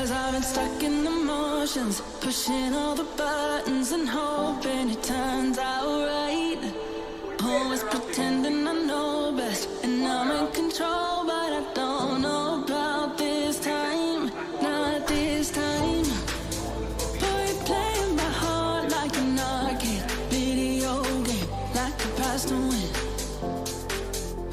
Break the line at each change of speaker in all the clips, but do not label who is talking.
'Cause I've been stuck in the motions, pushing all the buttons and hoping it turns out right. Always pretending I know best, and I'm in control, but I don't know about this time, not this time. Boy, playing my heart like an arcade video game, like a past to win.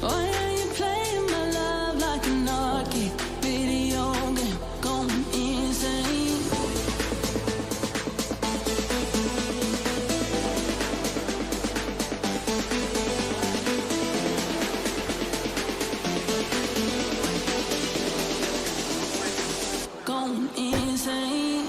Oh yeah, you playing my love like an arcade video game, going insane. Going insane.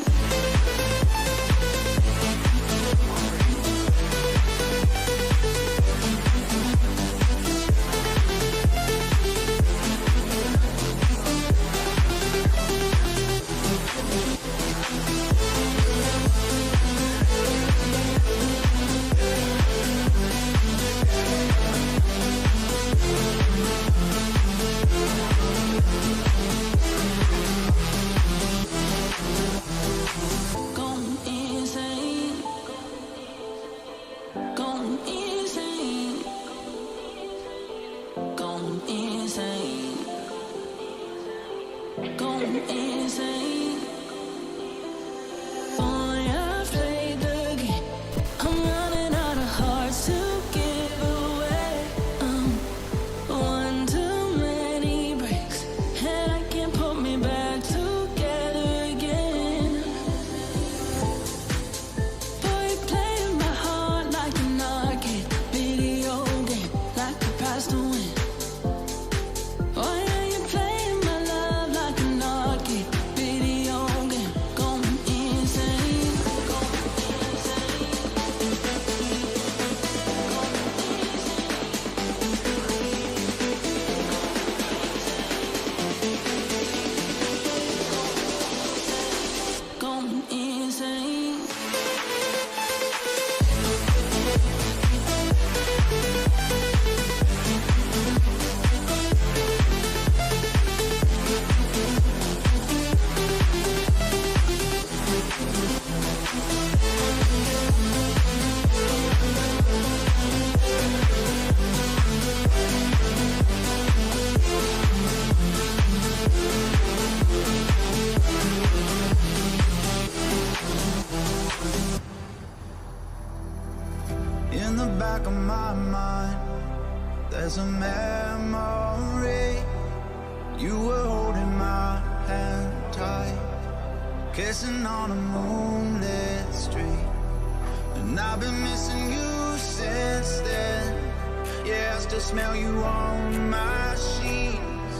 Going insane. Going insane. Going insane. Going insane. Boy, I've played the game. I'm running out of hearts to give away. One too many breaks, and I can't put me back together again. Boy, playing my heart like an arcade video game, like a past to win. Oh yeah, you're playing my love like an arcade video game, going insane, going insane. Going insane.
In the back of my mind, there's a memory. You were holding my hand tight, kissing on a moonlit street. And I've been missing you since then. Yeah, I still smell you on my sheets.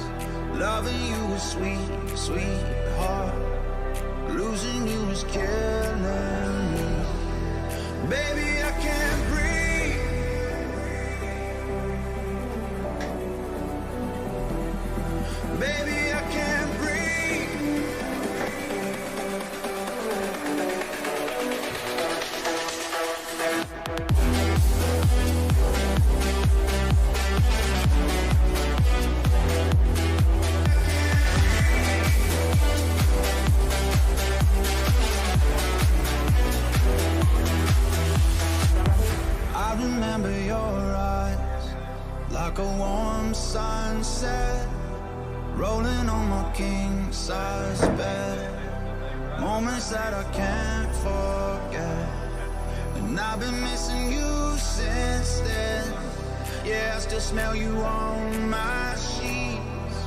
Loving you is sweet, sweetheart. Losing you is killing me. Baby, I can't breathe. Baby, I can't breathe. I remember your eyes like a warm sunset, rolling on my king-size bed. Moments that I can't forget. And I've been missing you since then. Yeah, I still smell you on my sheets.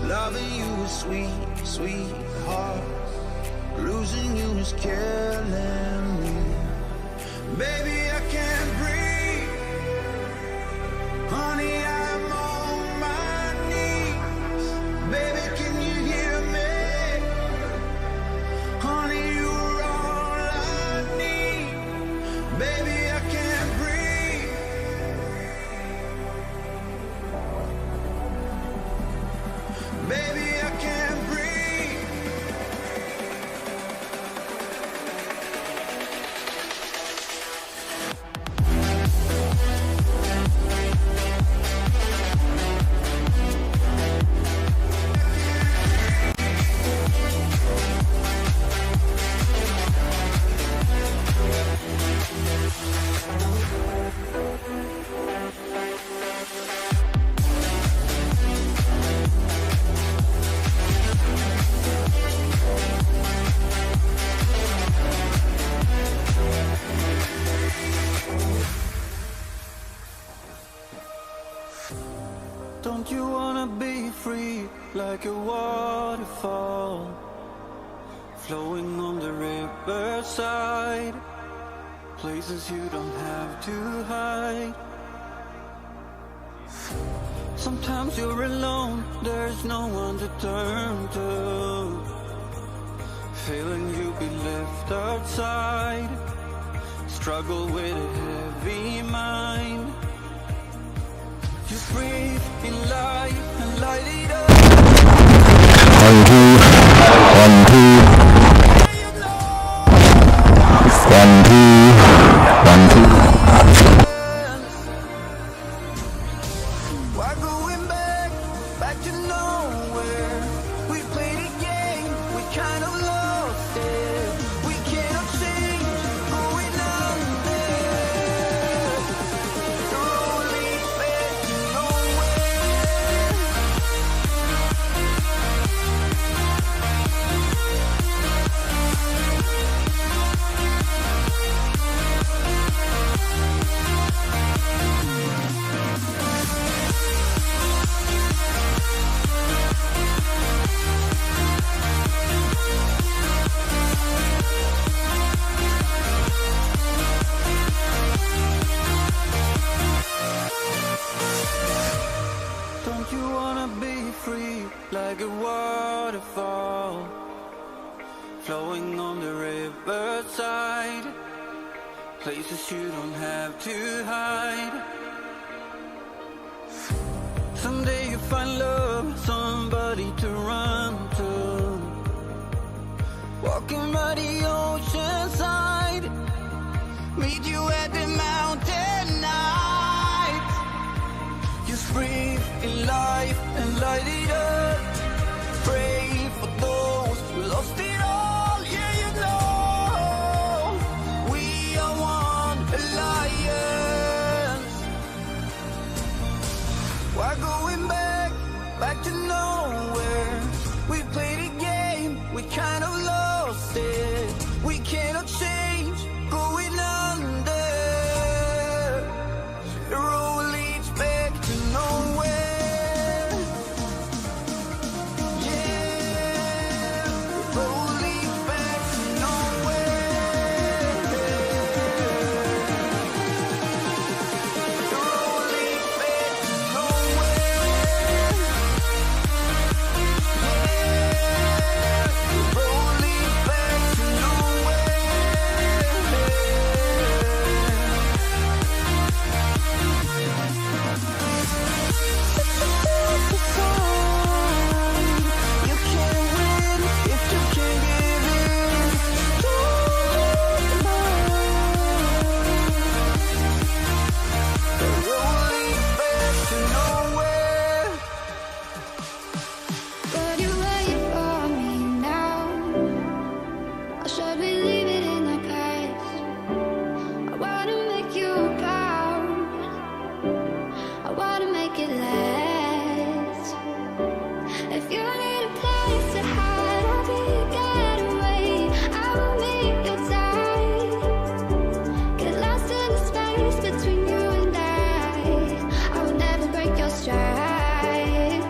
Loving you is sweet, sweetheart. Losing you is killing me. Baby, I can't breathe. Honey, I'm on my knees. Baby, can you hear me? Honey, you're all I need. Baby, I can't breathe. Baby, I can't breathe.
flowing on the riverside, places you don't have to hide. Sometimes you're alone, there's no one to turn to, feeling you'll be left outside, struggle with a heavy mind. Just breathe in life and light it up.
One, two. One, two. One, two.
Why going back to nowhere? We played a game, we kind of lost it. We cannot change, going under. The road leads back to nowhere. Don't you wanna be free like a waterfall, flowing on the riverside, places you don't have to hide. Someday you find love, somebody to run to, walking by the ocean side, meet you at the mountain night. Just breathe in life and light it up. Pray for those who lost it all. Yeah, you know we are one alliance. Why going back to nowhere? We played a game, we kind of lost it. We cannot change, going under. The road leads back to nowhere. Yeah, the road leads back to nowhere. The road leads back to nowhere. Yeah, the road leads back to nowhere. You can't win if you can't give in. The road leads back to nowhere.
But you wait for me now, or should we leave it in the past? I wanna make you proud, I wanna make it last. If you need a place to hide, I'll be your getaway. I will meet your tide, get lost in the space between you and I will never break your stride.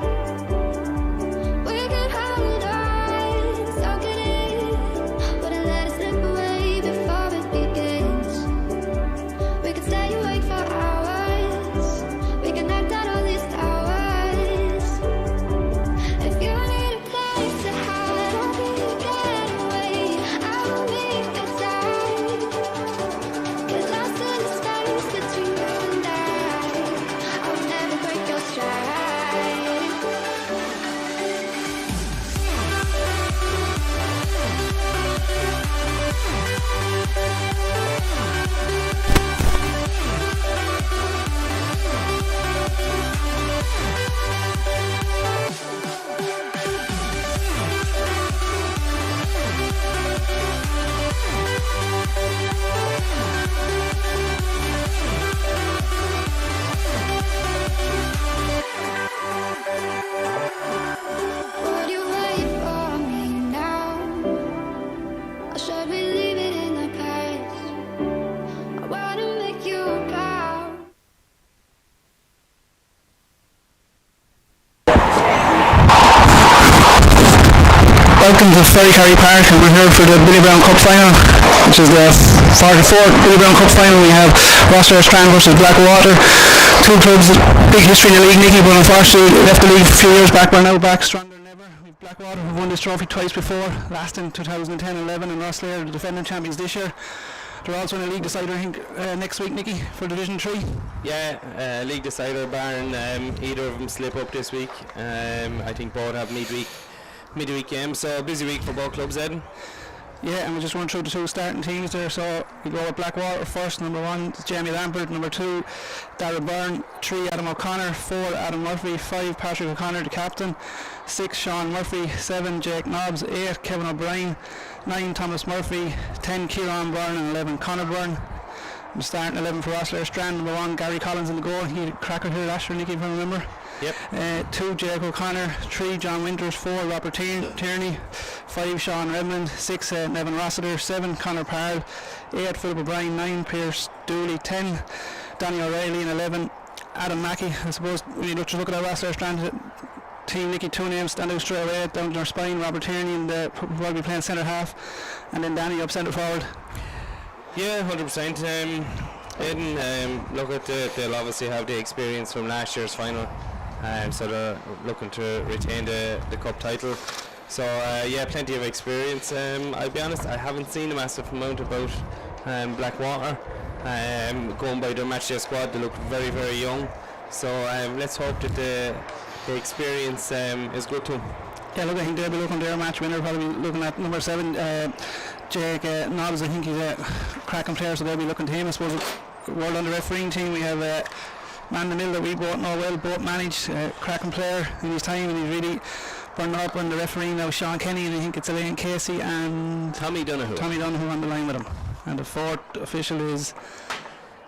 We can hold on, soak it in, wouldn't let it slip away before it begins. We could stay awake for hours, we can knock down all these towers. If you need a place to hide, I'll be your getaway. I will meet your tide, get lost in the space between you and I will never break your stride. Would you wait for me now, or should we leave it in the past? I wanna make you proud.
Welcome to
Ferrycarrig Park, and we're here for the Billy Browne Cup final, which is the 44th Billy Browne Cup final. We have Rosslare Strand versus Blackwater, two clubs with big history in the league, Nicky, but unfortunately left the league a few years back. We're now back stronger than ever. We've Blackwater, who've won this trophy twice before, last in 2010-11, and Rosslare, the defending champions this year. They're also in a league decider, I think, next week, Nicky, for Division 3.
Yeah, league decider, barring either of them slip up this week. I think both have midweek games, so a busy week for both clubs, Ed.
Yeah, and we'll just run through the two starting teams there. So we go with Blackwater first. Number 1 is Jamie Lambert. Number 2, Darrell Byrne. 3, Adam O'Connor. 4, Adam Murphy. 5, Patrick O'Connor, the captain. 6, Sean Murphy. 7, Jake Nobbs. 8, Kevin O'Brien. 9, Thomas Murphy. 10, Kieran Byrne, and 11, Conor Byrne. I'm starting 11 for Rosslare Strand. Number 1, Gary Collins in the goal. He had a cracker here last year, Nicky, if I remember.
Yep.
2, Jake O'Connor. 3, John Winters. 4, Robert Tierney. 5, Sean Redmond. 6, Nevin Rossiter. 7, Conor Parle. 8, Philip O'Brien. 9, Pierce Dooley. 10, Danny O'Reilly. And 11, Adam Mackey. I suppose when you look at that Rosslare Strand team, Nicky, two names stand out straight away down their spine. Robert Tierney and probably playing centre half, and then Danny up centre forward.
Yeah, 100%. Eden, look at they'll obviously have the experience from last year's final, so they're looking to retain the cup title. So yeah, plenty of experience. I'll be honest, I haven't seen a massive amount about Blackwater. Going by their matchday squad, they look very, very young. So let's hope that the experience is good too.
Yeah, look, I think they'll be looking at their match winner, probably looking at number 7, Jake Nobbs. I think he's a cracking player, so they'll be looking to him. I suppose world under refereeing team, we have Man in the Mill that we both know well, both managed, cracking player in his time, and he's really burning up on the refereeing now. Sean Kenny, and I think it's Elaine Casey and
Tommy Donoghue
on the line with him. And the 4th official is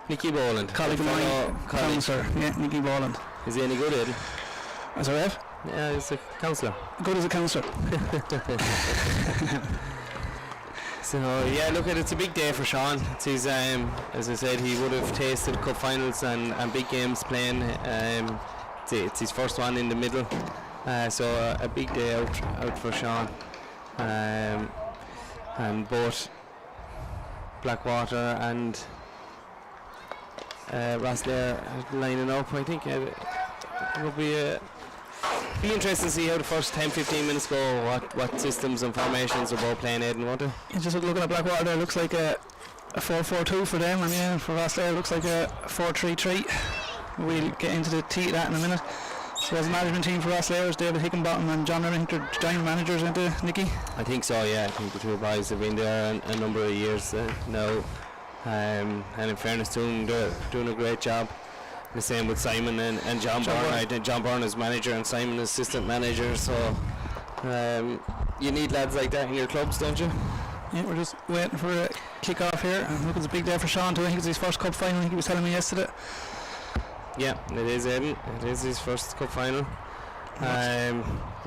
Nicky Boland,
colleague of mine, counsellor. Yeah, Nicky Boland.
Is he any good, Ed?
As a ref?
Yeah, he's a counsellor.
Good as a counsellor.
So yeah, look, it's a big day for Sean. It's his, as I said, he would have tasted cup finals and big games playing. It's his first one in the middle, so a big day out for Sean. And both Blackwater and Rosslare lining up. I think it will be interesting to see how the first 10-15 minutes go, what systems and formations are both playing, Aidan, won't it?
Yeah, just looking at Blackwater there, looks like a 4-4-2 for them, and yeah, for Rosslare looks like a 4-3-3. We'll get into the tea of that in a minute. So as a management team for Rosslare is David Hickenbottom and John Remington, they're giant managers, aren't they, Nicky?
I think so, yeah. I think the two boys have been there a number of years now, and in fairness to them, they're doing a great job. The same with Simon and John Byrne. I think John Byrne is manager and Simon is assistant manager, so you need lads like that in your clubs, don't you?
Yeah, we're just waiting for a kick-off here, and look, it's a big day for Sean too. I think it's his first cup final, I think he was telling me yesterday.
Yeah, it is, Aidan. It is his first cup final.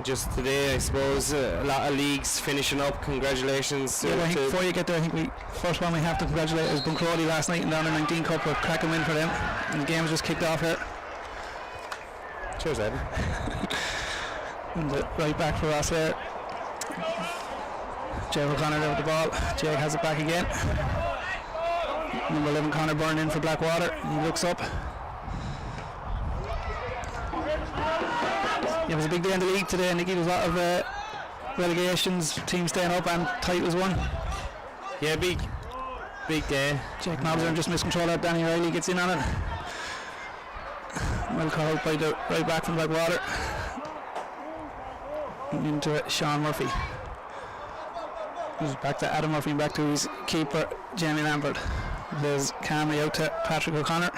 Just today, I suppose, a lot of leagues finishing up. Congratulations.
Yeah, well, I think before you get there, I think first one we have to congratulate is Buncrowley last night in the Under 19 Cup, a cracking win for them, and the game was just kicked off here.
Cheers, Aidan.
And right back for us there. Jake O'Connor there with the ball. Jake has it back again. Number 11, Conor Byrne in for Blackwater. He looks up. Yeah, it was a big day in the league today, Nicky. There was a lot of relegations, teams staying up, and titles won.
Yeah, big day.
Jake Nobbs there just missed control out. Danny O'Reilly gets in on it. Well called by the right back from Blackwater. Into it, Sean Murphy. He's back to Adam Murphy, back to his keeper, Jamie Lambert. There's calmly out to Patrick O'Connor.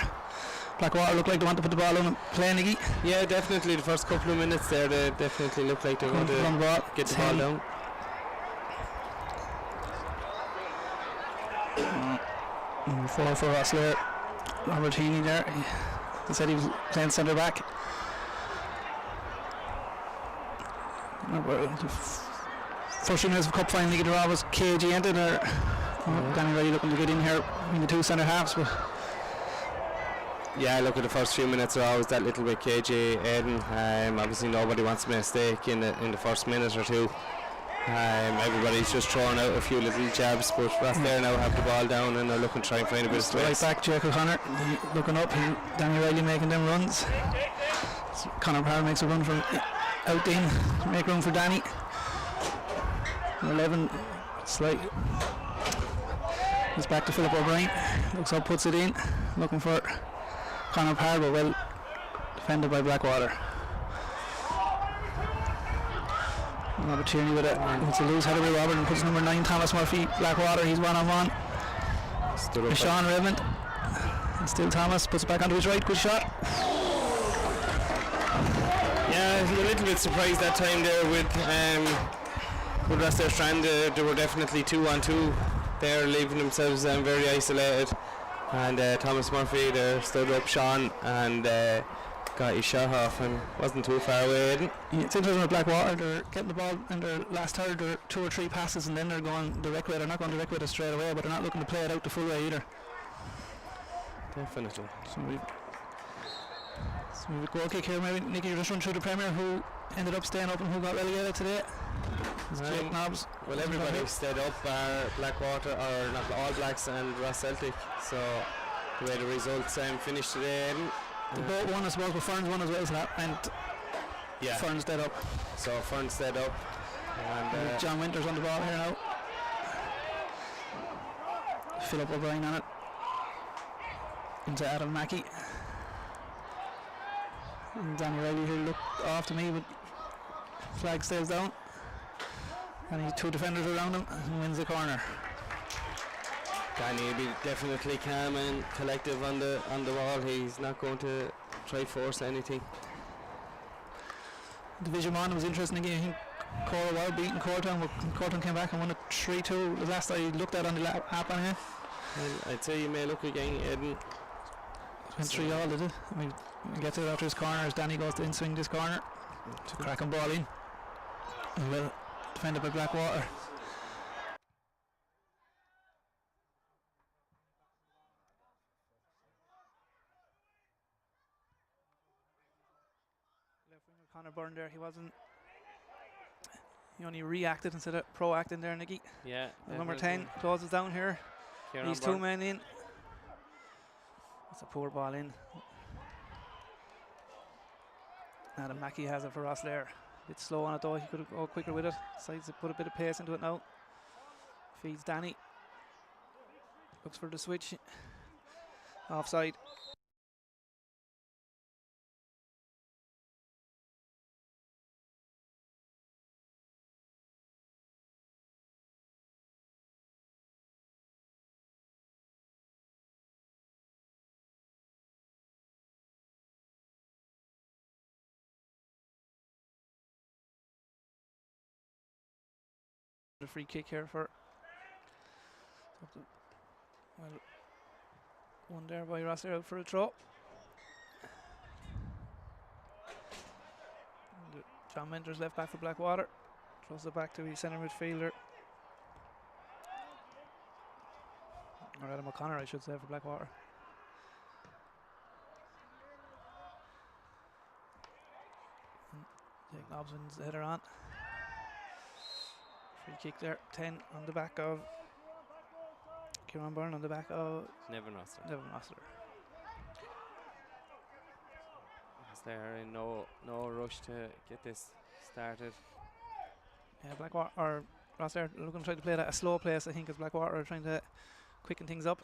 Blackwater look like they want to put the ball on and play, Nicky.
Yeah, definitely. The first couple of minutes there, they definitely look like they're going to get the ball down.
Number 4 for Rosslare, Robert Heaney there. They said he was playing centre back. First few minutes of cup final, Nicky, the draw was KG ended, or Danny Riley looking to get in here in the two centre halves, but.
Yeah, look at the first few minutes are always that little bit cagey, Aidan. Obviously nobody wants to make a mistake in the first minute or two. Everybody's just throwing out a few little jabs, but Rosslare now have the ball down and they're looking to try and find a bit of space.
Right back, Jake O'Connor looking up. Danny Riley making them runs. Conor Parr makes a run from out in, make room for Danny. 11, slight. It's back to Philip O'Brien. Looks up, puts it in. Looking for Conor Parr, but well defended by Blackwater. Robert Tierney with it. It's a loose header by Robert and puts number 9 Thomas Murphy. Blackwater, he's one on one. Sean Redmond. And still Thomas puts it back onto his right. Good shot.
Yeah, a little bit surprised that time there with Rosslare Strand. They were definitely 2-on-2 there, leaving themselves very isolated. And Thomas Murphy there stood up Sean and got his shot off and wasn't too far away.
Yeah, it's interesting with Blackwater, they're getting the ball in their last third, they're 2 or 3 passes and then they're going direct way. They're not going direct with it straight away, but they're not looking to play it out the full way either.
Definitely.
So we've goal kick here. Maybe Nicky, you just run through the Premier who ended up staying up and who got relegated today. Jake Nobbs.
Well, everybody stayed up, Blackwater, or not All Blacks and Ross Celtic. So the way the results finished today.
The boat won, I suppose, but Ferns won as well, so that meant Ferns stayed up.
So Ferns stayed up. And
John Winters on the ball here now. Philip O'Brien on it. Into Adam Mackey. And Danny Riley here looked off to me, but flag stays down. And he's 2 defenders around him and wins the corner.
Danny will be definitely calm and collective on the ball. He's not going to try force anything.
Division 1 was interesting again. I think Cora were beating Cortown, but Cortown came back and won it 3-2. The last I looked at on the app on here.
Well, I'd say you may look again, Eden.
It went 3-all, did it? I mean, we get to it after his corner as Danny goes to in-swing this corner. To crack and ball in. And well defended by Blackwater. Left winger Conor Byrne there, he only reacted instead of proacting there, Nicky.
Yeah.
Number 10 closes down here. These 2 men in. It's a poor ball in. Adam Mackey has it for Rosslare. A bit slow on it though, he could have gone quicker with it. Decides to put a bit of pace into it now. Feeds Danny. Looks for the switch. Offside. A free kick here for one there by Rosslare out for a throw. John Winters left back for Blackwater, throws it back to his centre midfielder, or Adam O'Connor I should say, for Blackwater. Jake Nobbs wins the header on. Free kick there, 10 on the back of Kieran Byrne, on the back of
Nevin Rosslare. They're in no rush to get this started.
Yeah, Blackwater or Rosslare looking to try to play that a slow pace, I think, as Blackwater are trying to quicken things up.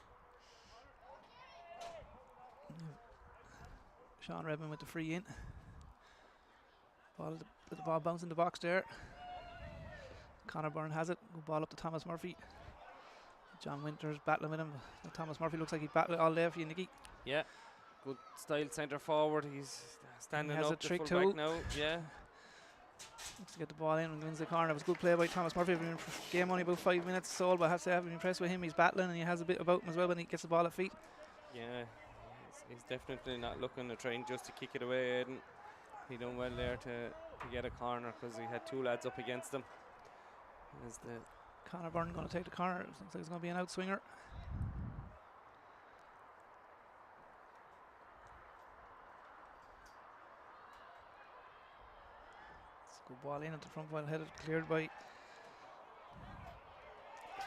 Sean Redmond with the free in. The ball bouncing in the box there. Conor Byrne has it. Good ball up to Thomas Murphy. John Winters battling with him. Thomas Murphy looks like he's battling all day for you, Nicky.
Yeah, good style centre forward. He's standing
he has
up
a trick
the full
too.
back now. Yeah.
Looks to get the ball in and wins the corner. It was a good play by Thomas Murphy. Game only about 5 minutes old, but I have to say I've been impressed with him. He's battling and he has a bit about him as well when he gets the ball at feet.
Yeah, he's definitely not looking to try just to kick it away. Aidan. He done well there to get a corner because he had 2 lads up against him. As the
Conor Byrne going to take the corner. Looks like it's going to be an outswinger. It's a good ball in at the front, well headed, cleared by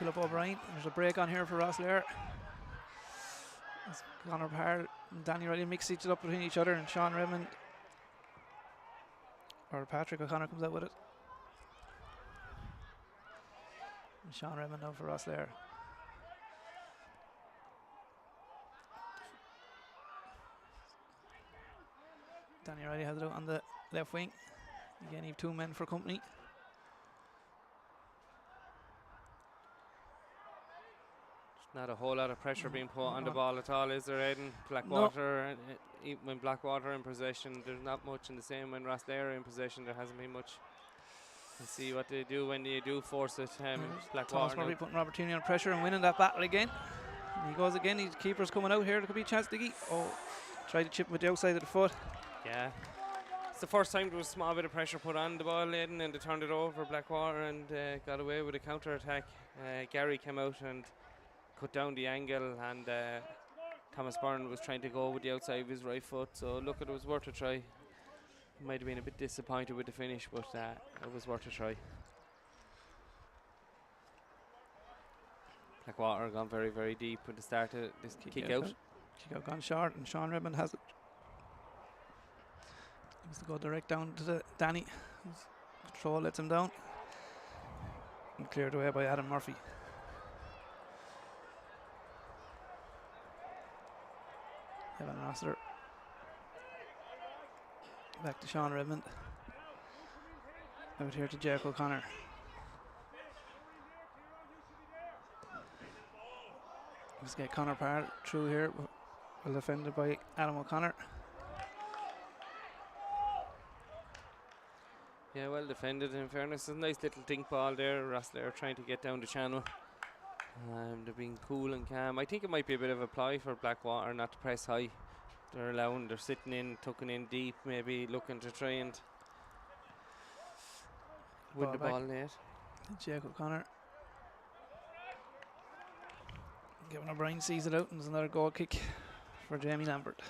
Philip O'Brien. There's a break on here for Rosslare. As Conor Parr and Danny Riley mix it up between each other, and Sean Redmond or Patrick O'Connor comes out with it. And Sean Redmond now for Rosslare. Danny Riley has it out on the left wing. Again, he have 2 men for company.
Not a whole lot of pressure being put on the ball at all, is there, Aidan? Blackwater, even when Blackwater in possession, there's not much in the same. When Rosslare in possession, there hasn't been much. Let's see what they do when they do force it. Blackwater.
Thomas Murphy putting Robert Tierney on pressure and winning that battle again. And he goes again. His keeper's coming out here. There could be a chance, Diggy. Oh, tried to chip him with the outside of the foot.
Yeah. It's the first time there was a small bit of pressure put on the ball, Aidan, and they turned it over Blackwater and got away with a counter attack. Gary came out and cut down the angle, and Thomas Byrne was trying to go with the outside of his right foot. So look, it was worth a try. Might have been a bit disappointed with the finish, but it was worth a try. Blackwater gone very, very deep at the start of this kick out.
Kick out gone short, and Sean Redmond has it. He wants to go direct down to the Danny. His control lets him down. And cleared away by Adam Murphy. Evan Rossiter. Back to Sean Redmond. Out here to Jack O'Connor. Let's get Conor Parr through here. Well defended by Adam O'Connor.
Yeah, well defended in fairness. It's a nice little dink ball there. Rosslare trying to get down the channel. They're being cool and calm. I think it might be a bit of a ploy for Blackwater not to press high. They're sitting in, tucking in deep, maybe looking to try and win the ball late.
Jack O'Connor. Kevin O'Brien sees it out, and there's another goal kick for Jamie Lambert.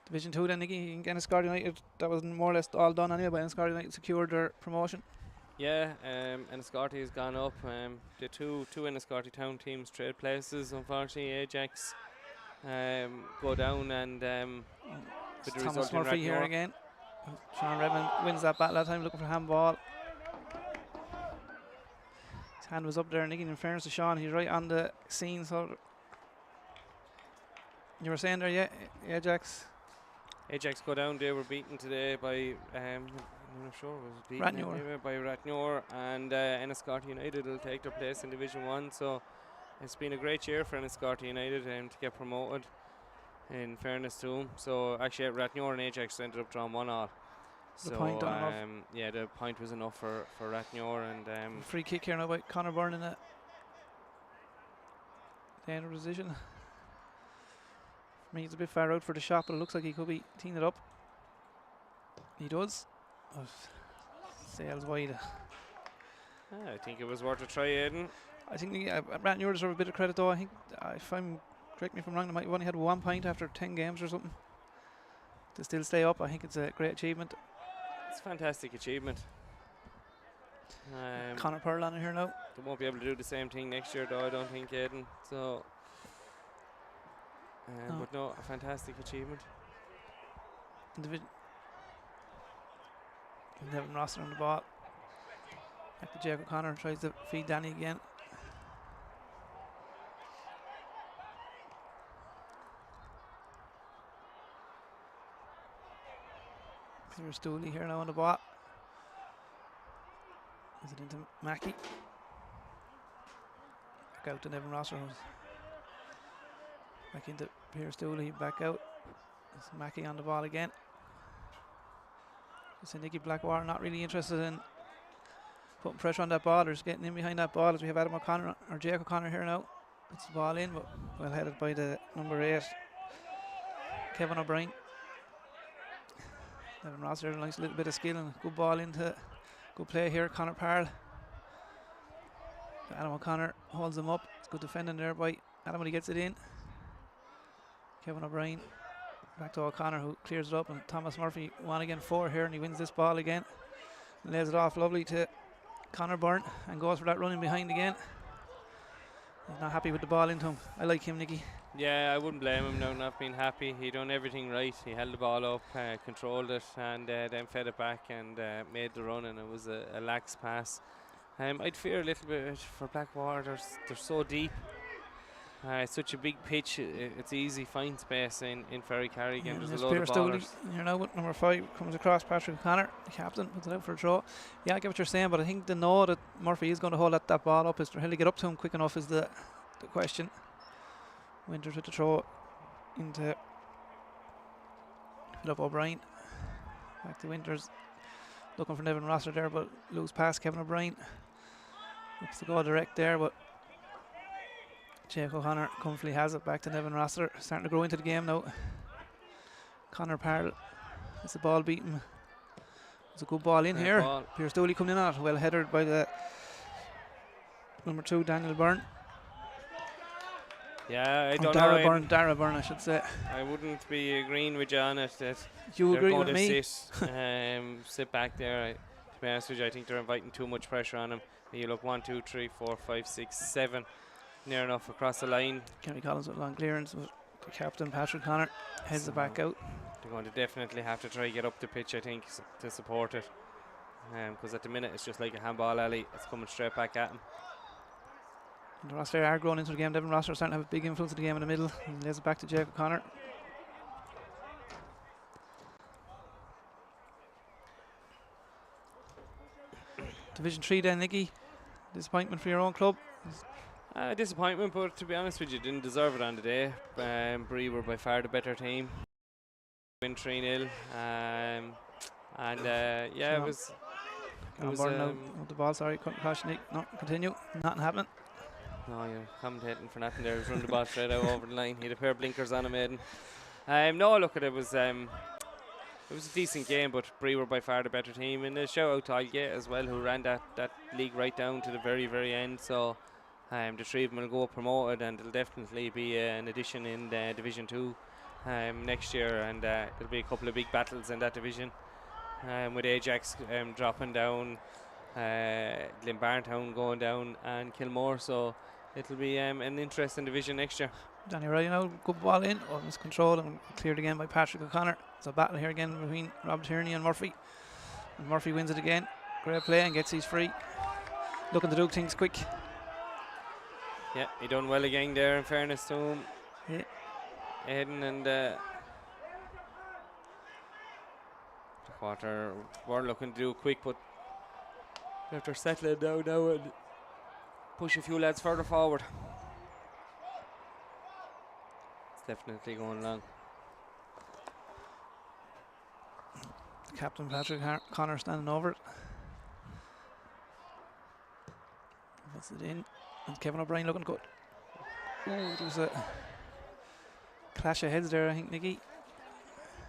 Division 2 then, Nicky, in Enniscorthy United, that was more or less all done anyway, but Enniscorthy United secured their promotion.
Yeah, Enniscorthy has gone up. The two Enniscorthy town teams trade places. Unfortunately, Ajax go down, and with the
Thomas
result
Murphy
in
here
Ragnor.
again. Sean Redmond wins that battle that time, looking for handball. His hand was up there, Nicky. In fairness to Sean, he's right on the scene. So you were saying there, yeah, Ajax.
Ajax go down. They were beaten today by I'm not sure, was it beaten
Ragnor.
anyway by Ragnor, and Enniscorthy United will take their place in Division 1. So it's been a great year for Enniscorthy United to get promoted, in fairness to them. So actually Ragnor and Ajax ended up drawing 1-1.
The point enough.
Yeah, the point was enough for Ragnor. And
free kick here now by Conor Byrne in the end of position. For me, it's a bit far out for the shot, but it looks like he could be teeing it up. He does. But sails wide.
I think it was worth a try, Aidan.
I think Ragnor deserve a bit of credit though. I think, correct me if I'm wrong, they might have only had 1 point after 10 games or something. To still stay up, I think it's a great achievement.
It's a fantastic achievement.
Conor Pearl on it here now.
They won't be able to do the same thing next year though, I don't think, Aidan. So, but no, a fantastic achievement.
Nevin Rossiter on the ball. Back to Jack O'Connor, tries to feed Danny again. Peter Stooley here now on the ball. Is it into Mackey? Back out to Nevin Rossiter. Back into Peter Stooley, back out. It's Mackey on the ball again. So Nicky Blackwater not really interested in putting pressure on that ball or just getting in behind that ball, as we have Adam O'Connor or Jake O'Connor here now. Puts the ball in, but well headed by the number 8, Kevin O'Brien. Nevin Rossiter, nice little bit of skill and good ball into good play here. Conor Parr. Adam O'Connor holds him up. It's good defending there by Adam when he gets it in. Kevin O'Brien. Back to O'Connor, who clears it up, and Thomas Murphy 1 again 4 here, and he wins this ball again. And lays it off lovely to Connor Byrne, and goes for that running behind again. He's not happy with the ball into him. I like him, Nicky.
Yeah, I wouldn't blame him now not being happy. He done everything right. He held the ball up, controlled it, and then fed it back and made the run, and it was a lax pass. I'd fear a little bit for Blackwater. They're so deep. It's such a big pitch. It's easy find space in Ferrycarrig, and there's a lot of ballers.
Here now with number 5 comes across. Patrick O'Connor, the captain, puts it out for a throw. Yeah, I get what you're saying, but I think the know that Murphy is going to hold that ball up. Is for him to get up to him quick enough is the question. Winters with the throw into Philip O'Brien. Back to Winters, looking for Nevin Rosser there, but loose pass Kevin O'Brien. Looks to go direct there, but Jake O'Connor comfortably has it. Back to Nevin Rosser, starting to grow into the game now. Connor Parle has the ball beaten. It's a good ball in here. Pierce Dooley coming in on it, well headed by the number 2 Daniel Byrne.
Yeah, I don't know.
Dara Byrne, I should say.
I wouldn't be agreeing with you on it that
you
they're
agree
going
with
to
me?
sit back there. To be honest with you, I think they're inviting too much pressure on him. You look 1, 2, 3, 4, 5, 6, 7, near enough across the line.
Kerry Collins with long clearance. With the captain Patrick Connor heads it back out.
They're going to definitely have to try get up the pitch, I think, to support it. Because at the minute it's just like a handball alley. It's coming straight back at him.
And the Ross are growing into the game. Devin Rosser starting to have a big influence in the game in the middle. And lays it back to Jake O'Connor. Division 3 then, Nicky. Disappointment for your own club?
Disappointment, but to be honest with you, didn't deserve it on the day. Bree were by far the better team. Win 3-0. Yeah, it was.
With the ball, sorry, couldn't caution Nick. No, continue. Nothing happening.
No, you're commentating for nothing there. He's run the ball straight out over the line. He had a pair of blinkers on him, Aiden. No, look at it. It was a decent game, but Bree were by far the better team. And a shout out to Aldgate as well, who ran that league right down to the very, very end. So the three of them will go promoted, and it'll definitely be an addition in Division 2 next year. And there'll be a couple of big battles in that division. With Ajax dropping down, Glenbarntown going down, and Kilmore. So it'll be an interesting division next year.
Danny Ryan now, good ball in, almost controlled and cleared again by Patrick O'Connor. It's a battle here again between Rob Tierney and Murphy. And Murphy wins it again. Great play and gets his free. Looking to do things quick.
Yeah, he done well again there, in fairness to him.
Yeah.
Aiden and Quarter were looking to do quick, but after settling down now and push a few lads further forward. It's definitely going long.
Captain Patrick Connor standing over it. Puts it in. And Kevin O'Brien looking good. Ooh, there was a clash of heads there, I think, Nicky.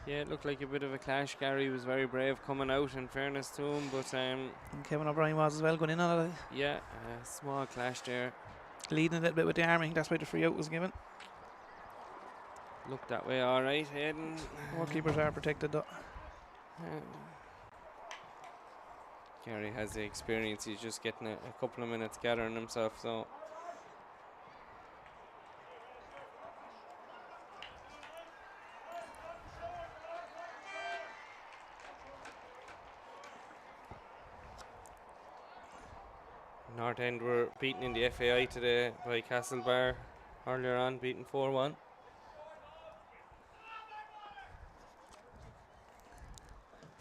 Yeah, it looked like a bit of a clash. Gary was very brave coming out, in fairness to him, but
and Kevin O'Brien was as well, going in on it.
Yeah, a small clash there.
Leading a little bit with the arm. I think that's why the free out was given.
Looked that way all right, Aiden.
Goalkeepers are protected though.
Gary has the experience. He's just getting a couple of minutes gathering himself, so North End were beaten in the FAI today by Castlebar earlier on, beaten 4-1.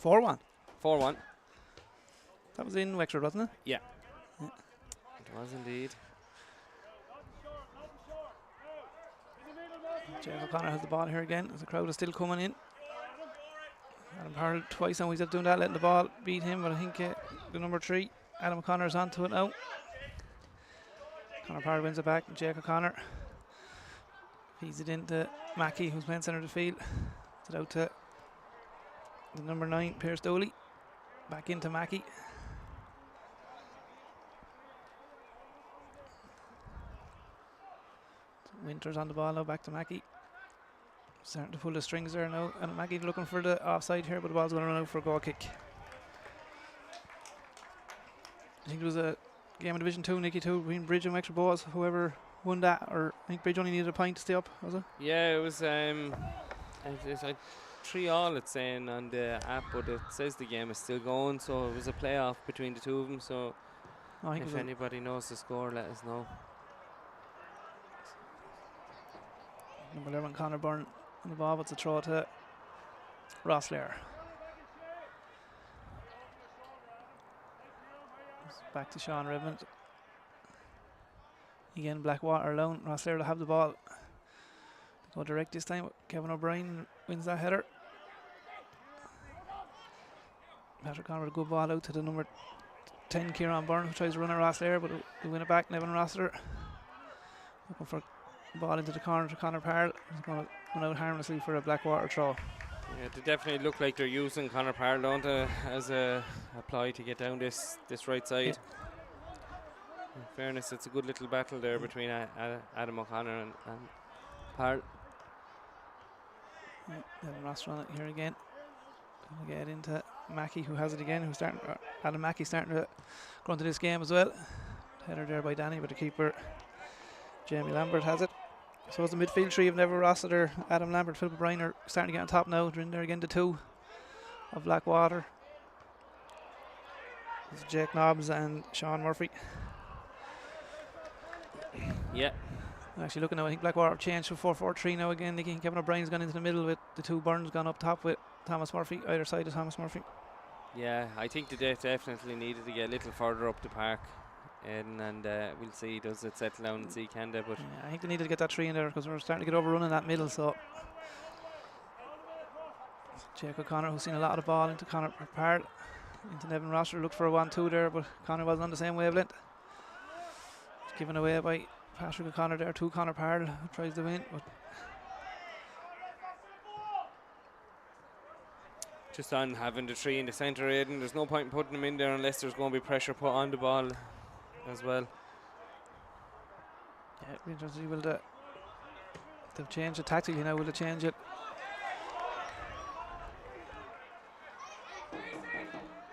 4-1.
4-1.
That was in Wexford, wasn't it?
Yeah. It was indeed.
Jeff O'Connor has the ball here again as the crowd is still coming in. Adam Parle twice now he's doing that, letting the ball beat him, but I think the number 3, Adam O'Connor, is onto it now. Conor Parle wins it back, and Jake O'Connor feeds it into Mackey, who's playing centre of the field. It's out to the number 9, Pierce Dooley. Back into Mackey. Winters on the ball now, back to Mackey. Starting to pull the strings there now, and Mackey looking for the offside here, but the ball's going to run out for a goal kick. think there was a game of Division 2, Nicky 2, between Bridge and Wexford Boys. Whoever won that, or I think Bridge only needed a point to stay up, was it?
Yeah, it was 3-3 it's saying on the app, but it says the game is still going, so it was a playoff between the two of them, so
I think
if anybody knows the score, let us know.
number 11, Conor Byrne on the ball, but it's a throw to Ross Lair. Back to Sean Redmond. Again, Blackwater alone. Ross Lair will have the ball. Go direct this time. Kevin O'Brien wins that header. Patrick Conor with a good ball out to the number 10, Kieran Byrne, who tries to run at Ross Lair, but they win it back. Nevin Rossiter looking for the ball into the corner to Conor Parle. He's going to run out harmlessly for a Blackwater throw.
Yeah, they definitely look like they're using Conor Parle, don't they, as a ply to get down this right side.
Yeah.
In fairness, it's a good little battle there between Adam O'Connor and Parle.
Nevin Rossiter on it here again. Going to get into Mackey, who has it again, who's starting. Adam Mackey starting to grow into this game as well. Header there by Danny, but the keeper Jamie Lambert has it. So it's the midfield three of Neville Rossiter, Adam Lambert, Philip O'Brien are starting to get on top now. They're in there again, the two of Blackwater. It's Jake Nobbs and Sean Murphy.
Yeah.
Actually looking now, I think Blackwater have changed to 4-4-3 now again. Nicky Kevin O'Brien's gone into the middle with the two Burns gone up top with Thomas Murphy, either side of Thomas Murphy.
Yeah, I think they definitely needed to get a little further up the park. And we'll see, does it settle down and see can they, but
yeah, I think they needed to get that three in there because we're starting to get overrun in that middle. So Jake O'Connor, who's seen a lot of the ball into Conor Parle, into Nevin Rossiter, looked for a 1-2 there, but Conor wasn't on the same wavelength. It's given away by Patrick O'Connor there to Conor Parle, who tries to win, but
just on having the three in the centre, Aidan, there's no point in putting them in there unless there's going to be pressure put on the ball as well.
yeah, it'll be interesting. Will they've changed it tactically now? Will they change it?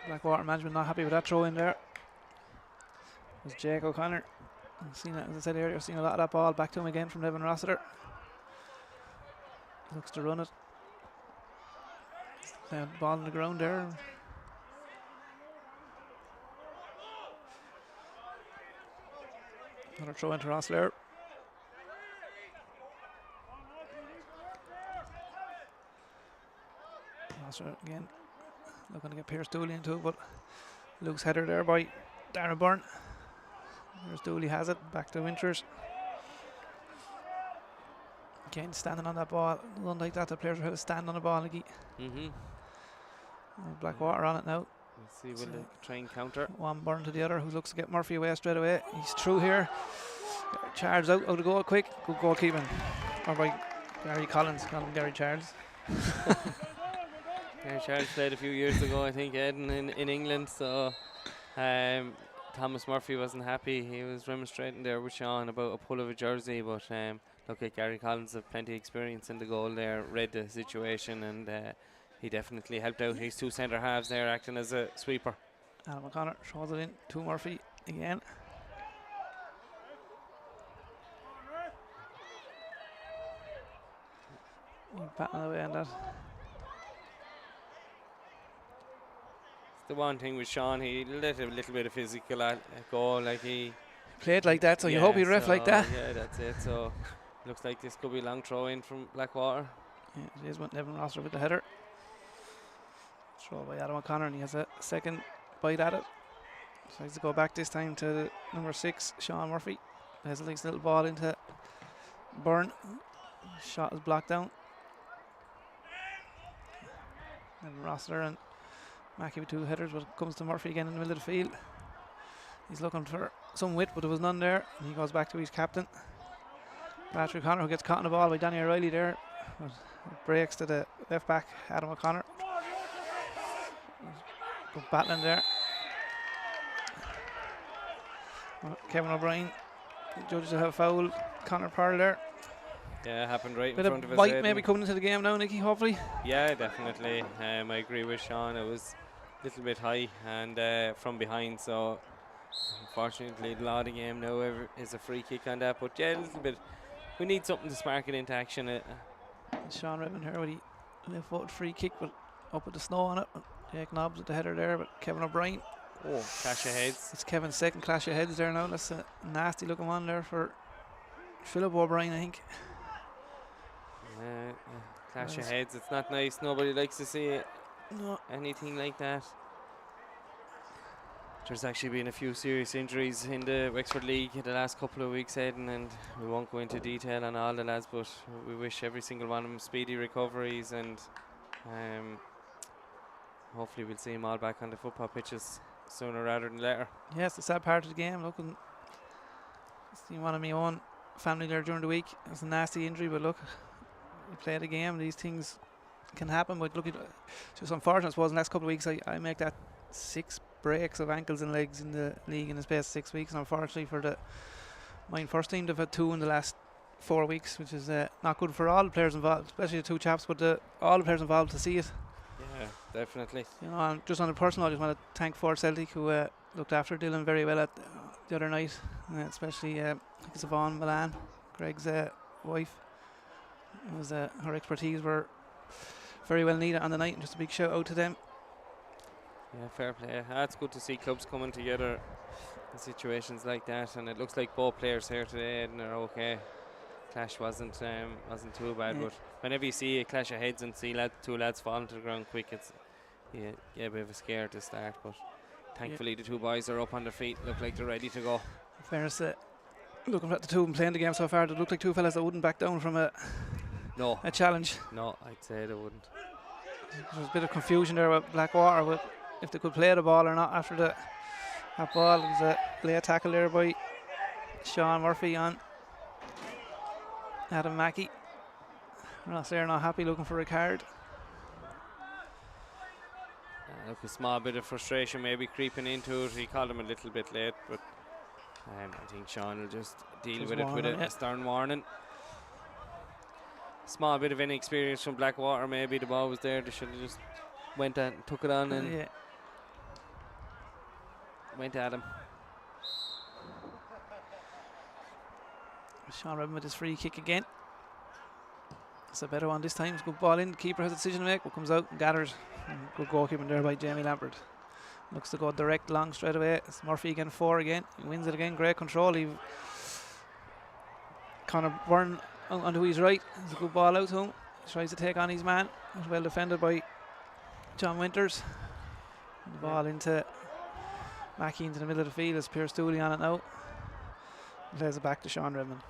Blackwater management not happy with that throw in there. It was Jake O'Connor. I've seen it, as I said earlier, I've seen a lot of that ball back to him again from Nevin Rossiter. Looks to run it. Ball on the ground there. Another throw into Ross Lair. Rossiter again looking to get Pierce Dooley into it, but Luke's header there by Darren Byrne. There's Dooley, has it back to Winters. Again standing on that ball. One like that, the players are how to stand on the ball. Blackwater on it now.
We'll see, will they try and counter?
One Byrne to the other, who looks to get Murphy away straight away. He's through here. Charles out of goal quick. Good goalkeeping. Or by Gary Collins, call him Gary Charles.
Gary Charles played a few years ago, I think, Eden, in England, so Thomas Murphy wasn't happy. He was remonstrating there with Sean about a pull of a jersey, but look at Gary Collins, have plenty of experience in the goal there, read the situation, and he definitely helped out his two centre halves there, acting as a sweeper.
Adam O'Connor throws it in to Murphy again. Batting away on that.
The one thing with Sean, he let a little bit of physical go, like he
played like that, so you hope he ref like that.
Yeah, that's it. So looks like this could be a long throw in from Blackwater.
Yeah, it is with Nevin Rossiter with the header. Throw by Adam O'Connor, and he has a second bite at it. Tries to go back this time to number 6, Sean Murphy. Has a nice little ball into Byrne. Shot is blocked down. And Rossiter and Mackey with two headers, but it comes to Murphy again in the middle of the field. He's looking for some width, but there was none there. And he goes back to his captain, Patrick O'Connor, who gets caught in the ball by Danny O'Reilly there. But it breaks to the left back, Adam O'Connor. Good battling there. Kevin O'Brien, judges will have a foul. Conor Parle there.
Yeah, happened right
Bit
in front of us.
bite maybe coming into the game now, Nicky, hopefully.
Yeah, definitely. I agree with Sean. It was a little bit high and from behind, so Unfortunately, the law of the game now is a free kick on that. But yeah, a little bit. We need something to spark it into action.
Sean Redmond here with the left foot free kick, but up with the snow on it. Jake Nobbs at the header there, but Kevin O'Brien.
Oh, clash of heads.
It's Kevin's second clash of heads there now. That's a nasty looking one there for Philip O'Brien, I think.
Clash of heads. It's not nice. Nobody likes to see it.
No.
Anything like that. There's actually been a few serious injuries in the Wexford League in the last couple of weeks, Aidan, and we won't go into detail on all the lads, but we wish every single one of them speedy recoveries, and hopefully we'll see them all back on the football pitches sooner rather than later.
Yes, the sad part of the game. Looking, see one of my own family there during the week. It was a nasty injury, but look, we play the game. These things can happen, but look, just unfortunate. I suppose in the next couple of weeks I make that 6 breaks of ankles and legs in the league in the space of 6 weeks, and unfortunately for my first team, they've had 2 in the last 4 weeks, which is not good for all the players involved, especially the 2 chaps, but all the players involved to see it.
Yeah, definitely.
You know, and just on a personal, I just want to thank Ford Celtic, who looked after Dylan very well at the other night, especially I think it's Yvonne Milan, Greg's wife. It was her expertise were very well needed on the night, and just a big shout out to them.
Yeah, fair play. It's good to see clubs coming together in situations like that, and it looks like both players here today and are okay. Clash wasn't too bad, but whenever you see a clash of heads and see 2 lads falling to the ground quick, it's a bit of a scare to start. But thankfully, the 2 boys are up on their feet, look like they're ready to go.
In fairness, looking at the 2 of them playing the game so far, they look like 2 fellas that wouldn't back down from a challenge.
No, I'd say they wouldn't.
There's a bit of confusion there with Blackwater with if they could play the ball or not after that ball. It was a late tackle there by Sean Murphy on Adam Mackey. Ross there not happy, looking for a card.
Look, a small bit of frustration maybe creeping into it. He called him a little bit late, but I think Sean will just deal with it with a stern warning. Small bit of inexperience from Blackwater, maybe the ball was there. They should have just went and took it on and went at him.
Sean Redmond with his free kick again. It's a better one this time. It's a good ball in. The keeper has a decision to make. What comes out and gathers. Good goalkeeping there by Jamie Lambert. Looks to go direct long straight away. It's Murphy again, 4 again. He wins it again. Great control. Conor Byrne onto his right. It's a good ball out to him. He tries to take on his man. It's well defended by John Winters. And the ball into Mackey into the middle of the field. It's Pierce Dooley on it now. Plays it back to Sean Redmond.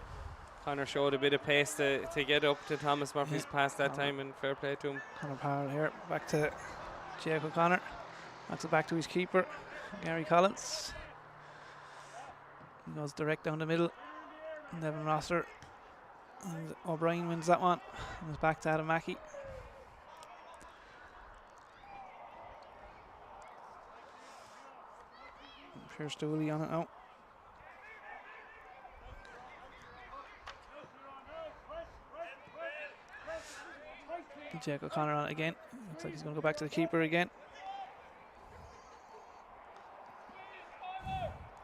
Connor showed a bit of pace to get up to Thomas Murphy's pass that time, and fair play to him.
Conor Powell here, back to Jake O'Connor. Knocks it back to his keeper, Gary Collins. He goes direct down the middle. Nevin Rosser. And O'Brien wins that one. And it's back to Adam Mackey. Pierce Dooley on it now. Jake O'Connor on it again. Looks like he's going to go back to the keeper again.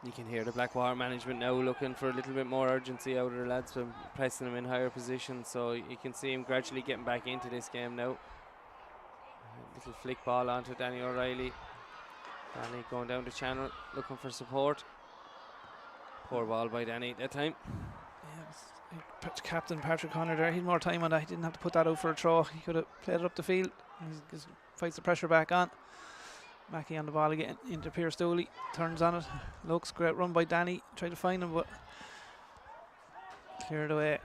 You can hear the Blackwater management now looking for a little bit more urgency out of the lads, from pressing them in higher positions, so you can see him gradually getting back into this game now. A little flick ball onto Danny O'Reilly. Danny going down the channel looking for support. Poor ball by Danny at that time.
Captain Patrick Connor there, he had more time on that. He didn't have to put that out for a throw. He could have played it up the field. He fights the pressure back on. Mackey on the ball again into Pierce Dooley, turns on it, looks great run by Danny, tried to find him but cleared away,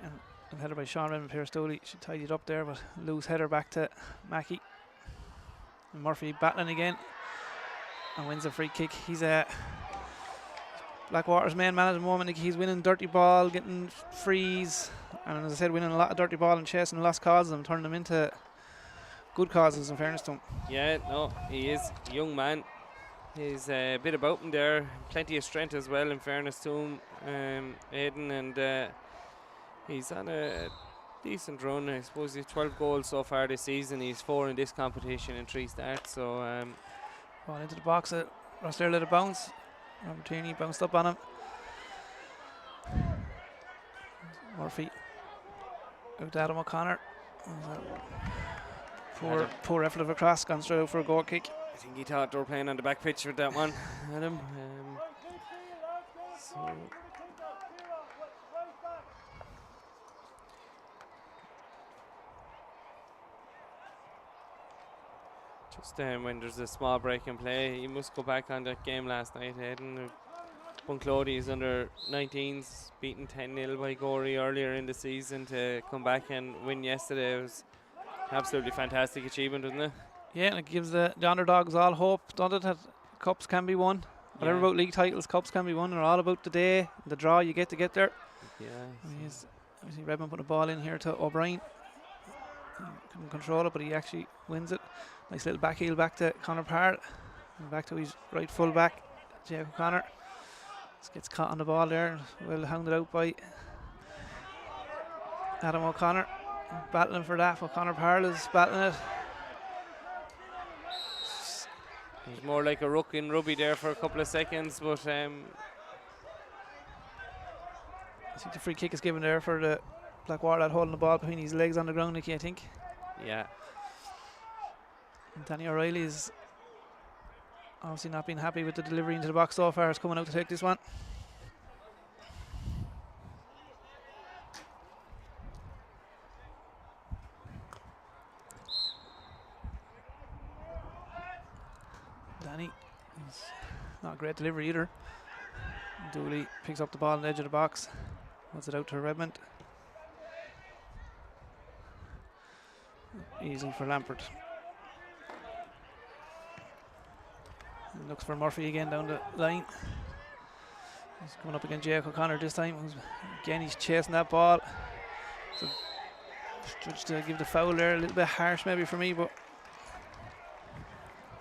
and header by Sean Redmond. Pierce Dooley should tidy it up there, but loose header back to Mackey. And Murphy battling again and wins a free kick. He's Blackwater's main man at the moment. He's winning dirty ball, getting frees, and as I said, winning a lot of dirty ball and chasing lost causes and turning them into good causes, in fairness to him.
Yeah, no, he is a young man. He's a bit about him there, plenty of strength as well, in fairness to him, Aidan, and he's on a decent run. I suppose he's 12 goals so far this season. He's 4 in this competition and 3 starts. So
ball into the box. Ross there let it bounce. Martini bounced up on him. Murphy out to Adam O'Connor. Poor effort of a cross, gone straight out for a goal kick.
I think he thought they were playing on the back pitch with that one, Adam. So just when there's a small break in play, you must go back on that game last night, Aidan. Bunclody under 19s, beaten 10-0 by Gorey earlier in the season to come back and win yesterday. It was absolutely fantastic achievement, wasn't it?
Yeah, and it gives the underdogs all hope, doesn't it, that cups can be won. Whatever about league titles, cups can be won. They're all about the day, the draw you get to get there.
Yeah.
Obviously Redmond put a ball in here to O'Brien. He couldn't control it, but he actually wins it. Nice little back heel back to Conor Parr. And back to his right full back, Jake O'Connor. Just gets caught on the ball there. Well hounded out by Adam O'Connor. Battling for that. O'Connor Parr is battling it.
It was more like a ruck in rugby there for a couple of seconds, but
I think the free kick is given there for the Blackwater lad holding the ball between his legs on the ground, Nicky, I think.
yeah.
And Danny O'Reilly is obviously not been happy with the delivery into the box so far. He's coming out to take this one. Danny, it's not a great delivery either. Dooley picks up the ball on the edge of the box. Wants it out to Redmond. Easy for Lampert. And looks for Murphy again down the line. He's coming up against Jake O'Connor this time. Again, he's chasing that ball. So judge to give the foul there, a little bit harsh maybe for me, but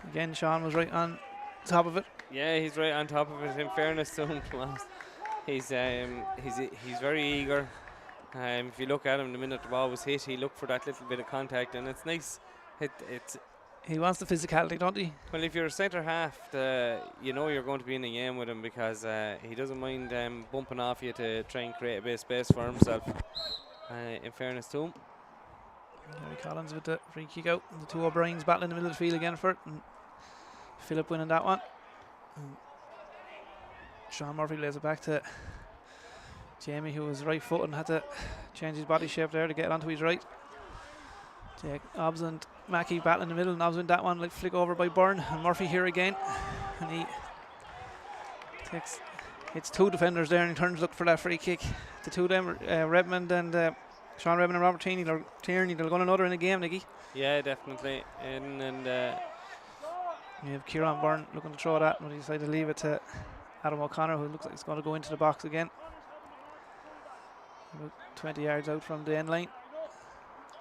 again, Sean was right on top of it.
Yeah, he's right on top of it. In fairness to him, Tomas, he's very eager. If you look at him, the minute the ball was hit, he looked for that little bit of contact, and it's nice.
He wants the physicality, don't he?
Well, if you're a centre half, you know you're going to be in the game with him because he doesn't mind bumping off you to try and create a bit of space for himself. In fairness to him.
Gary Collins with the free kick out. And the two O'Briens battling in the middle of the field again for it. And Philip winning that one. And Sean Murphy lays it back to Jamie, who was right foot and had to change his body shape there to get onto his right. Jake Obbs and Mackey battling in the middle, and Obbs win that one, like flick over by Byrne, and Murphy here again, and he hits two defenders there and he turns to look for that free kick. The two of them, Redmond and Sean Redmond and Robert Tierney, they'll go another in the game, Nicky.
Yeah, definitely. And
you have Kieran Byrne looking to throw that, but he decided to leave it to Adam O'Connor, who looks like he's going to go into the box again. About 20 yards out from the end line.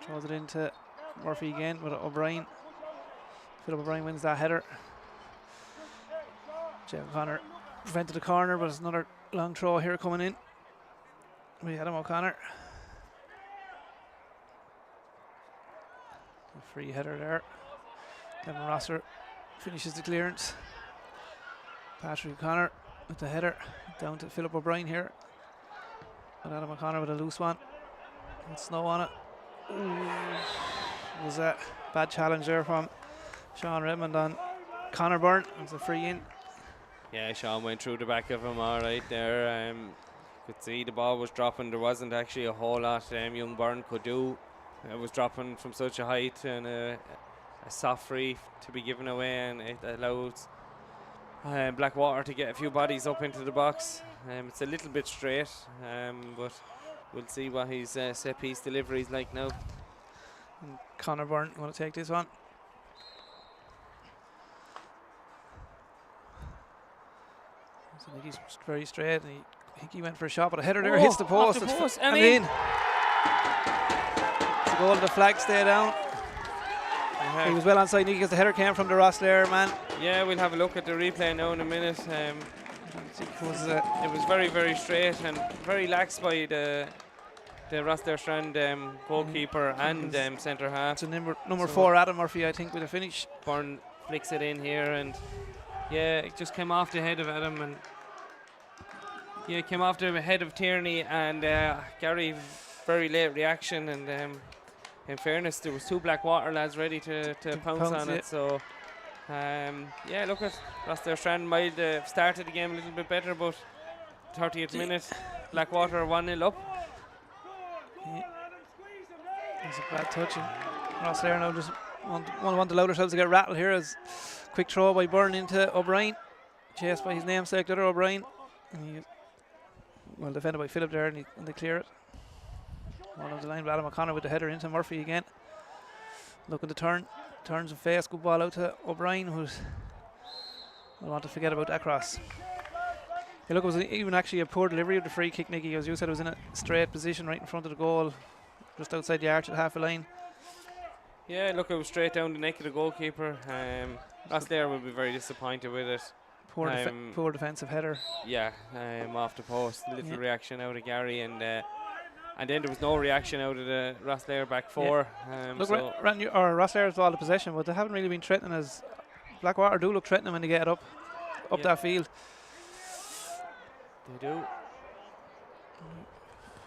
Throws it into Murphy again with O'Brien. Philip O'Brien wins that header. Jake O'Connor prevented the corner, but it's another long throw here coming in. We had Adam O'Connor. A free header there. Kevin Rosser finishes the clearance. Patrick O'Connor with the header down to Philip O'Brien here. And Adam O'Connor with a loose one. And snow on it. It was a bad challenge there from Sean Redmond on Conor Byrne. It's a free in.
yeah, Sean went through the back of him all right there. Could see the ball was dropping. There wasn't actually a whole lot young Byrne could do. It was dropping from such a height, and a soft free to be given away, and it allows Blackwater to get a few bodies up into the box. It's a little bit straight, but we'll see what his set piece delivery is like now.
And Conor Byrne going to take this one. So I think he's very straight, and I think he went for a shot, but a header there hits the post.
And
in. It's a goal. The flag stay down. He was well onside Nicky because the header came from the Rosslare man.
Yeah, we'll have a look at the replay now in a minute. It was very, very straight and very lax by the Rosslare Strand goalkeeper and centre half.
It's a number 4 Adam Murphy, I think, with a finish.
Byrne flicks it in here, and Yeah, it just came off the head of Adam, and yeah, came off the head of Tierney, and Gary very late reaction, and in fairness, there was 2 Blackwater lads ready to pounce on it. So yeah, look at Rossler Strand might have started the game a little bit better, but 30th minute, Blackwater 1-0 up.
It's a bad touch. Ross there now just want to allow themselves to get rattled here as quick throw by Byrne into O'Brien. Chased by his namesake, the other O'Brien. And he, well defended by Philip there, and they clear it. One of the line, Adam O'Connor with the header into Murphy again. Looking to turn. Turns and face. Good ball out to O'Brien, who's. I want to forget about that cross. Yeah, look, it was even actually a poor delivery of the free kick, Nicky. As you said, it was in a straight position right in front of the goal, just outside the arch at half a line.
Yeah, look, it was straight down the neck of the goalkeeper. Rossler will be very disappointed with it.
Poor defensive header.
Yeah, off the post. Little reaction out of Gary, and then there was no reaction out of the Rossler back four.
Look, Rossler has all the possession, but they haven't really been threatening as Blackwater do look threatening when they get it up that field.
They do.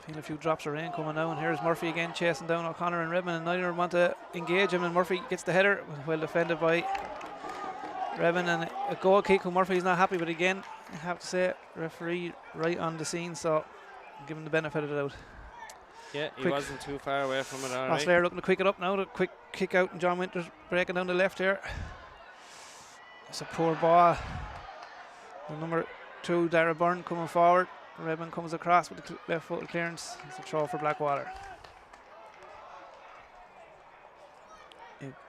Feel a few drops of rain coming now, and here's Murphy again chasing down O'Connor and Redmond, and neither of them want to engage him, and Murphy gets the header, well defended by Redmond, and a goal kick who Murphy's not happy with again. I have to say, referee right on the scene, so give him the benefit of the doubt.
Yeah, he wasn't too far away from it.
Ross Lair looking to quick it up now, the quick kick out, and John Winters breaking down the left here. It's a poor ball. The number 2, Dara Byrne, coming forward. Redmond comes across with the left foot clearance. It's a throw for Blackwater.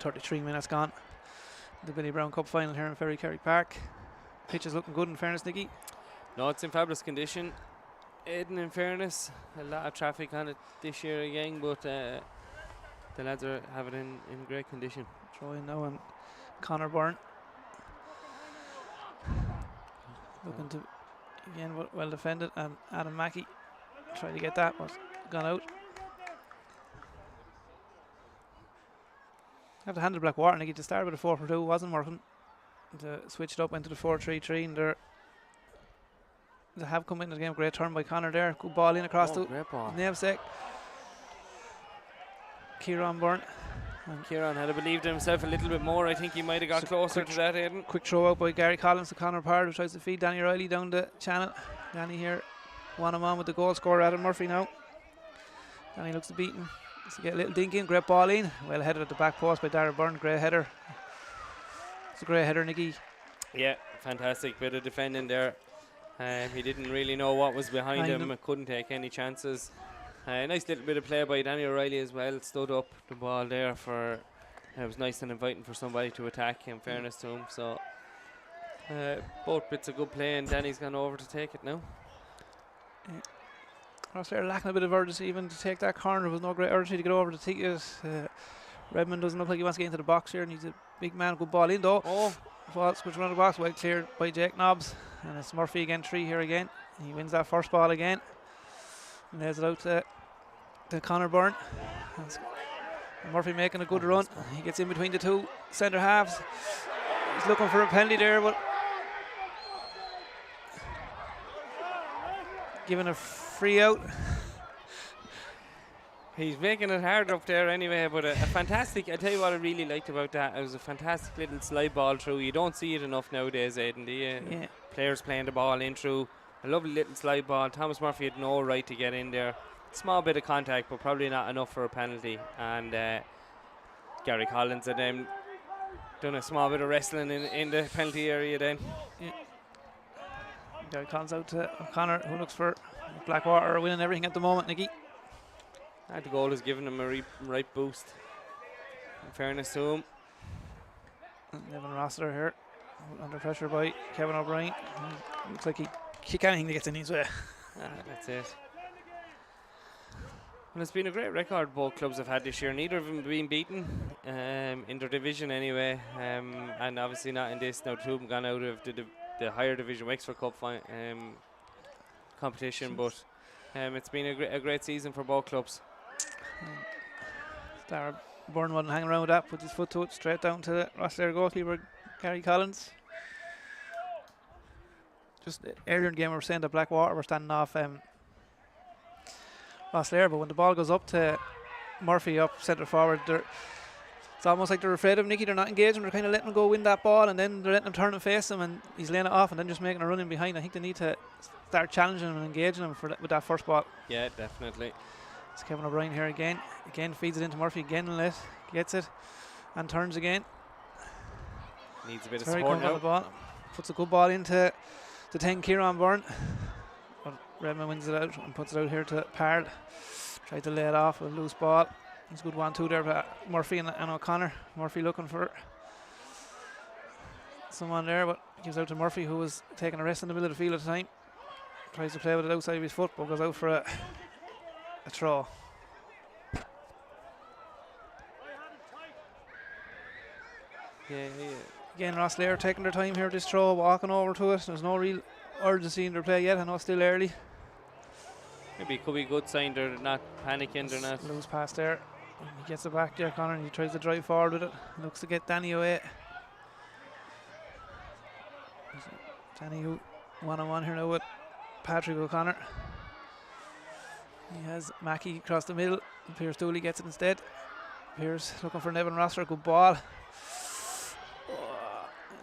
33 minutes gone. The Billy Browne Cup final here in Ferrycarrig Park. Pitch is looking good in fairness, Nicky.
No, it's in fabulous condition. Eden, in fairness, a lot of traffic on it this year again, but the lads have it in great condition.
Throw in now, and Conor Byrne looking to again well defended, and Adam Mackey tried to get that, but gone out. Have to handle Blackwater, Nicky, to start with a 4-4-2 wasn't working. To switch it up into the 4-3-3, and they have come into the game. Great turn by Conor there. Good ball in across to namesake Kieran Byrne.
And Kieran had believed in himself a little bit more. I think he might have got closer to that, Aidan.
Quick throw out by Gary Collins to Conor Parr, who tries to feed Danny Riley down the channel. Danny here, one-on-one with the goal scorer Adam Murphy now. Danny looks to beat him. Just to get a little dink in, great ball in. Well headed at the back post by Dara Byrne, great header. It's a great header, Nicky. Yeah,
fantastic bit of defending there. He didn't really know what was behind him. Couldn't take any chances. Nice little bit of play by Danny O'Reilly as well. Stood up the ball there for. It was nice and inviting for somebody to attack. In fairness to him, so both bits of good play, and Danny's gone over to take it now.
Ross there lacking a bit of urgency even to take that corner. There was no great urgency to get over to take it. Redmond doesn't look like he wants to get into the box here, and he's a big man. Good ball in though. Falls switch around the box, well cleared by Jake Nobbs, and it's Murphy again, 3 here again. He wins that first ball again, and lays it out to Conor Byrne. Murphy making a good run. He gets in between the 2 centre halves. He's looking for a penalty there, but given a free out.
He's making it hard up there anyway, but a fantastic, I tell you what I really liked about that, it was a fantastic little slide ball through. You don't see it enough nowadays, Aidan, do you?
Yeah.
Players playing the ball in through. A lovely little slide ball. Thomas Murphy had no right to get in there. Small bit of contact, but probably not enough for a penalty. And Gary Collins had done a small bit of wrestling in the penalty area then.
Yeah. Gary Collins out to O'Connor, who looks for Blackwater winning everything at the moment, Nicky.
The goal has given him a right boost. In fairness to him.
Nevin Rossler here, under pressure by Kevin O'Brien. Looks like he kick anything that gets in his way.
That's it. Well, it's been a great record both clubs have had this year. Neither of them have been beaten in their division anyway, and obviously not in this. Now 2 of them gone out of the higher division Wexford Cup competition, but it's been a great season for both clubs.
Dara Byrne wasn't hanging around with that, put his foot to it, straight down to the Rossler goalkeeper Gary Collins. just earlier in the game we were saying that Blackwater were standing off Rosslare, but when the ball goes up to Murphy up centre forward, it's almost like they're afraid of Nicky. They're not engaging. They're kind of letting him go win that ball, and then they're letting him turn and face him, and he's laying it off, and then just making a run in behind. I think they need to start challenging him and engaging him with that first ball.
Yeah, definitely.
It's Kevin O'Brien here again. Again feeds it into Murphy again and gets it and turns again.
Needs a bit of
Very
support
good on
now.
the ball. Puts a good ball into the 10 Kieran Byrne. But Redmond wins it out and puts it out here to Parl. Tried to lay it off with a loose ball. It's a good 1-2 there for Murphy and O'Connor. Murphy looking for someone there, but gives out to Murphy, who was taking a rest in the middle of the field at the time. Tries to play with it outside of his foot, but goes out for a throw.
Yeah.
Again, Rosslare taking their time here with this throw, walking over to it. There's no real urgency in their play yet. I know it's still early.
Maybe it could be a good sign they're not panicking. They're not.
Loose pass there. And he gets it back there, Connor, and he tries to drive forward with it. Looks to get Danny away. Danny who one-on-one here now with Patrick O'Connor. He has Mackey across the middle. Pierce Dooley gets it instead. Pierce looking for Nevin Rosser. Good ball.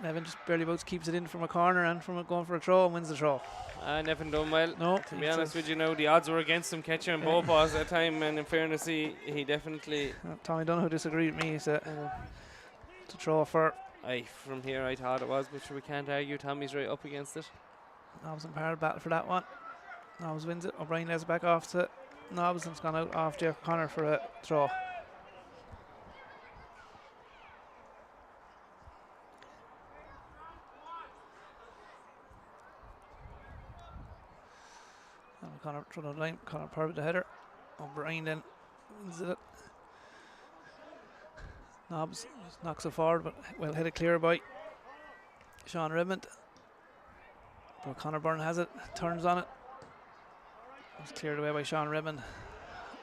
Nevin just barely about keeps it in from a corner and from going for a throw and wins the throw.
Nevin done well.
No,
to be honest with you, now the odds were against him catching both balls at a time, and in fairness, he definitely.
Tommy Donoghue disagreed with me. He said to throw for.
From here I thought it was, but sure, we can't argue. Tommy's right up against it.
Nobbs and Parl battle for that one. Nobbs wins it. O'Brien lays it back off to Nobbs, and it's gone out off Jeff Connor for a throw. Connor through the line. Connor Parr with the header. O'Brien then wins it. Nobbs just knocks it forward, but well headed clear by Sean Redmond. But Conor Byrne has it, turns on it. It's cleared away by Sean Redmond.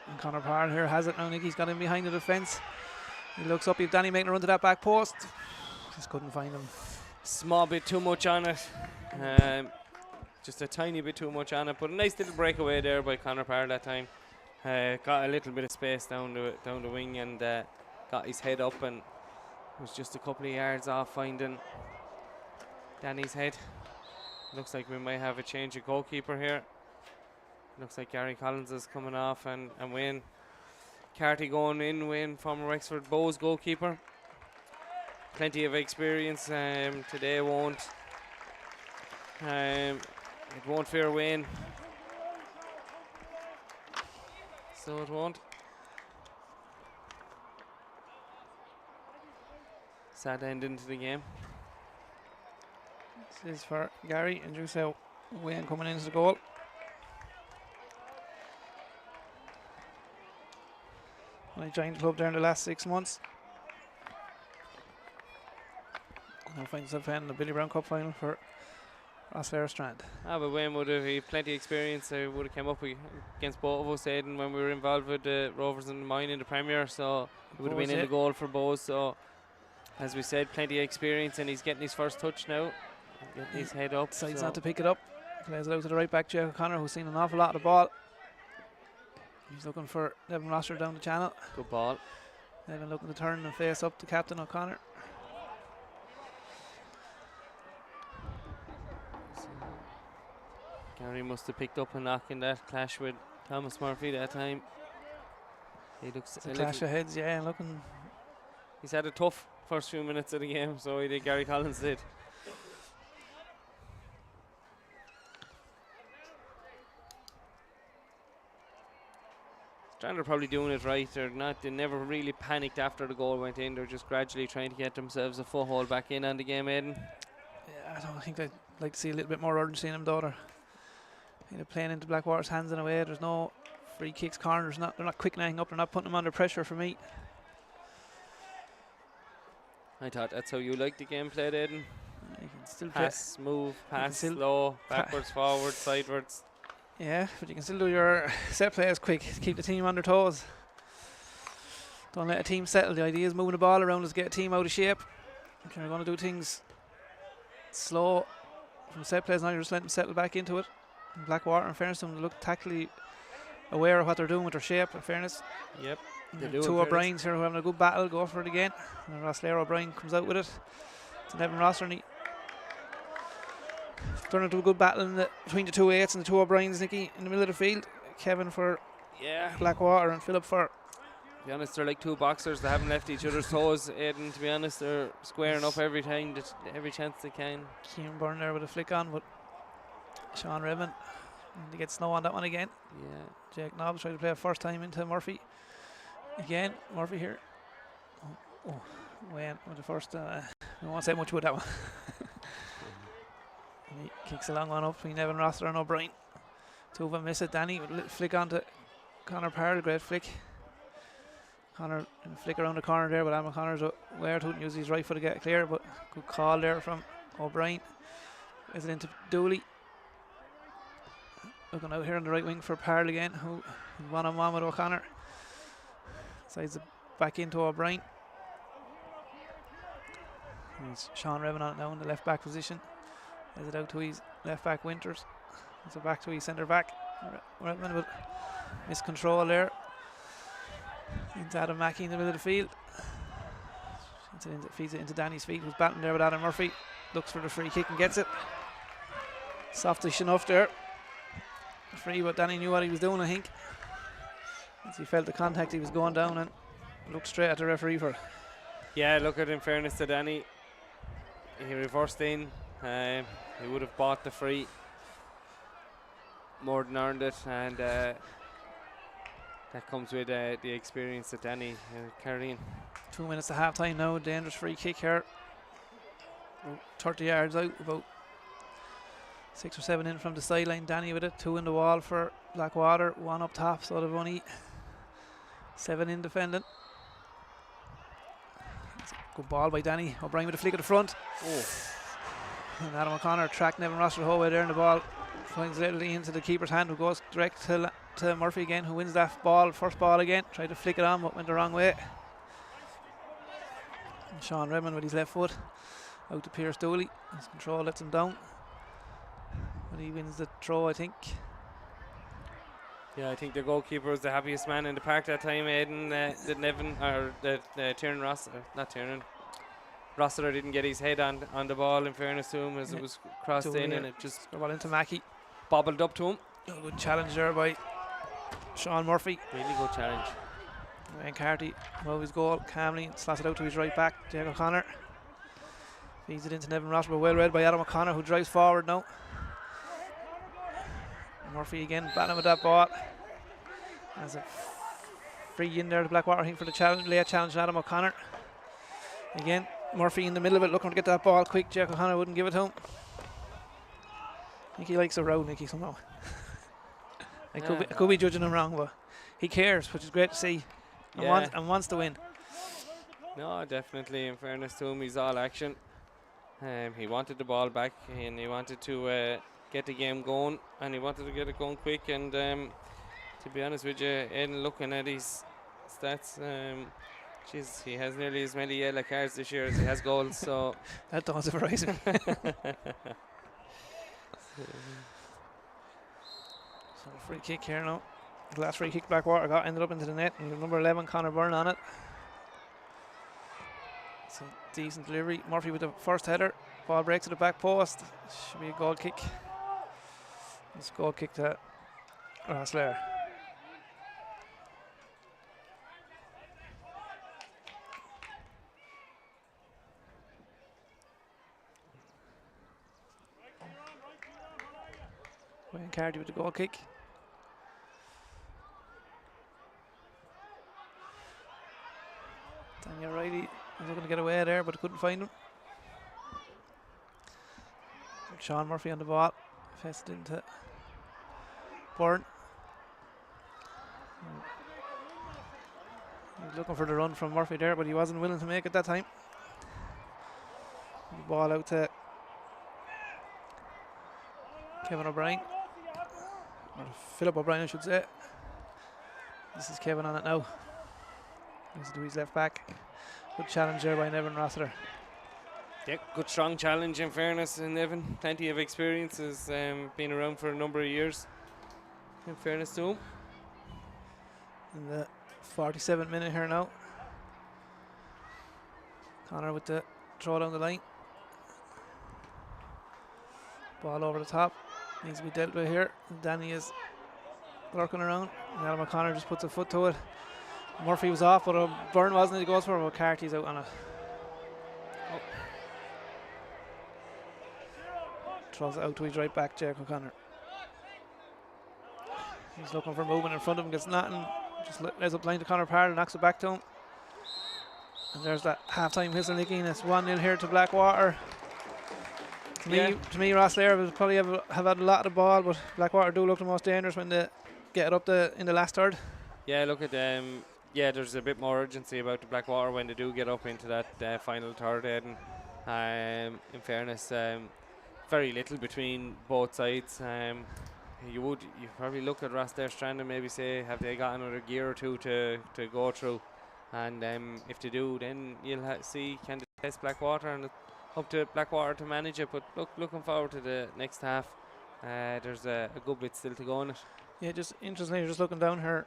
And Conor Parr here has it now. Nicky's got him behind the defence. He looks up, Danny making a run to that back post. Just couldn't find him.
Small bit too much on it. Just a tiny bit too much on it, but a nice little breakaway there by Conor Parr that time. Got a little bit of space down the wing and got his head up and was just a couple of yards off finding Danny's head. Looks like we might have a change of goalkeeper here. Looks like Gary Collins is coming off and Wayne Carty going in. Wayne, former Wexford Bows goalkeeper. Plenty of experience. Today won't. It won't fear Wayne. So it won't. Sad end into the game.
This is for Gary, and you say Wayne coming into the goal. Only joined the club there in the last 6 months. Now finds himself in the Billy Browne Cup final for Rosslare Strand.
But Wayne would have plenty of experience. Would have come up against both of us, Aidan, when we were involved with the Rovers and Mine in the Premier. So he would have been in the goal for both. So as we said, plenty of experience, and he's getting his first touch now. Getting his head up.
Decides not to pick it up. Plays it out to the right back, Jake O'Connor, who's seen an awful lot of the ball. He's looking for Nevin Rosser down the channel.
Good ball.
Nevin looking to turn and face up to Captain O'Connor.
Gary must have picked up a knock in that clash with Thomas Murphy that time. He looks
a clash of heads, yeah, looking.
He's had a tough first few minutes of the game, so he did. Gary Collins did. Strand are probably doing it right. They never really panicked after the goal went in. They're just gradually trying to get themselves a foothold back in on the game, Aidan.
Yeah, I don't think they'd like to see a little bit more urgency in them, though. They're playing into Blackwater's hands in a way. There's no free kicks, corners. They're not quicking anything up. They're not putting them under pressure for me.
I thought that's how you like the game played, Aidan.
You can still
pass, move, pass, slow, backwards, forwards, sidewards.
Yeah, but you can still do your set plays quick, keep the team on their toes. Don't let a team settle. The idea is moving the ball around, is get a team out of shape. If you're going to do things slow from set plays now. You're just letting them settle back into it. And Blackwater, in fairness to them, look tactically aware of what they're doing with their shape, in fairness.
Yep.
Two O'Briens here who are having a good battle, go for it again. And Rosslair O'Brien comes out with it. It's Nevin Rosser, and he turned into a good battle between the two eights and the two O'Briens, Nicky, in the middle of the field. Kevin for Blackwater and Philip for.
To be honest, they're like two boxers. They haven't left each other's toes. Aidan, to be honest, they're squaring up every time, every chance they can.
Kieran Byrne there with a flick on, but Sean Redmond, and he gets snow on that one again.
Yeah.
Jake Nobbs trying to play a first time into Murphy. Again, Murphy here. Wayne with the first. We won't say much about that one. And he kicks a long one up between Evan Rosser and O'Brien. Two of them miss it. Danny with a flick on to Conor Parr, a great flick. Conor in a flick around the corner there, but Alan Connor's aware to use his right foot to get it clear, but good call there from O'Brien. Is it into Dooley? Looking out here on the right wing for Parr again, who one-on-one with O'Connor. Sides it back into O'Brien. It's Sean Revan on it now in the left back position. Is it out to his left back Winters? Is it back to his centre back? Redmond with miscontrol there. Into Adam Mackey in the middle of the field. Feeds it into Danny's feet, who's battling there with Adam Murphy. Looks for the free kick and gets it. Softish enough there. Free, but Danny knew what he was doing, I think. As he felt the contact, he was going down and looked straight at the referee for it.
Yeah, look at, in fairness to Danny, he reversed in. He would have bought the free, more than earned it, and that comes with the experience that Danny carrying.
2 minutes to half time now. Dangerous free kick here. 30 yards out, about 6 or 7 in from the sideline. Danny with it. 2 in the wall for Blackwater. 1 up top, so they've only 7 in defending. Good ball by Danny. O'Brien with a flick at the front. And Adam O'Connor tracked Nevin Rosser the whole way there, and the ball finds literally into the keeper's hand, who goes direct to Murphy again, who wins that ball, first ball again. Tried to flick it on, but went the wrong way. And Sean Redmond with his left foot out to Pierce Dooley. His control lets him down, but he wins the throw, I think.
Yeah, I think the goalkeeper was the happiest man in the park that time, Aidan. That Nevin, or that Tiernan Rossiter, not Tiernan, Rossiter didn't get his head on the ball, in fairness to him, as it was crossed in, and it just
ball into Mackey.
Bobbled up to him.
A good challenge there by Sean Murphy.
Really good challenge.
Wayne Carty above his goal, calmly slots it out to his right back, Jake O'Connor. Feeds it into Nevin Rosser, but well read by Adam O'Connor, who drives forward now. Murphy again battling with that ball. As a free in there to Blackwater, I think, for the challenge, late challenge to Adam O'Connor. Again, Murphy in the middle of it, looking to get that ball quick. Jake O'Connor wouldn't give it to him. I think he likes a row, Nicky, somehow. I could be judging him wrong, but he cares, which is great to see, and wants to win.
No, definitely, in fairness to him, he's all action. He wanted the ball back, and he wanted to get the game going, and he wanted to get it going quick. And to be honest with you, Aidan, looking at his stats, he has nearly as many yellow cards this year as he has goals, so
that doesn't surprise me. So free kick here now. The last free kick Blackwater got ended up into the net, and number 11 Conor Byrne on it. It's a decent delivery. Murphy with the first header. Ball breaks at the back post. Should be a goal kick. It's a goal kick to Rosslair. Wayne Carty with the goal kick. Daniel Riley was looking to get away there, but couldn't find him. Sean Murphy on the ball, fessed into Byrne. He was looking for the run from Murphy there, but he wasn't willing to make it that time. The ball out to Kevin O'Brien, or Philip O'Brien, I should say. This is Kevin on it now. He's to his left back. Good challenge there by Nevin Rossiter.
Yeah, good strong challenge in fairness in Evan. Plenty of experiences, been around for a number of years. In fairness to him.
In the 47th minute here now. Connor with the throw down the line. Ball over the top. Needs to be dealt with here. Danny is lurking around. And Adam O'Connor just puts a foot to it. Murphy was off, but Byrne wasn't. He goes for it, but Carty's out on it. Oh. Throws it out to his right back, Jake O'Connor. He's looking for movement in front of him, gets nothing. Just lays up line to Connor Parr, knocks it back to him. And there's that half-time whistle nicking. It's 1-0 here to Blackwater. To me, Ross Lair will probably have had a lot of the ball, but Blackwater do look the most dangerous when they get it up in the last third.
Yeah, look at there's a bit more urgency about the Blackwater when they do get up into that final third, Aidan. In fairness, very little between both sides. You probably look at Ross Lair Strand and maybe say, have they got another gear or two to go through? And if they do, then you'll see can they test Blackwater, and up to Blackwater to manage it. But looking forward to the next half. There's a good bit still to go on it.
Yeah, just interestingly, just looking down here,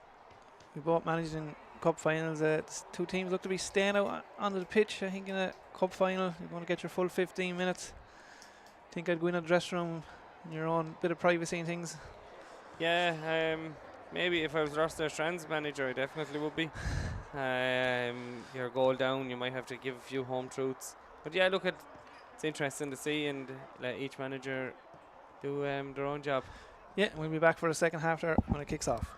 we both managed in cup finals. Two teams look to be staying out onto the pitch. I think in a cup final, you want to get your full 15 minutes. I think I'd go in the dressing room in your own bit of privacy and things.
Yeah, maybe if I was Ross Lair Strand's manager, I definitely would be. Your goal down, you might have to give a few home truths. But yeah, look, it's interesting to see and let each manager do their own job.
Yeah, we'll be back for the second half there when it kicks off.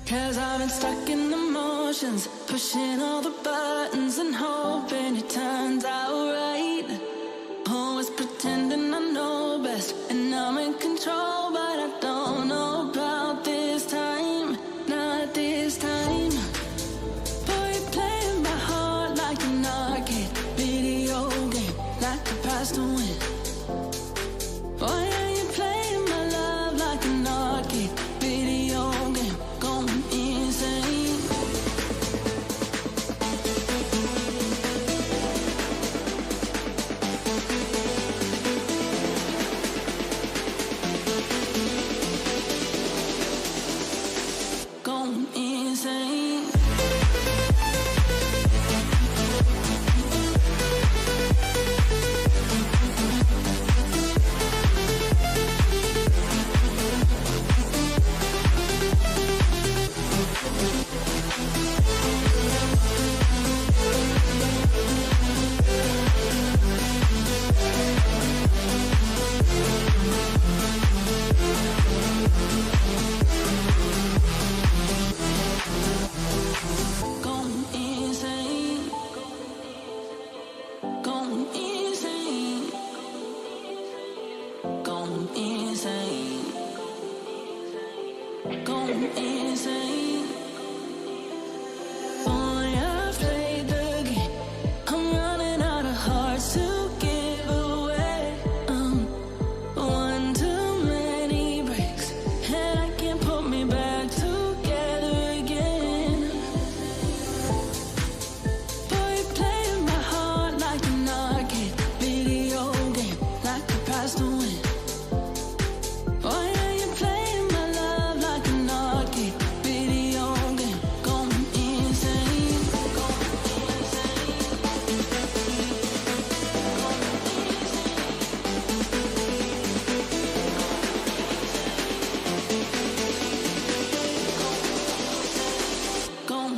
Cause I've been stuck in the motions, pushing all the buttons and hoping it turns out right. Always pretending I know best and I'm in control, but I don't know about this time, not this time. Boy, you're playing my heart like an arcade video game, like a prize to win. Boy, are you playing my love like an arcade video game, going insane.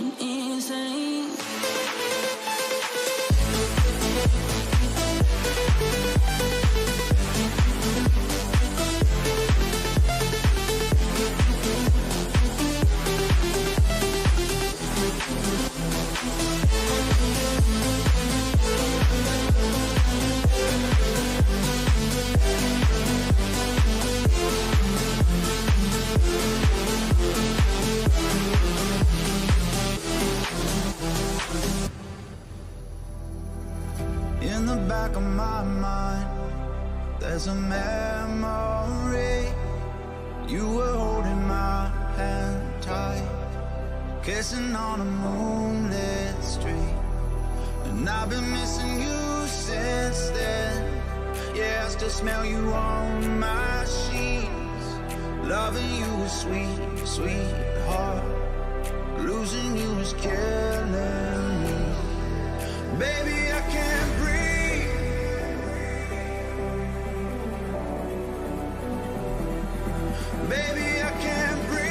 going insane.
In the back of my mind, there's a memory. You were holding my hand tight, kissing on a moonlit street. And I've been missing you since then. Yeah, I still smell you on my sheets. Loving you is sweet, sweetheart. Losing you is killing me. Baby, I can't breathe. Baby, I can't breathe.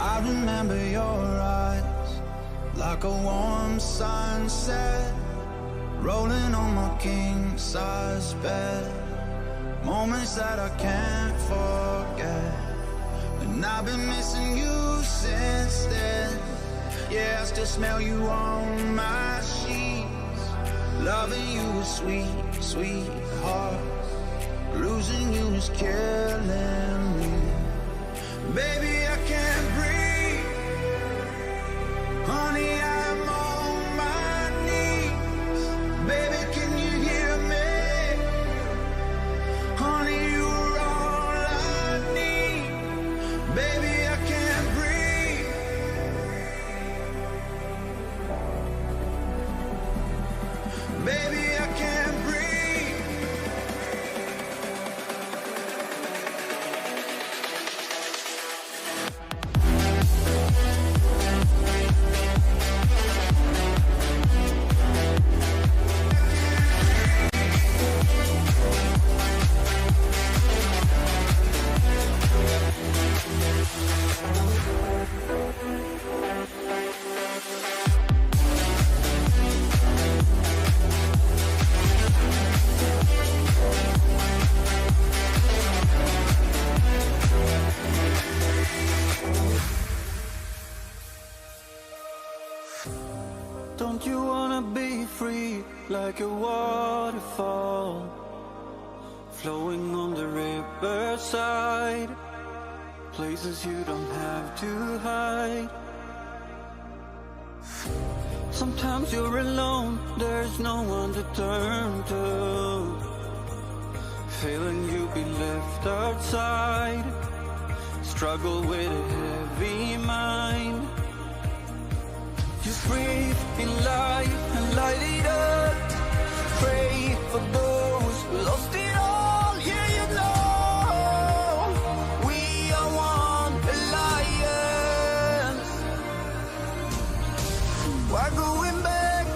I remember your eyes like a warm sunset, rolling on my king-size bed. Moments that I can't forget. And I've been missing you since then. Yeah, I still smell you on my sheets. Loving you is sweet, sweetheart. Losing you is killing me. Baby, I can't breathe. Honey, I'm on my knees. Baby, can you hear me? Honey, you're all I need. Baby, I can't breathe. Baby, I can't breathe.
Don't you wanna be free like a waterfall, flowing on the riverside, places you don't have to hide. Sometimes you're alone, there's no one to turn to, feeling you'll be left outside, struggle with a heavy mind. Just breathe in life and light it up. Pray for those who lost it all. Yeah, you know we are one alliance. Why going back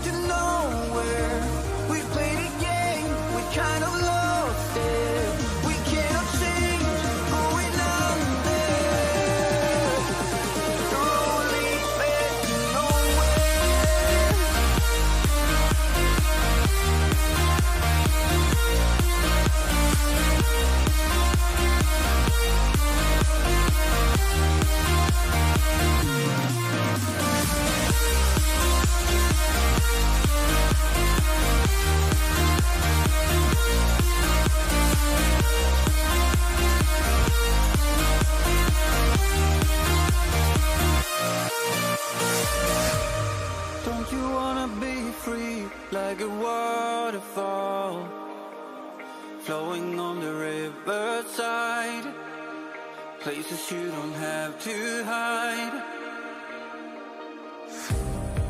to nowhere? We played a game, we kind of lost it. We cannot change going under. Like a waterfall, flowing on the riverside, places you don't have to hide.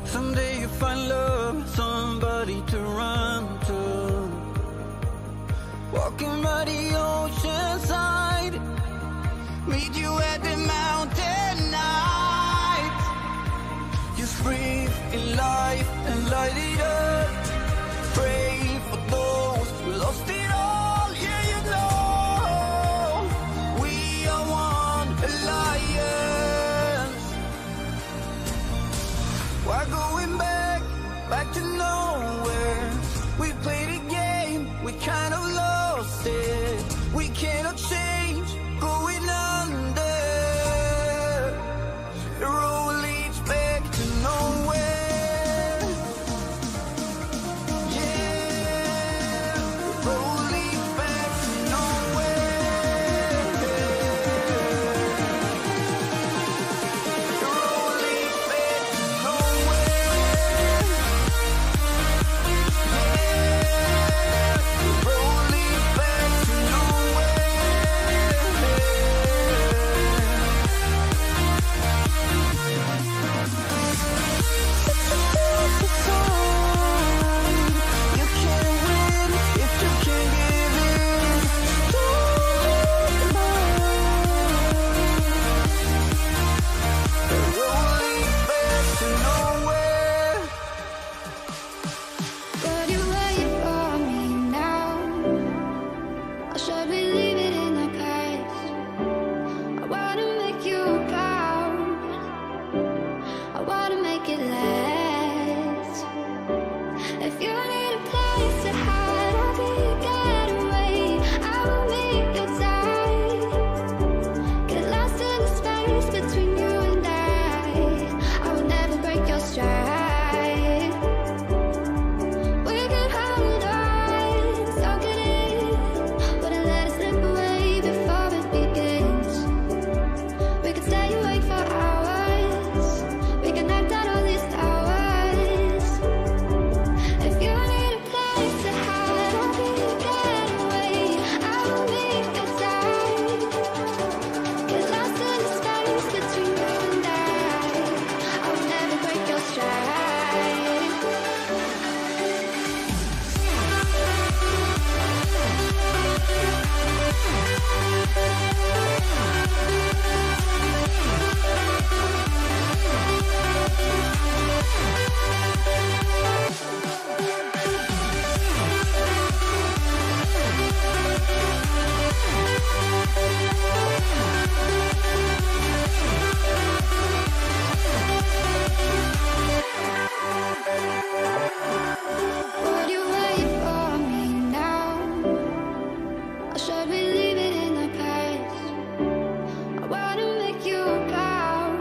Someday you find love, somebody to run to, walk walking by the ocean side. Meet you at the mountain night. Just breathe in life and light it up. Pray for those who lost it all. Yeah, you know we are one alliance. Why going back to nowhere? We played a game, we kind of lost it. We cannot change, going under. The road leads back to nowhere. Yeah, the road leads back to nowhere. The road leads back to nowhere. The road leads back to nowhere. You can't win if you can't give in. The road leads back to nowhere.
But you're waiting for me now. Or should we leave it in the past? I wanna make you proud. I wanna make it last. If you need a place to hide, I'll be your getaway. I will meet your tide. Get lost in the space between you and I will never break your stride. We could hold on, soak it in. Wouldn't let it slip away before it begins. We could stay awake for hours. We could knock down all these towers. If you need a place to hide, I'll be your getaway. I will meet your tide. Get lost in the space between you and I will never break your stride. Would you wait for me now? Or should we leave it in the past? I wanna make you proud.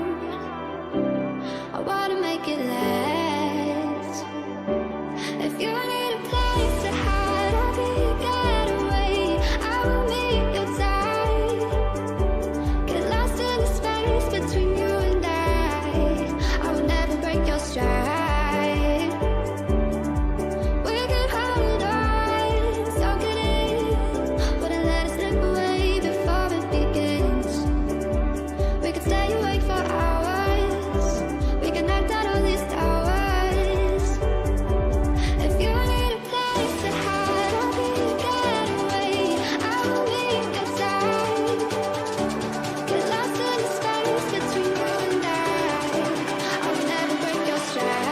I wanna make it last. If you need a place to hide, I'll be your getaway. I will meet your tide. Get lost in the space between you and I will never break your stride. We could hold on, soak it in. Wouldn't let it slip away before it begins. We could stay awake for hours. We could knock down all these towers. If you need a place to hide, I'll be your getaway. I will meet your tide. Get lost in the space between you and I will never break your stride.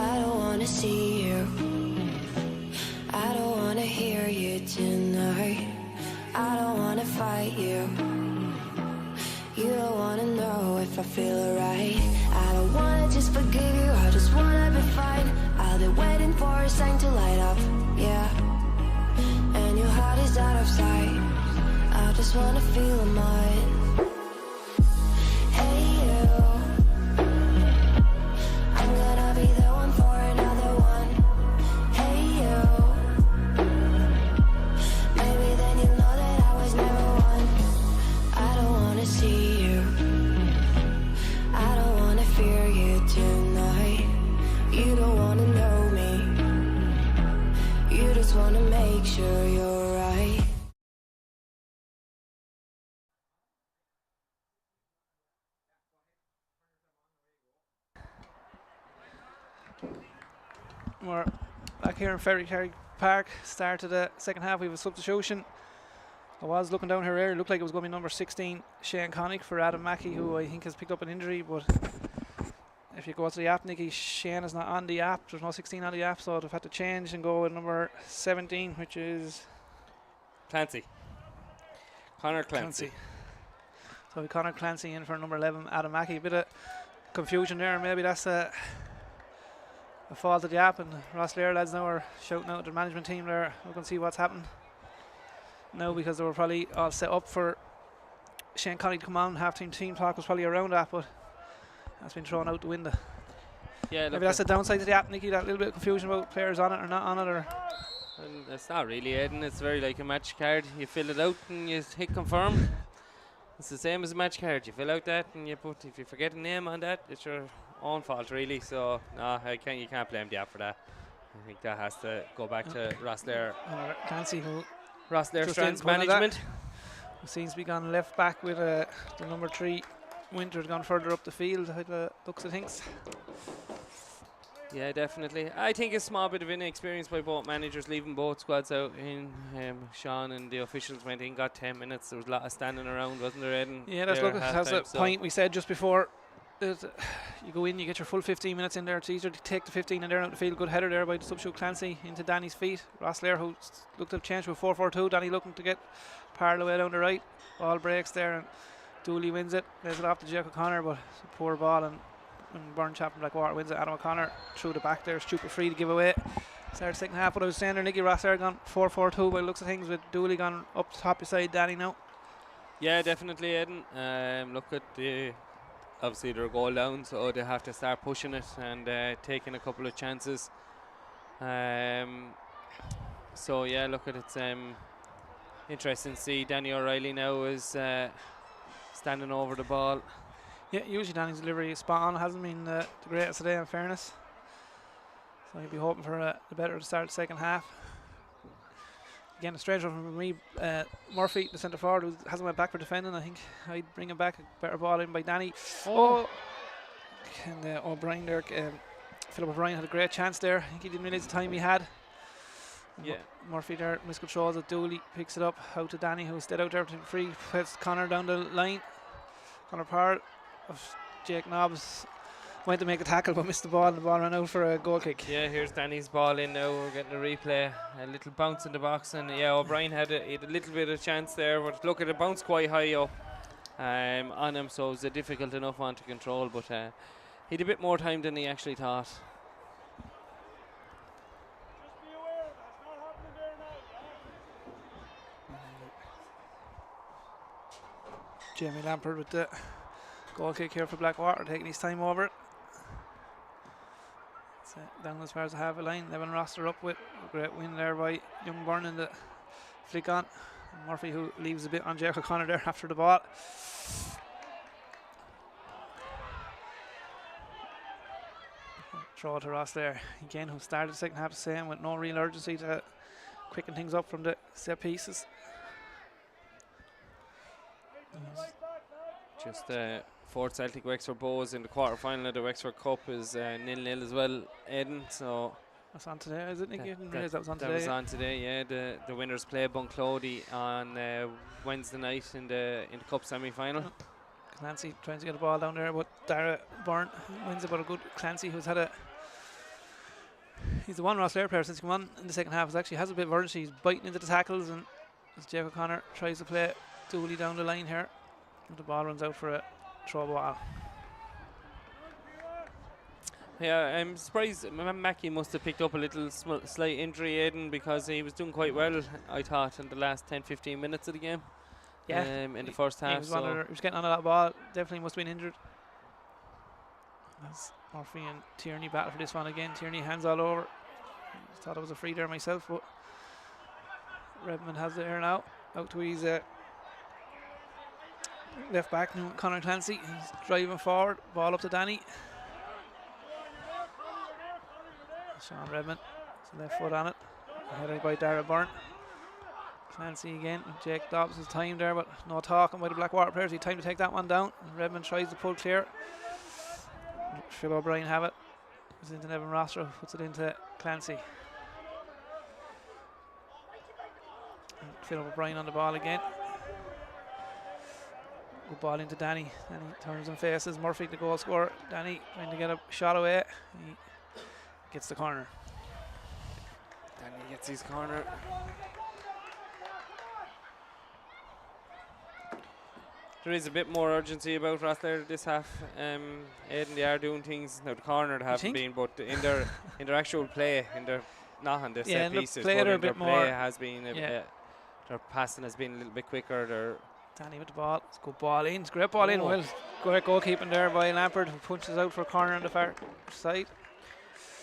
I don't wanna see you. I don't wanna hear you tonight. I don't wanna fight you. You don't wanna know if I feel alright. I don't wanna just forgive you, I just wanna be fine. I'll be waiting for a sign to light up, yeah. And your heart is out of sight. I just wanna feel mine. Hey you, I'm gonna be the one for another one.
just wanna make sure you're right.
We're back here in Ferrycarrig Park. Start of the second half. We have a substitution. I was looking down here earlier. It looked like it was going to be number 16, Shane Connick, for Adam Mackey, who I think has picked up an injury. But if you go to the app, Nicky, Shane is not on the app. There's no 16 on the app, so they've had to change and go with number 17, which is
Clancy. Connor Clancy.
So Connor Clancy in for number 11, Adam Mackey. A bit of confusion there. Maybe that's a fault of the app, and Ross Lair lads now are shouting out at the management team there. We can see what's happened now, because they were probably all set up for Shane Connick to come on. Team talk was probably around that, but that's been thrown out the window.
Yeah,
maybe that's the downside to the app, Nicky, that little bit of confusion about players on it or not on it. Or
well, it's not really, Aidan. It's very like a match card. You fill it out and you hit confirm. It's the same as a match card. You fill out that and you put, if you forget a name on that, it's your own fault really. So no, you can't blame the app for that. I think that has to go back to Ross Lair.
Clancy, who
Ross Lair
just
Strands
didn't put
management.
who seems to be gone left back with the number 3 Winter gone further up the field. Looks of things.
Yeah, definitely. I think a small bit of inexperience by both managers, leaving both squads out in. Sean and the officials went in, got 10 minutes. There was a lot of standing around, wasn't there, Ed?
Yeah, that's a point we said just before. That you go in, you get your full 15 minutes in there. It's easier to take the 15 in there out the field. Good header there by the substitute Clancy into Danny's feet. Ross Lair, who looked to have changed with 4-4-2. Danny looking to get parallel way down the right. Ball breaks there and Dooley wins it. Lays it off to Jack O'Connor, but it's a poor ball, and Burnchap from Blackwater wins it. Adam O'Connor through the back there, stupid free to give away. Start second half. What I was saying there, Nicky, Ross Lair gone 4-4-2 by the looks of things, with Dooley gone up top beside Danny now.
Yeah, definitely, Eden. Look at the. Obviously they're a goal down, so they have to start pushing it and taking a couple of chances. So yeah, look at it's interesting to see Danny O'Reilly now is standing over the ball.
Yeah, usually Danny's delivery is spot on. It hasn't been the greatest today, in fairness. So he'll be hoping for the better to start the second half. Again, a strange one from me. Murphy, the centre forward, who hasn't went back for defending. I think I'd bring him back. A better ball in by Danny. And O'Brien there. Philip O'Brien had a great chance there. I think he didn't realise the time he had.
Yeah.
Murphy there miscontrols it. Dooley picks it up out to Danny, who's dead out there to free. Puts Connor down the line. Connor Parr of Jake Nobbs went to make a tackle but missed the ball, and the ball ran out for a goal kick.
Yeah, here's Danny's ball in now. We're getting a replay. A little bounce in the box, and yeah, O'Brien had a little bit of chance there, but look at it, bounce quite high up on him, so it was a difficult enough one to control, but he had a bit more time than he actually thought.
Jamie Lampard with the goal kick here for Blackwater, taking his time over it. It's down as far as the half a line. Evan Roster up with a great win there by Youngburn in the flick on. And Murphy, who leaves a bit on Jake O'Connor there after the ball. Throw to Ross there again, who started the second half the same with no real urgency to quicken things up from the set pieces.
Just Fort Celtic Wexford Bows in the quarter final of the Wexford Cup is 0-0 as well, Eden. So
that's on today, is it, Nicky? I didn't realise that was on today.
That was on today, yeah. The winners play Bunclody on Wednesday night in the cup semi-final.
Clancy trying to get the ball down there, but Dara Byrne wins it. But a good Clancy, who's had he's the one Ross Lair player since he come on in the second half, actually has a bit of urgency. He's biting into the tackles, and as Jake O'Connor tries to play Dooley down the line here, and the ball runs out for a throw ball.
Yeah, I'm surprised Mackey must have picked up a little slight injury, Aiden, because he was doing quite well, I thought, in the last 10-15 minutes of the game.
Yeah,
in the first half.
He was getting on that ball. Definitely must have been injured. As Murphy and Tierney battle for this one again. Tierney hands all over. Thought it was a free there myself, but Redmond has it here now. Out to his left back, Conor Clancy. He's driving forward. Ball up to Danny. Sean Redmond, left foot on it. Headed by Dara Byrne. Clancy again. Jake Dobbs has time there, but no talking by the Blackwater players. He had time to take that one down. Redmond tries to pull clear. Phil O'Brien have it. It's into Nevin Rostro, puts it into Clancy. And Phil O'Brien on the ball again. Good ball into Danny. Danny turns and faces Murphy, the goal scorer. Danny trying to get a shot away. He gets the corner.
Danny gets his corner. There is a bit more urgency about Rosslare this half. Aiden, they are doing things now. The corner they haven't been, but in their actual play, not on the set pieces, but in their play has been. Their passing has been a little bit quicker.
Danny with the ball. It's a good ball in. It's a great ball in. Well, great goalkeeping there by Lampard, who punches out for a corner on the far side.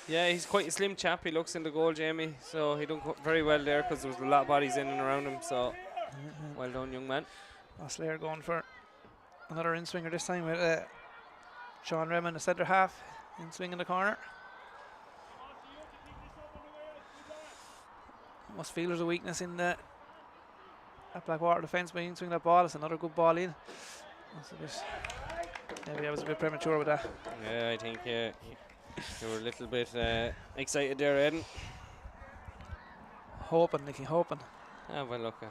Yeah, he's quite a slim chap. He looks in the goal, Jamie. So he done very well there because there was a lot of bodies in and around him. So well done, young man.
Rosslare going for another in-swinger this time with Sean Redmond, the centre half, in-swing in the corner. Must feel there's a weakness in that Blackwater defence by in-swing that ball. It's another good ball in. Maybe I was a bit premature with that.
Yeah, I think you were a little bit excited there, Eden.
Hoping, Nicky, hoping.
Ah, well, look.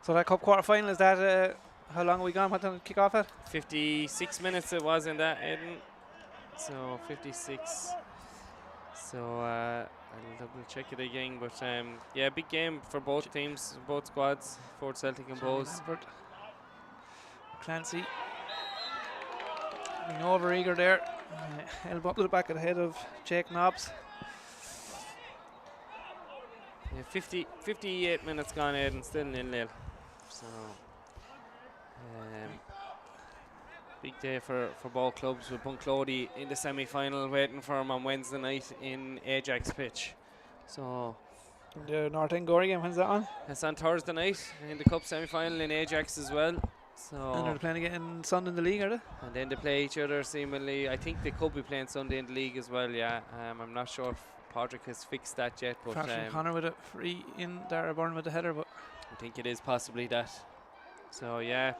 So that cup quarter final, is that how long are we gone? What time kick off at?
56 minutes it was in that, Eden. So 56. So I'll double check it again, but yeah, big game for both teams, both squads, Fort Celtic and Bowes.
Clancy being over eager there, elbow up to the back of the head of Jake Nobbs.
Yeah, 58 minutes gone, Eden, still 0-0. So big day for both clubs, with Bunclody in the semi-final waiting for him on Wednesday night in Ajax pitch. So
the North End Gorey game, when's that on?
It's on Thursday night in the cup semi-final in Ajax as well. So
and they're playing again Sunday in the league, are they?
And then they play each other seemingly. I think they could be playing Sunday in the league as well, yeah. I'm not sure if Patrick has fixed that yet, but
Connor with a free in, Dara Byrne with the header, but
I think it is possibly that. So yeah,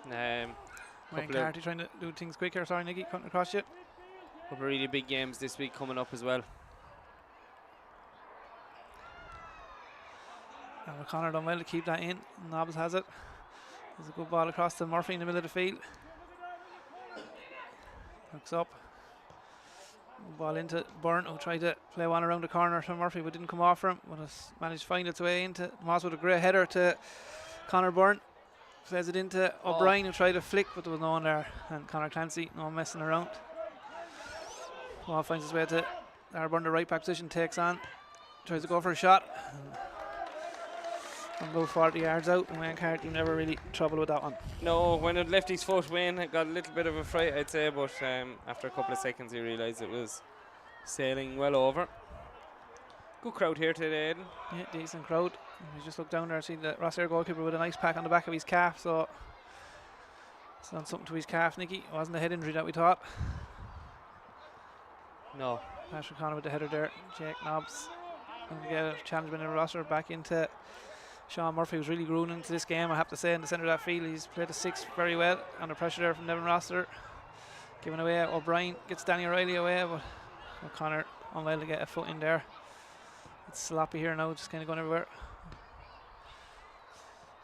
Wayne Carty trying to do things quicker. Sorry, Nicky, cutting across you.
Couple of really big games this week coming up as well.
And O'Connor done well to keep that in. Nobbs has it. There's a good ball across to Murphy in the middle of the field. Hooks up. Ball into Byrne, who tried to play one around the corner to Murphy, but didn't come off for him. But has managed to find its way into Moss with a great header to Conor Byrne. Plays it into O'Brien, who tried to flick, but there was no one there. And Conor Clancy, no messing around. Ball finds its way to Dara Byrne, the right back position, takes on, tries to go for a shot. And about 40 yards out, and Wayne Carty never really trouble with that one.
No, when it left his foot, Wayne got a little bit of a fright, I'd say, but after a couple of seconds he realised it was sailing well over. Good crowd here today, Aidan.
Yeah, decent crowd. We just look down there and see the Rosslare goalkeeper with a nice pack on the back of his calf, so it's done something to his calf, Nicky. It wasn't a head injury that we thought.
No.
Patrick Connor with the header there. Jake Nobbs going to get a challenge by Nevin Rosslare back into Sean Murphy, who's really grown into this game, I have to say, in the centre of that field. He's played the 6 very well, under pressure there from Nevin Rosslare. Giving away, O'Brien gets Danny O'Reilly away, but O'Connor unwell to get a foot in there. It's sloppy here now, just kind of going everywhere.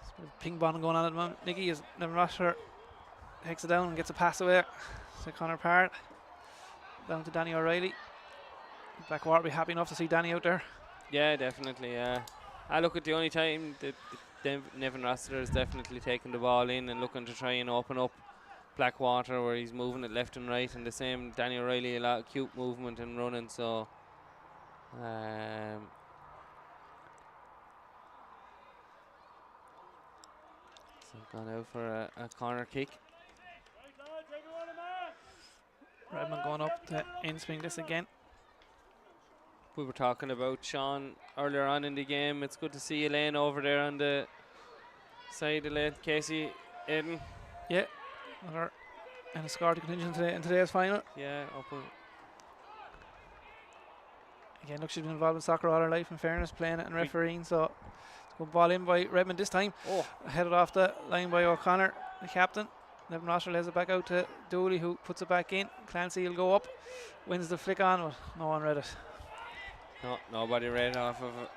There's a bit of ping pong going on at the moment. Nicky, is Nevin Rosslare takes it down and gets a pass away to Conor Parrott. Down to Danny O'Reilly. Blackwater will be happy enough to see Danny out there.
Yeah, definitely, yeah. I look at the only time that Nevin Rosslare is definitely taking the ball in and looking to try and open up Blackwater, where he's moving it left and right, and the same Danny O'Reilly, a lot of cute movement and running, so gone out for a corner kick.
Redmond going up to in-swing this again.
We were talking about Sean earlier on in the game. It's good to see Elaine over there on the side of lane. Casey, Aidan.
Yeah, another and a score to contingent today in today's final.
Yeah,
Again, look, she's been involved in soccer all her life, in fairness, playing it and refereeing. So it's a good ball in by Redmond this time.
Oh,
Headed off the line by O'Connor, the captain. Nevin Rosser lays it back out to Dooley, who puts it back in. Clancy will go up, wins the flick on, but no one read it.
no, nobody read off of it.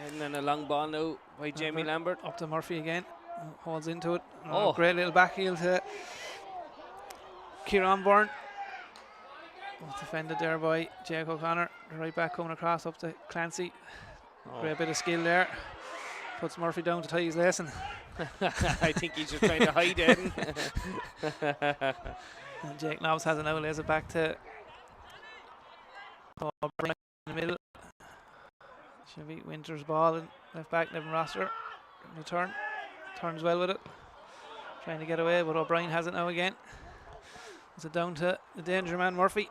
And then a long ball now by Jamie Lambert.
Up to Murphy again, holds into it.
Oh.
Great little back heel to Kieran Byrne. Was defended there by Jake O'Connor. The right back coming across up to Clancy.
Oh.
Great bit of skill there. Puts Murphy down to tie his lesson.
I think he's just trying to hide it.
And Jake Nobbs has it now, lays it back to Paul Bryan in the middle. Should be Winter's ball and left back, Nevin Rosser. Return. Turns well with it. Trying to get away, but O'Brien has it now again. Is it down to the danger man Murphy?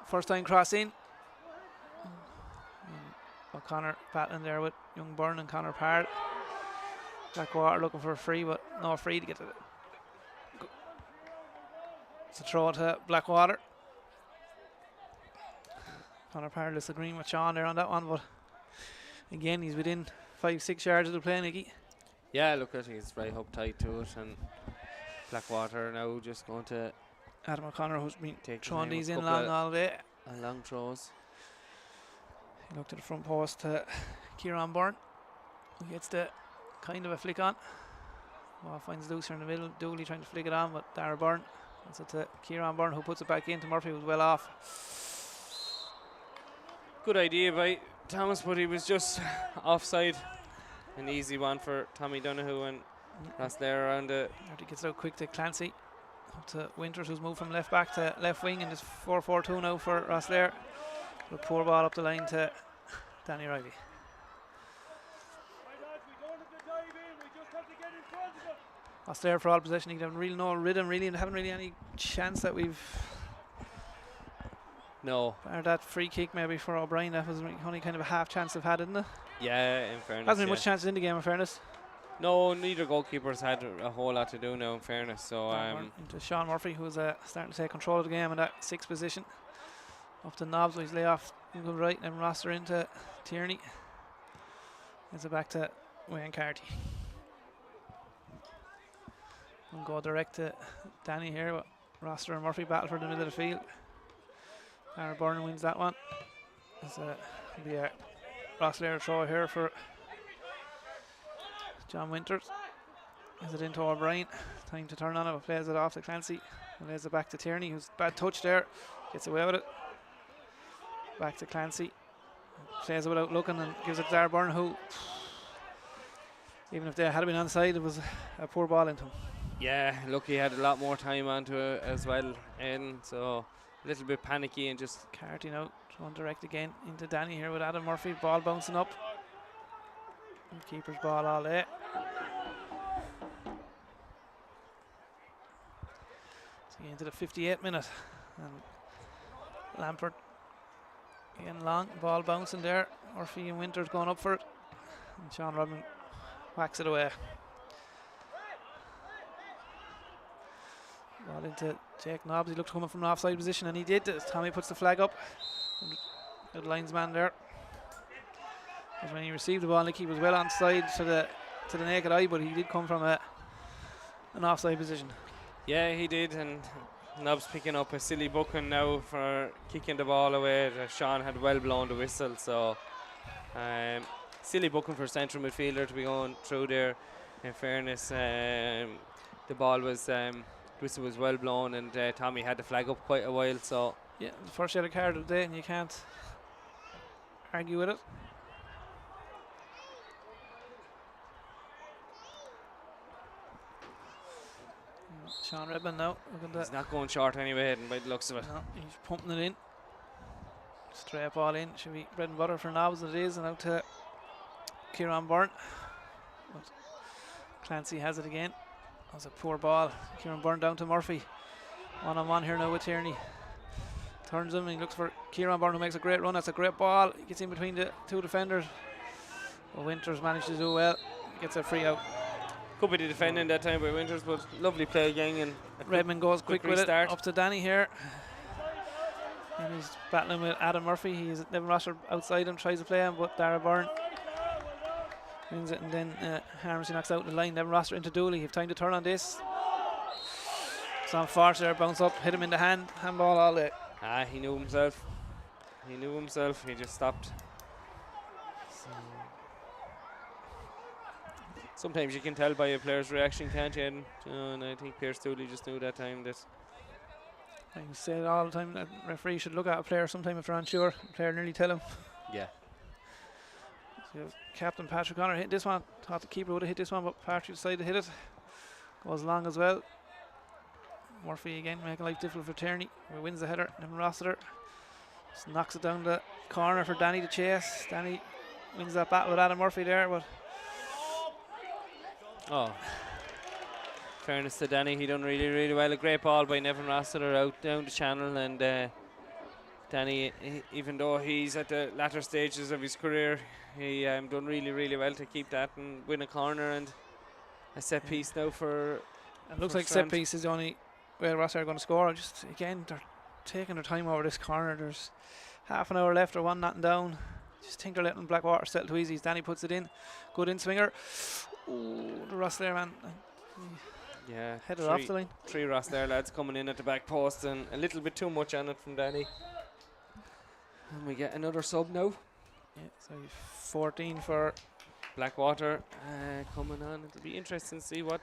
First time cross in. O'Connor battling there with young Byrne and Connor Parr. Blackwater looking for a free, but no free to get to it. It's a throw to Blackwater. Connor Parr disagreeing with Sean there on that one, but again he's within 5-6 yards of the play, Nicky.
Yeah, look, I think it's right up tight to it, and Blackwater now just going to
Adam O'Connor, who's been
take
throwing
the
these
time,
in
a couple
long all day.
long throws.
He looked at the front post to Kieran Byrne, who gets the kind of a flick on. Well, finds Lucer in the middle. Dooley trying to flick it on, but Dara Byrne. That's it to Kieran Byrne, who puts it back into Murphy, who's well off.
Good idea by Thomas, but he was just offside. An easy one for Tommy Donoghue, and that's there around the.
He gets it out quick to Clancy. Up to Winters, who's moved from left back to left wing, and it's 4-4-2 now for Rosslare. A poor ball up the line to Danny Riley. Rosslare for all possession. He haven't really no rhythm, really, and haven't really any chance that we've.
No.
Or that free kick maybe for O'Brien. That was only kind of a half chance they've had, isn't it?
Yeah, in fairness.
Hasn't been much chances in the game, in fairness.
No, neither goalkeepers had a whole lot to do now, in fairness. So
into Sean Murphy, who's starting to take control of the game in that 6th position. Up to Nobbs, he's lay off right, and Rosser into Tierney. It's back to Wayne Carty. We'll go direct to Danny here, but Rosser and Murphy battle for the middle of the field. Aaron Byrne wins that one. It's be a Rosslare throw here for John Winters. Is it into O'Brien? Time to turn on it, but plays it off to Clancy. And lays it back to Tierney, who's bad touch there. Gets away with it. Back to Clancy. Plays it without looking and gives it to Dar Byrne, who, even if they had been onside, it was a poor ball into him.
yeah, look, he had a lot more time onto it as well, and so a little bit panicky and just.
Carty now thrown direct again into Danny here with Adam Murphy. Ball bouncing up. And keeper's ball all day. So into the 58th minute, and Lampert again long, ball bouncing there. Murphy and Winters going up for it, and Sean Rodman whacks it away. Ball into Jake Nobbs. He looked coming from an offside position, and he did. Tommy puts the flag up. Good linesman there. Because when he received the ball, Nick, he was well onside to the naked eye, but he did come from an offside position.
Yeah, he did, and Nobbs picking up a silly booking now for kicking the ball away. Sean had well blown the whistle, so silly booking for central midfielder to be going through there. In fairness, the ball was whistle was well blown, and Tommy had the flag up quite a while. So
yeah, the first yellow card of the day, and you can't argue with it. Sean Redmond now.
He's not going short anyway, by the looks of it.
No, he's pumping it in. Straight ball in. Should be bread and butter for Nobbs, it is, and out to Kieran Byrne. But Clancy has it again. That was a poor ball. Kieran Byrne down to Murphy. One-on-one here now with Tierney. Turns him and he looks for Kieran Byrne, who makes a great run. That's a great ball. He gets in between the two defenders. Well, Winters managed to do well. Gets a free out.
Could be the defending that time by Winters, but lovely play again. And
Redmond goes quick with it. Up to Danny here. And he's battling with Adam Murphy. He's Nevin Rosser outside him, tries to play him, but Dara Byrne wins it, and then Harmsy knocks out the line. Nevin Rosser into Dooley. Have time to turn on this. It's on Force there, bounce up, hit him in the handball all day.
He knew himself. He knew himself. He just stopped. So sometimes you can tell by a player's reaction, can't you? And I think Pierce Dooley just knew that time that.
I say it all the time that referee should look at a player sometime if they're unsure. The player nearly tell him.
Yeah.
So Captain Patrick Connor hit this one. Thought the keeper would have hit this one, but Patrick decided to hit it. Goes long as well. Murphy again making life difficult for Tierney. He wins the header. Nevin Rossiter just knocks it down the corner for Danny to chase. Danny wins that battle with Adam Murphy there, but
fairness to Danny, he done really well. A great ball by Nevin Rossiter out down the channel, and Danny, even though he's at the latter stages of his career, he done really well to keep that and win a corner and a set piece now for.
It looks like set piece is the only way Rossiter are going to score. Just again, they're taking their time over this corner. There's half an hour left or 1-0 down. Just think they're letting Blackwater settle too easy. Danny puts it in. Good in swinger. Ooh, the Ross there, man.
Yeah,
headed off the line.
3 Ross there, lads, coming in at the back post, and a little bit too much on it from Danny. And we get another sub now.
Yeah, so 14 for
Blackwater coming on. It'll be interesting to see what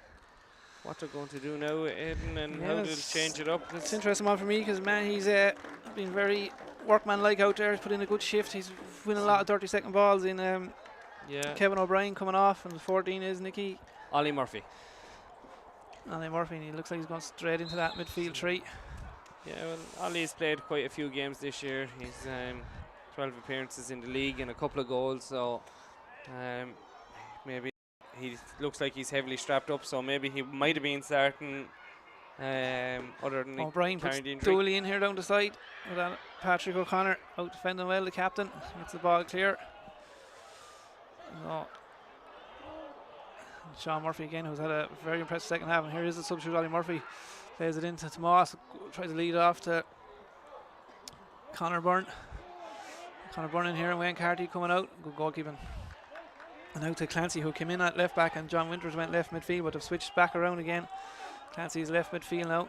they're going to do now, Aidan, and how they'll change it up.
It's interesting one for me because, man, he's been very workman-like out there. He's put in a good shift. He's winning a lot of 30-second balls in Kevin O'Brien coming off, and the 14 is Nicky.
Ollie Murphy.
Ollie Murphy, and he looks like he's going straight into that midfield 3.
Yeah, well, Ollie's played quite a few games this year. He's 12 appearances in the league and a couple of goals, so maybe he looks like he's heavily strapped up, so maybe he might have been starting other than
O'Brien puts Dooley in here down the side with that Patrick O'Connor out defending well, the captain. Gets the ball clear. No. Sean Murphy again, who's had a very impressive second half, and here is the substitute. Ollie Murphy plays it into Tomas, tries to lead it off to Conor Byrne. Conor Byrne in here, and Wayne Carty coming out. Good goalkeeping. And out to Clancy, who came in at left back, and John Winters went left midfield, but have switched back around again. Clancy's left midfield now.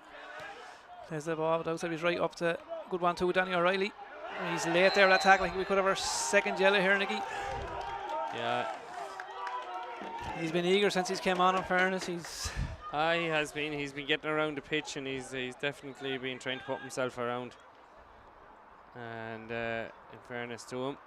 Plays the ball, but outside he's right up to good 1-2 with Danny O'Reilly. And he's late there with that tackle. I think we could have our second yellow here, Nicky.
Yeah.
He's been eager since he's came on, in fairness. He
has been. He's been getting around the pitch, and he's definitely been trying to put himself around. And in fairness to him.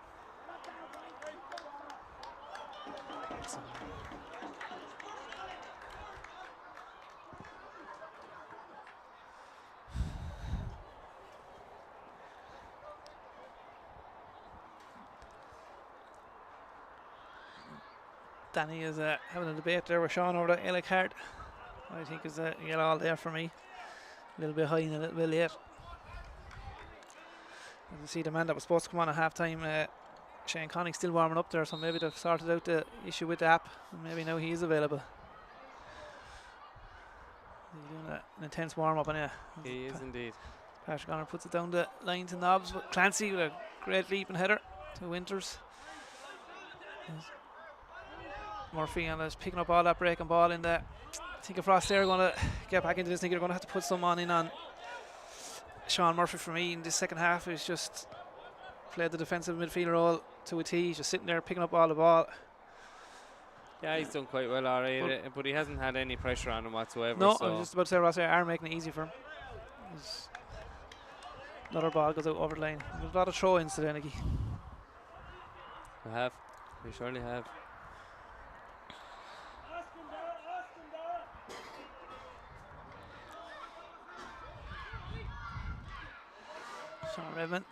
Danny is having a debate there with Sean over the yellow card. I think is a yellow all there for me. A little bit high and a little bit late. You can see the man that was supposed to come on at half time, Shane Connick, still warming up there, so maybe they've sorted out the issue with the app, and maybe now he is available. He's doing an intense warm up, and
he is indeed.
Patrick Connor puts it down the line to Nobbs, but Clancy with a great leap and header to Winters. Murphy and is picking up all that breaking ball in there. I think if Ross are going to get back into this, I think they're going to have to put someone in on Sean Murphy for me in this second half. He's just played the defensive midfielder role to a T. He's just sitting there picking up all the ball.
Yeah, he's done quite well, alright, but he hasn't had any pressure on him whatsoever.
No,
so
I was just about to say Ross are making it easy for him. Another ball goes out over the line. There's a lot of throw-ins today, Nicky.
We surely have.
Sean Redmond.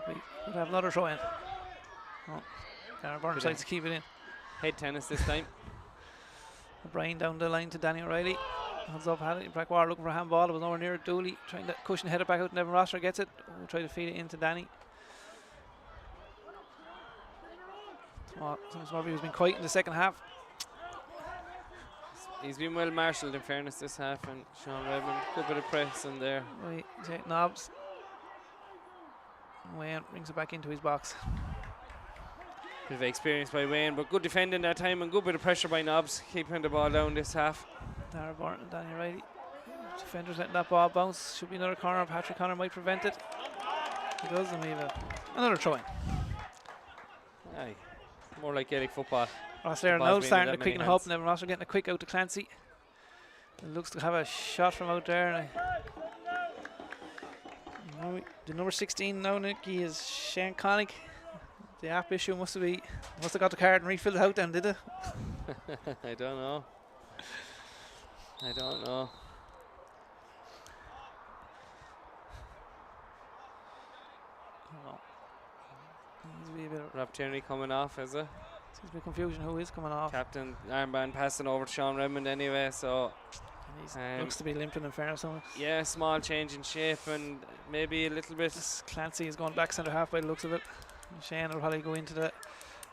We could have another throw in. Oh, Darren Byrne decides to keep it in.
Head tennis this time.
O'Brien down the line to Danny O'Reilly. Hands up, had it. Blackwater looking for a handball. It was nowhere near it. Dooley trying to cushion header back out. Nevin Rossiter gets it. We'll try to feed it into Danny. Thomas Murphy has been quiet in the second half.
He's been well marshalled in fairness this half, and Sean Redmond, good bit of press in there.
Right, take Nobbs.
Wayne brings it back into his box.
Bit of experience by Wayne, but good defending that time and good bit of pressure by Nobbs, keeping the ball down this half.
Dara Burton and Danny Riley. Defenders letting that ball bounce. Should be another corner. Patrick Connor might prevent it. He does, and we have another throw in.
Aye, more like Gaelic football.
Ross Laird
The
now
ball's been in
starting
that
to quicken
many
up,
hands.
and then Ross are getting a quick out to Clancy. It looks to have a shot from out there. And the number 16 now, Nicky, is Shane Connick. The app issue must have got the card and refilled it out then, did it?
I don't know.
Oh. Seems to be a bit of,
Rob Tierney coming off, is it?
seems to be confusion who is coming off.
Captain armband passing over to Sean Redmond anyway, so
And he looks to be limping in fairness.
yeah, small change in shape and maybe a little bit.
Clancy is going back centre half by the looks of it. And Shane will probably go into the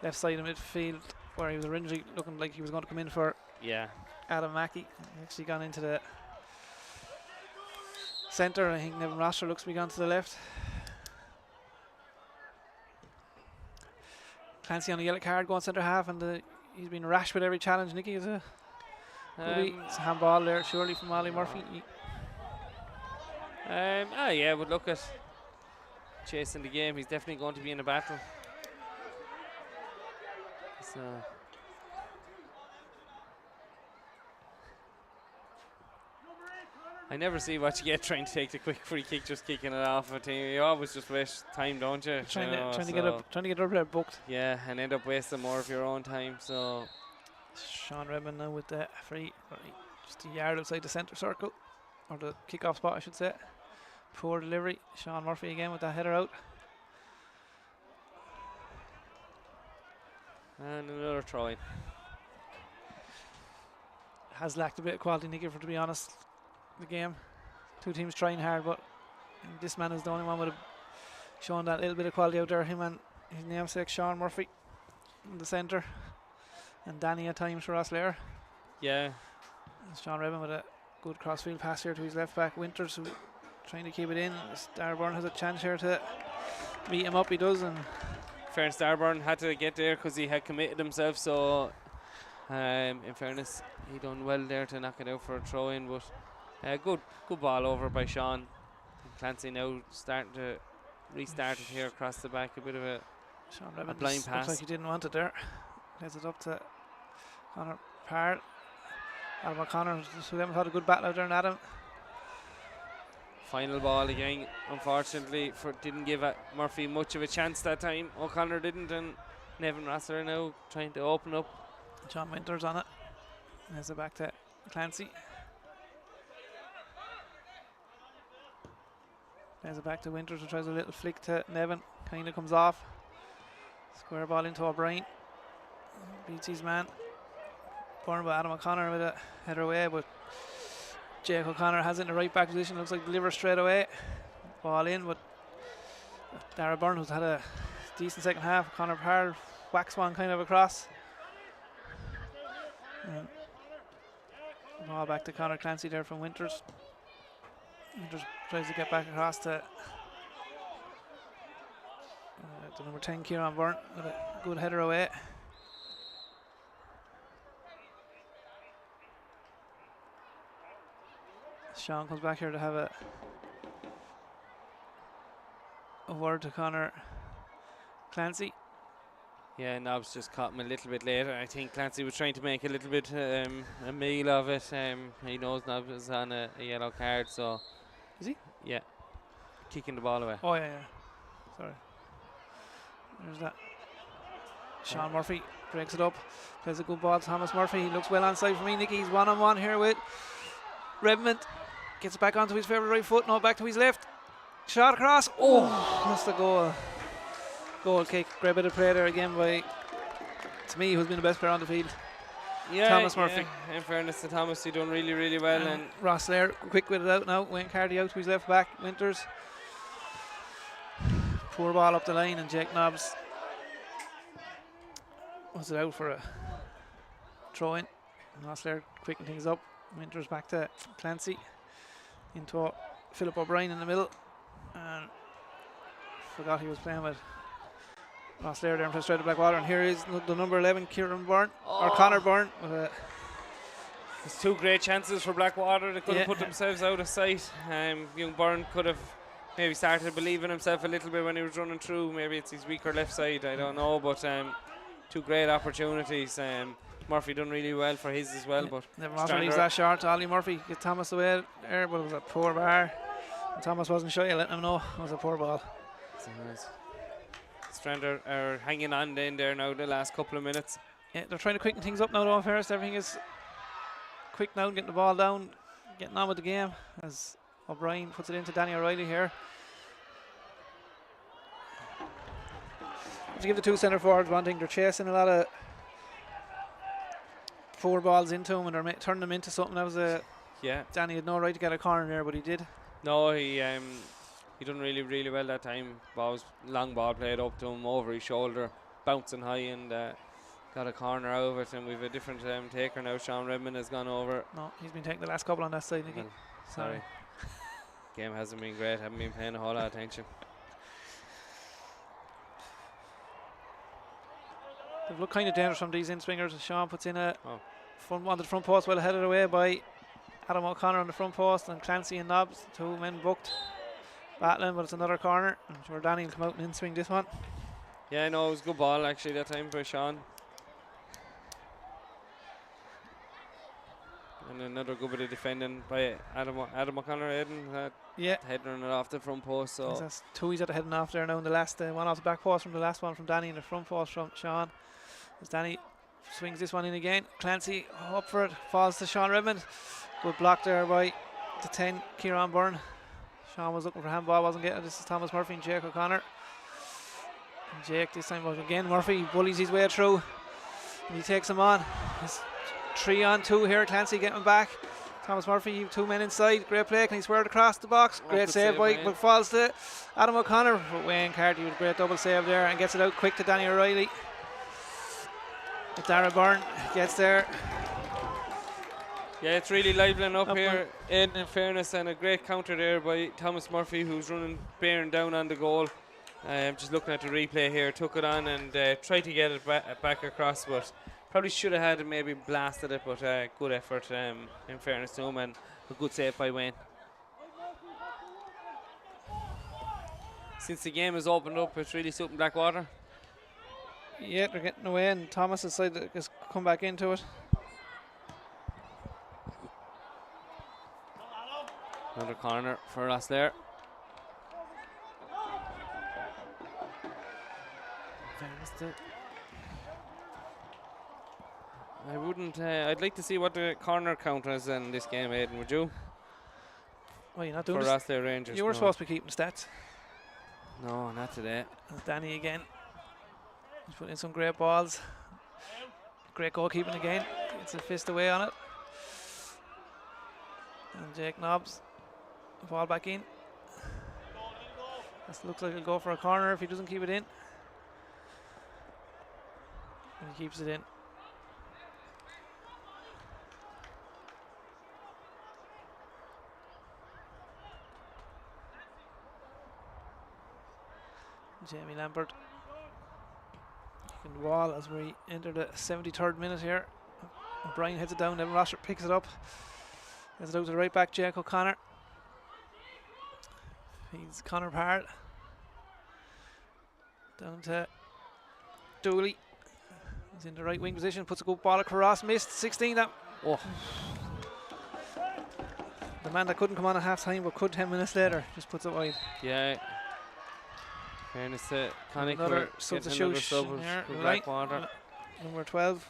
left side of midfield where he was originally looking like he was going to come in for
Yeah,
Adam Mackey. He actually gone into the centre. I think Nevin Rosser looks to be gone to the left. Clancy on a yellow card going centre half, and he's been rash with every challenge. Nicky, is it? It's a handball there, surely from Ollie Murphy.
Yeah, but look at chasing the game. He's definitely going to be in a battle. So I never see what you get trying to take the quick free kick, just kicking it off a team. You always just waste time, don't you?
Trying to get up there booked.
Yeah, and end up wasting more of your own time. So
Sean Redmond now with the free, just a yard outside the centre circle, or the kick-off spot, I should say. Poor delivery. Sean Murphy again with that header out.
and another try.
Has lacked a bit of quality, Nicky, to be honest. The game, two teams trying hard, but this man is the only one would have shown that little bit of quality out there. Him and his namesake Sean Murphy in the centre, and Danny at times for Ross Lair.
Yeah,
And Sean Redmond with a good crossfield pass here to his left back Winters, who trying to keep it in. Starburn has a chance here to meet him up. He does, and
fairness, Starburn had to get there because he had committed himself. So in fairness, he done well there to knock it out for a throw in, but. Good ball over by Sean. Clancy now starting to restart it here across the back. A bit of a
Sean Redmond
blind
looks
pass.
like he didn't want it there. Gets it up to Connor Parr. Adam O'Connor, so they haven't had a good battle out there, and Adam.
Final ball again. Unfortunately, didn't give Murphy much of a chance that time. O'Connor didn't, and Nevin Rosser now trying to open up.
John Winters on it. There's it back to Clancy. There's it back to Winters, who tries a little flick to Nevin. Kind of comes off. Square ball into O'Brien. Beats his man. Born by Adam O'Connor with a header away, but Jake O'Connor has it in the right back position. Looks like deliver straight away. Ball in, but Dara Byrne, who's had a decent second half. Connor Parr whacks one kind of across. Ball back to Connor Clancy there from Winters. Winters tries to get back across to the number 10 Kieran Byrne with a good header away. Sean comes back here to have a word to Connor Clancy.
Yeah, Nobbs just caught him a little bit later. I think Clancy was trying to make a little bit a meal of it. He knows Nobbs is on a yellow card, so.
Is he?
Yeah. Kicking the ball away.
Oh, yeah. Sorry. There's that. Sean Murphy breaks it up. Plays a good ball to Thomas Murphy. He looks well onside for me, Nicky. He's one-on-one here with Redmond. Gets it back onto his favourite right foot. Now back to his left. Shot across. Oh, that's the goal. Goal kick. Great bit of play there again by, to me, who's been the best player on the field.
Yeah,
Thomas Murphy.
Yeah. In fairness to Thomas, he done really, really well. And
Ross Lair quick with it out now. Wayne Cardy out to his left back. Winters. Poor ball up the line, and Jake Nobbs was it out for a throw in. Ross Lair quicking things up. Winters back to Clancy into Philip O'Brien in the middle, and forgot he was playing with Ross Laird there and straight to Blackwater. And here is the number 11, Kieran Byrne, or Connor Byrne.
There's two great chances for Blackwater. They could have put themselves out of sight. Young Byrne could have maybe started to believe in himself a little bit when he was running through. Maybe it's his weaker left side, I don't know. But two great opportunities. Murphy done really well for his as well. But
Never leaves that short. Ollie Murphy get Thomas away there, but it was a poor bar. And Thomas wasn't shy of letting him know it was a poor ball.
So nice. Strander are hanging on in there now the last couple of minutes.
Yeah, they're trying to quicken things up now though, in fairness. Everything is quick now, getting the ball down, getting on with the game as O'Brien puts it into Danny O'Reilly here. To give the two centre forwards one thing, they're chasing a lot of four balls into him and they're turning them into something. That was Danny had no right to get a corner there, but he did.
No, he done really well that time. Long ball played up to him over his shoulder, bouncing high, and got a corner out of it. And we've a different taker now. Sean Redmond has gone over.
No, he's been taking the last couple on that side again.
Sorry. Game hasn't been great. Haven't been paying a whole lot of attention.
They've looked kind of dangerous from these in-swingers. Sean puts in a one to the front post, well headed away by Adam O'Connor on the front post, and Clancy and Nobbs, two men booked, battling, but it's another corner. I'm sure Danny will come out and in-swing this one.
Yeah, no, it was a good ball actually that time by Sean. And another good bit of defending by Adam O'Connor heading it off the front post. So
that's two he's at the heading off there now in the last one off the back post from the last one from Danny and the front post from Sean. As Danny swings this one in again, Clancy up for it, falls to Sean Redmond. Good block there by the 10, Kieran Byrne. Sean was looking for handball, wasn't getting it. This is Thomas Murphy and Jake O'Connor. And Jake this time again, Murphy bullies his way through and he takes him on. It's 3-on-2 here, Clancy getting back. Thomas Murphy, two men inside, great play, can he swear it across the box? Great save by, but falls to Adam O'Connor. But Wayne Carty with a great double save there and gets it out quick to Danny O'Reilly. But Darragh Byrne gets there.
Yeah, it's really liveling up here in fairness, and a great counter there by Thomas Murphy, who's bearing down on the goal. Just looking at the replay here, took it on and tried to get it back across, but probably should have had it, maybe blasted it, but good effort in fairness to him, and a good save by Wayne. Since the game has opened up, it's really suiting Blackwater.
Yeah, they're getting away, and Thomas has decided to come back into it.
Another corner for us there. I wouldn't. I'd like to see what the corner count is in this game, Aidan. Would you?
Well, you're not doing
for Rosslare Rangers.
You were supposed to be keeping stats.
No, not today.
There's Danny again. He's put in some great balls. Great goalkeeping again. Gets a fist away on it. And Jake Nobbs. Ball back in. This looks like he'll go for a corner if he doesn't keep it in. And he keeps it in. Jamie Lambert in the wall as we enter the 73rd minute here. O'Brien heads it down, then Rosser picks it up. Gets it out to the right back, Jake O'Connor. He's Connor Parr. Down to Dooley. He's in the right wing position, puts a good ball across, missed 16. That the man that couldn't come on at half time but could 10 minutes later just puts it wide.
Yeah. Fairness to Connick,
another substitution here, right. Number 12.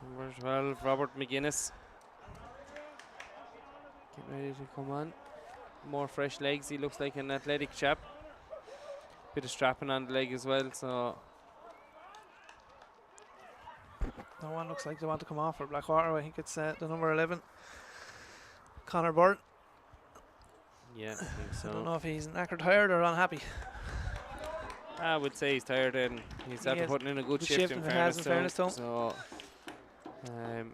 Number 12, Robert McGuinness. Getting ready to come on. More fresh legs. He looks like an athletic chap. Bit of strapping on the leg as well. So
no one looks like they want to come off for Blackwater. I think it's the number 11, Connor Byrne.
Yeah, I think so.
I don't know if he's knackered, tired, or unhappy.
I would say he's tired, and he's after putting in a good shift in fairness to him. So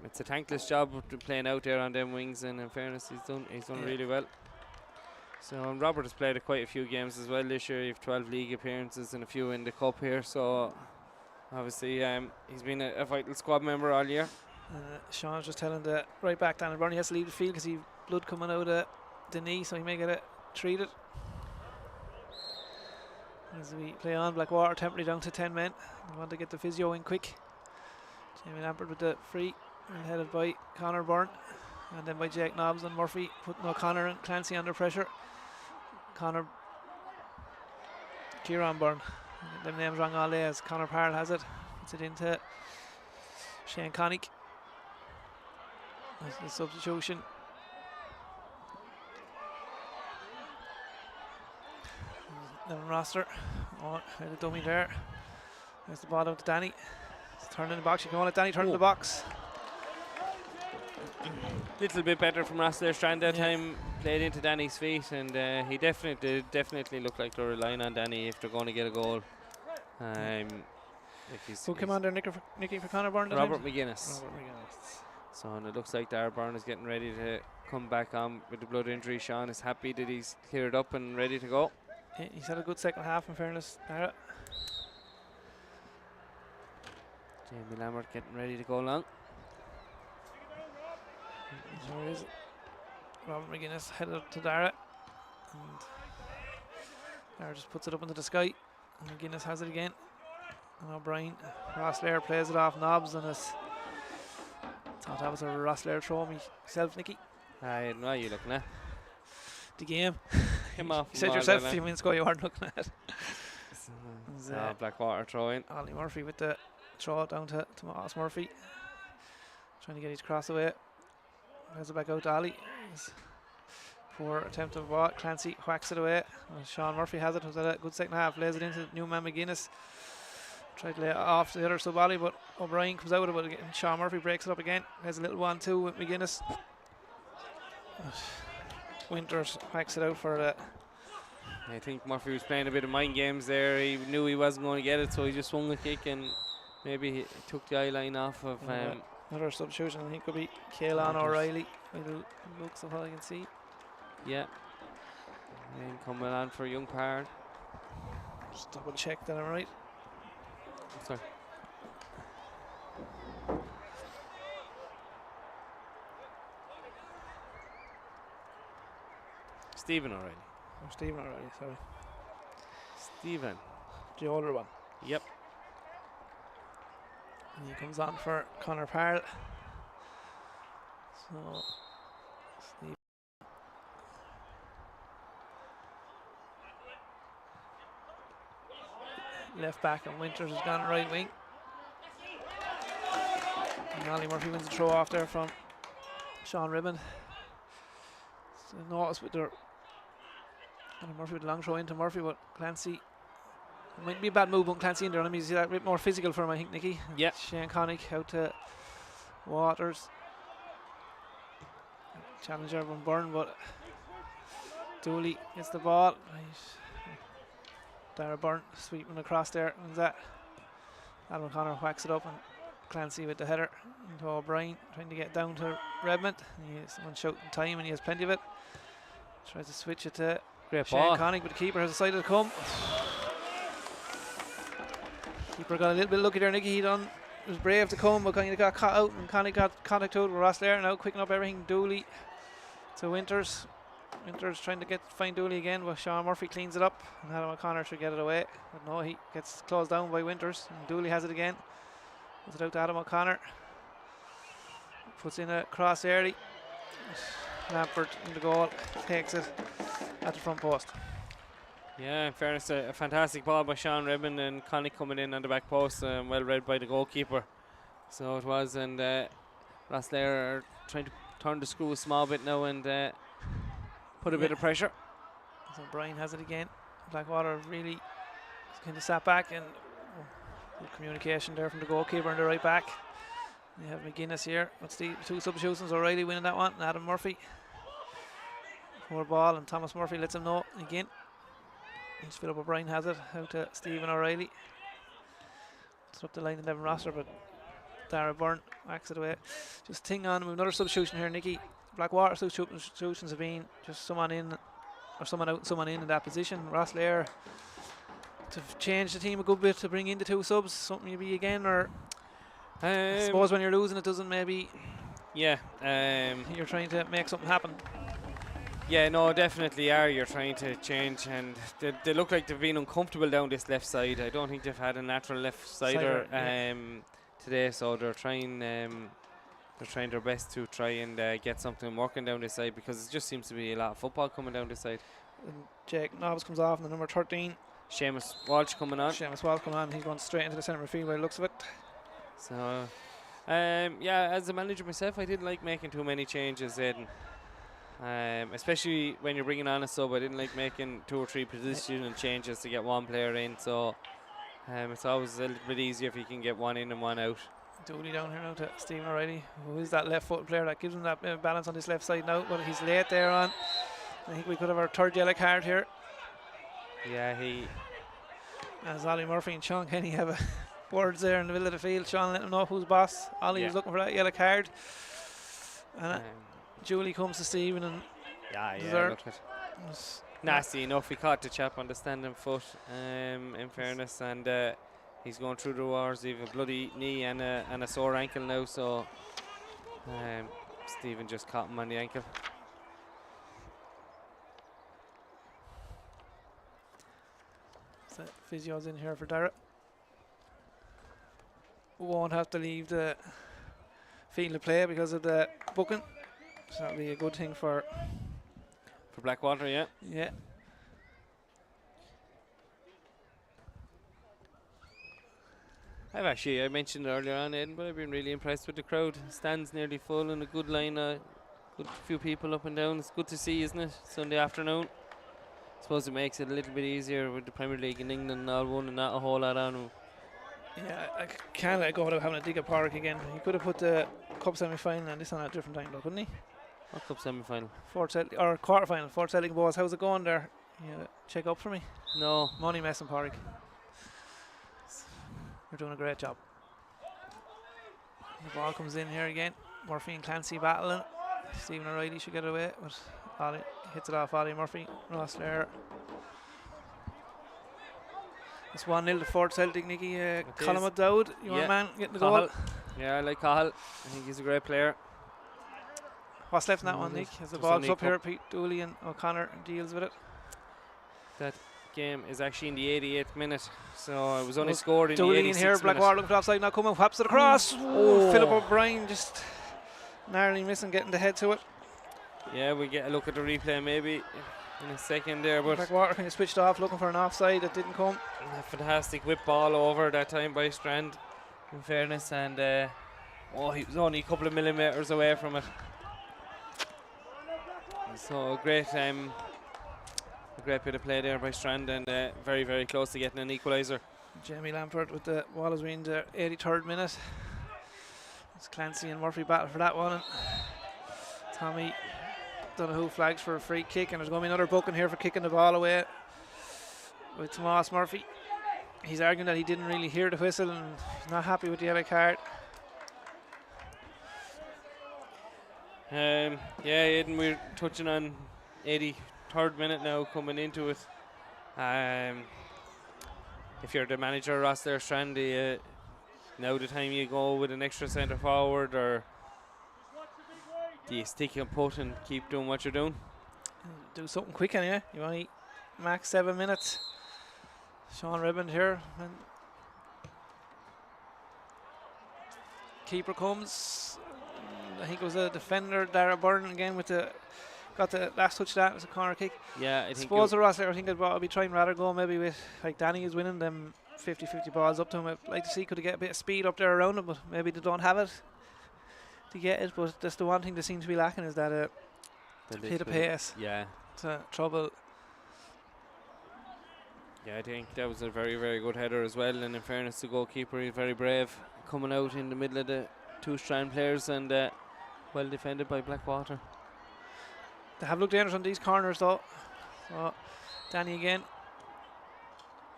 it's a thankless job playing out there on them wings, and in fairness, he's done really well. So Robert has played quite a few games as well this year. He have 12 league appearances and a few in the cup here. So obviously he's been a vital squad member all year.
Sean's just telling the right back Daniel Byrne he has to leave the field because he blood coming out of the knee, so he may get it treated. As we play on, Blackwater temporarily down to 10 men. They want to get the physio in quick. Jamie Lampert with the free, and headed by Conor Byrne, and then by Jake Nobbs and Murphy, putting O'Connor and Clancy under pressure. Kieran Byrne, I get them names wrong all day as Conor Parle has it. Puts it into Shane Connick. That's the substitution. Nevin Roster. Oh, had a dummy there. There's the ball out to Danny. It's turning in the box. You can let Danny turn in the box.
Little bit better from Rossler Strand that time. Played into Danny's feet, and he definitely looked like they're relying on Danny if they're going to get a goal.
Who came on there, Nicky for Conor Byrne?
Robert McGuinness. So and it looks like Dara Byrne is getting ready to come back on with the blood injury. Sean is happy that he's cleared up and ready to go.
Yeah, he's had a good second half in fairness, Dara.
Jamie Lambert getting ready to go along.
There is Robert McGuinness headed up to Dara, and Dara just puts it up into the sky, and McGuinness has it again. And O'Brien, Rossler plays it off Nobbs, and it's thought that was a Rossler throw myself, Nicky.
I know you looking at
The game.
him off.
You said yourself a few minutes ago you weren't looking at.
Blackwater throwing.
Ollie Murphy with the throw down to Tomas Murphy, trying to get his cross away. Has it back out to Ollie. Poor attempt of ball. Clancy whacks it away. Well, Sean Murphy has it. Was at a good second half. Lays it into Newman McGuinness. Tried to lay it off the other sub Ollie, but O'Brien comes out with it. But again, Sean Murphy breaks it up again. Has a little 1-2 with McGuinness. Winters whacks it out for the.
I think Murphy was playing a bit of mind games there. He knew he wasn't going to get it, so he just swung a kick and maybe he took the eye line off of.
Another substitution, I think, could be Kaelan O'Reilly. By the looks of what I can see.
Yeah. And coming on for Young Parr.
Just double check that I'm right.
Sorry. Stephen O'Reilly.
Oh, Stephen O'Reilly, sorry.
Stephen.
The older one.
Yep.
And he comes on for Conor Parle. So, Steve. Left back, and Winters has gone right wing. And Ollie Murphy wins the throw off there from Sean Ribbon. So notice with their Ollie Murphy with a long throw into Murphy, but Clancy. It might be a bad move, but Clancy in there. Let me see that a bit more physical for him, I think, Nicky.
Yeah.
Shane Connick out to Waters. Challenger from Byrne, but Dooley gets the ball. Dara Byrne sweeping across there. When's that? Adam O'Connor whacks it up, and Clancy with the header into O'Brien, trying to get down to Redmond. Someone shouting time, and he has plenty of it. Tries to switch it to
Great
Shane
ball.
Connick, but the keeper has decided to come. Keeper got a little bit lucky there, Nicky. He was brave to come, but kind of got caught out, and Connick got contact out with Rossler. Now quicking up everything. Dooley to Winters. Winters trying to find Dooley again, but Sean Murphy cleans it up, and Adam O'Connor should get it away. But no, he gets closed down by Winters, and Dooley has it again. Puts it out to Adam O'Connor. Puts in a cross early. Lampert in the goal, takes it at the front post.
Yeah, in fairness, a fantastic ball by Sean Ribbon, and Connick coming in on the back post, well read by the goalkeeper. So it was, and Rossler are trying to turn the screw a small bit now and put a bit of pressure.
So Brian has it again. Blackwater really kind of sat back, and good communication there from the goalkeeper and the right back. We have McGuinness here. What's the two substitutions? O'Reilly winning that one, and Adam Murphy. Poor ball, and Thomas Murphy lets him know again. And Philip O'Brien has it out to Stephen O'Reilly. It's up the line to Nevin Roster, but Dara Byrne whacks it away. Just ting on with another substitution here, Nicky. Blackwater substitutions have been just someone in or someone out and someone in that position. Ross Lair to change the team a good bit to bring in the 2 subs, something you be again, or I suppose when you're losing it doesn't maybe.
Yeah.
You're trying to make something happen.
Yeah, no, definitely are. You're trying to change, and they look like they've been uncomfortable down this left side. I don't think they've had a natural left sider today, so they're trying their best to try and get something working down this side, because it just seems to be a lot of football coming down this side.
And Jake Nobbs comes off in the number 13.
Seamus Walsh coming on.
Seamus Walsh coming on. He's going straight into the centre midfield by the looks of it.
So, yeah, as a manager myself, I didn't like making too many changes, Aidan. Especially when you're bringing on a sub. I didn't like making 2 or 3 positional changes to get one player in. So, it's always a little bit easier if you can get one in and one out.
Dooley down here now to Stephen O'Reilly, who is that left-footed player that gives him that bit of balance on this left side now. But he's late there on. I think we could have our 3rd yellow card here.
Yeah,
as Ollie Murphy and Sean Kenny have words there in the middle of the field. Sean let him know who's boss. Ollie was looking for that yellow card. And Julie comes to Stephen and
look at nasty enough. He caught the chap on the standing foot, in fairness, and he's going through the wars. He have a bloody knee and a sore ankle now, so Stephen just caught him on the ankle.
So physio's in here for Dara. Won't have to leave the field of play because of the booking, so that'll be a good thing for
Blackwater.
Yeah.
I mentioned earlier on, Aidan, but I've been really impressed with the crowd. Stands nearly full and a good line, good few people up and down. It's good to see, isn't it? Sunday afternoon. I suppose it makes it a little bit easier with the Premier League in England and all one and not a whole lot on them.
Yeah, I can't let go without having a dig at Park again. He could have put the cup semi-final and this on at a different time, though, couldn't he?
What cup semi-final?
Or quarter-final. Fort Celtic Boys. How's it going there? Yeah, check up for me.
No.
Money messing Park. You're doing a great job. The ball comes in here again. Murphy and Clancy battling. Stephen O'Reilly should get it away, but Ollie hits it off Ollie Murphy. Ross there. It's 1-0 to Fort Celtic, Nicky. Colin McDowd, your man, getting the goal.
Yeah, I like Cahill. I think he's a great player.
What's left in that one, Nick? As the ball's up here, Pete Dooley and O'Connor deals with it.
That game is actually in the 88th minute, so it was only scored in
Dooley
the 86th
in here, Blackwater looking for offside, now coming, whaps it across. Philip O'Brien just narrowly missing getting the head to it.
Yeah, we get a look at the replay maybe in a second there, but
Blackwater kind of switched off looking for an offside that didn't come.
A fantastic whip ball over that time by Strand, in fairness, and he was only a couple of millimetres away from it. So a great bit of play there by Strand, and very, very close to getting an equaliser.
Jamie Lampert with the ball as we in the 83rd minute. It's Clancy and Murphy battle for that one, and Tommy Donoghue flags for a free kick, and there's going to be another booking here for kicking the ball away with Tomas Murphy. He's arguing that he didn't really hear the whistle and he's not happy with the yellow card.
Yeah, Aidan, we're touching on 83rd minute now, coming into it. If you're the manager, Ross there, Strandy, now the time you go with an extra centre forward, or do you stick and put and keep doing what you're doing?
Do something quick anyway. You want to max 7 minutes. Sean Ribband here. And keeper comes. I think it was a defender, Dara Byrne again with got the last touch. That was a corner kick.
Yeah, I
suppose the Ross there, I think I'll be trying rather go maybe with like Danny is winning them 50-50 balls up to him. I'd like to see could he get a bit of speed up there around him, but maybe they don't have it to get it. But that's the one thing that seems to be lacking, is that hit of pace.
Yeah,
it's trouble.
Yeah, I think that was a very, very good header as well. And in fairness to the goalkeeper, he's very brave, coming out in the middle of the two Strand players, and well defended by Blackwater.
They have looked dangerous on these corners though. So Danny again.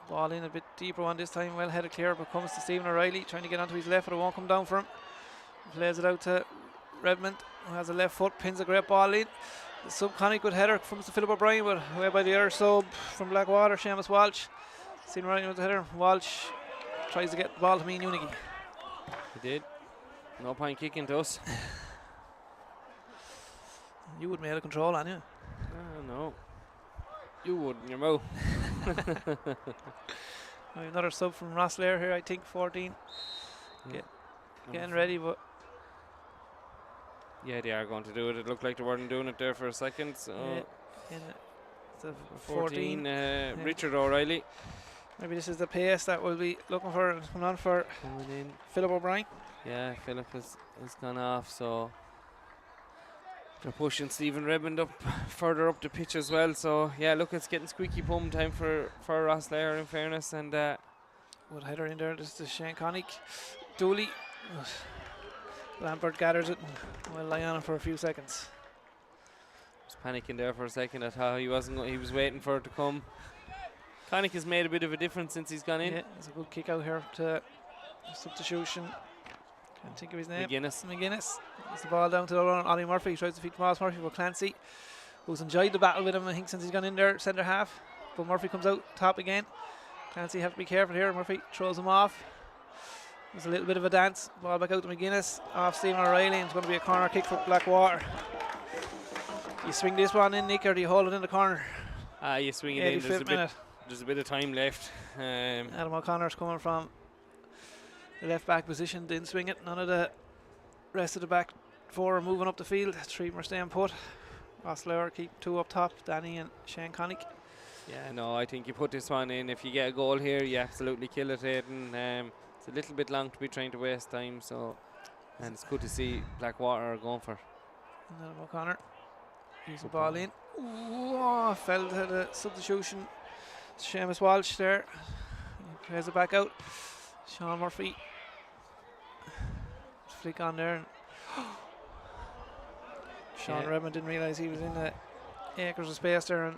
Ball in a bit deeper one this time, well headed clear, but comes to Stephen O'Reilly, trying to get onto his left, but it won't come down for him. Plays it out to Redmond, who has a left foot, pins a great ball in. The sub Connick good header comes to Philip O'Brien, but away by the other sub from Blackwater, Seamus Walsh. Seen right with the header. Walsh tries to get the ball to me, Unigi.
He did. No point kicking to us.
You wouldn't be able to control on you.
No. You would in your mouth.
Another sub from Rosslare here, I think, 14. Getting ready, but
yeah, they are going to do it. It looked like they weren't doing it there for a second. So
it's a 14.
Richard O'Reilly.
Maybe this is the pace that we'll be looking for and coming on for Philip O'Brien.
Yeah, Philip has gone off, so they're pushing Stephen Redmond up further up the pitch as well. So yeah, look, it's getting squeaky bum time for Rosslare in fairness. And
Would header in there. This is Shane Connick. Dooley. Lampert gathers it and will lie on it for a few seconds.
was panicking there for a second. I thought he wasn't. He was waiting for it to come. Connick has made a bit of a difference since he's gone in.
Yeah, it's a good kick out here to substitution. Can't think of his name. McGuinness. It's the ball down to the run. Ollie Murphy tries to feed Tomas Murphy, but Clancy, who's enjoyed the battle with him, I think, since he's gone in there, centre half. But Murphy comes out top again. Clancy have to be careful here. Murphy throws him off. There's a little bit of a dance. Ball back out to McGuinness. Off Stephen O'Reilly. And it's going to be a corner kick for Blackwater. You swing this one in, Nick, or do you hold it in the corner?
You swing it in. There's a bit of time left.
Adam O'Connor's coming from the left back position, didn't swing it. None of the rest of the back four are moving up the field. Three are staying put. Rosslare keep two up top, Danny and Shane Connick.
Yeah, no, I think you put this one in. If you get a goal here, you absolutely kill it, Aidan. It's a little bit long to be trying to waste time, so, and it's good to see Blackwater going for.
And then O'Connor, he's the ball in. Ooh, fell to the substitution. Seamus Walsh there. He plays it back out. Sean Murphy. Flick on there. And Sean Redmond didn't realise he was in the acres of space there and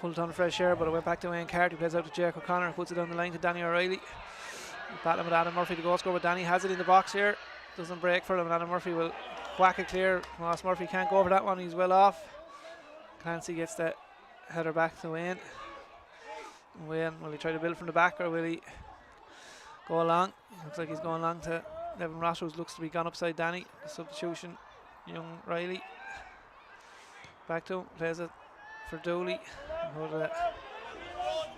pulled it on fresh air, but it went back to Wayne Carty. Plays out to Jake O'Connor, puts it down the line to Danny O'Reilly. Battling with Adam Murphy to goal score, but Danny has it in the box here. Doesn't break for him, and Adam Murphy will whack it clear. Ross Murphy can't go over that one, he's well off. Clancy gets the header back to Wayne. Wayne, will he try to build from the back or will he go along? Looks like he's going along to Nevin Ross, who looks to be gone upside Danny. The substitution, young Riley. Back to him, plays it for Dooley.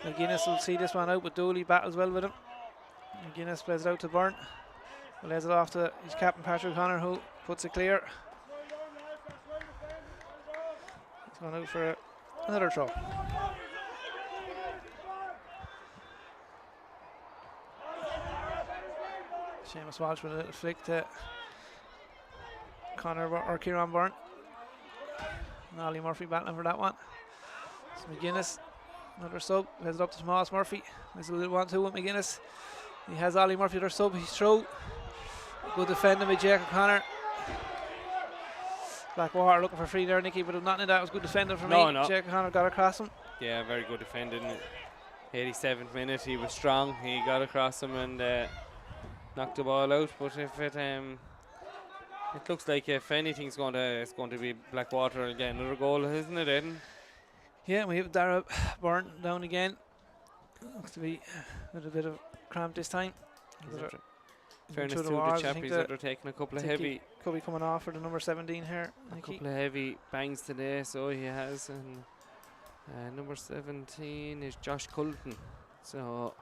McGuinness will see this one out, but Dooley battles well with him. McGuinness plays it out to Byrne. Lays it off to his captain Patrick O'Connor, who puts it clear. He's going out for another throw. Seamus Walsh with a little flick to Connor or Kieran Byrne. And Ollie Murphy battling for that one. It's McGuinness, another sub, plays it up to Tomas Murphy. There's a little 1-2 with McGuinness. He has Ollie Murphy, their sub, he's through. Good defending by Jake O'Connor. Blackwater looking for free there, Nicky, but not in that. It was good defending for me.
No.
Jake O'Connor got across him.
Yeah, very good defending. 87th minute, he was strong. He got across him and knocked the ball out. But if it looks like if anything's it's going to be Blackwater again. Another goal, isn't it, Eden?
Yeah, we have Dara Byrne down again. Looks to be with a bit of cramp this time.
Fairness to the chappies that are taking a couple of heavy.
Could be coming off for the number 17 here.
A couple of heavy bangs today, so he has. And number 17 is Josh Culton. So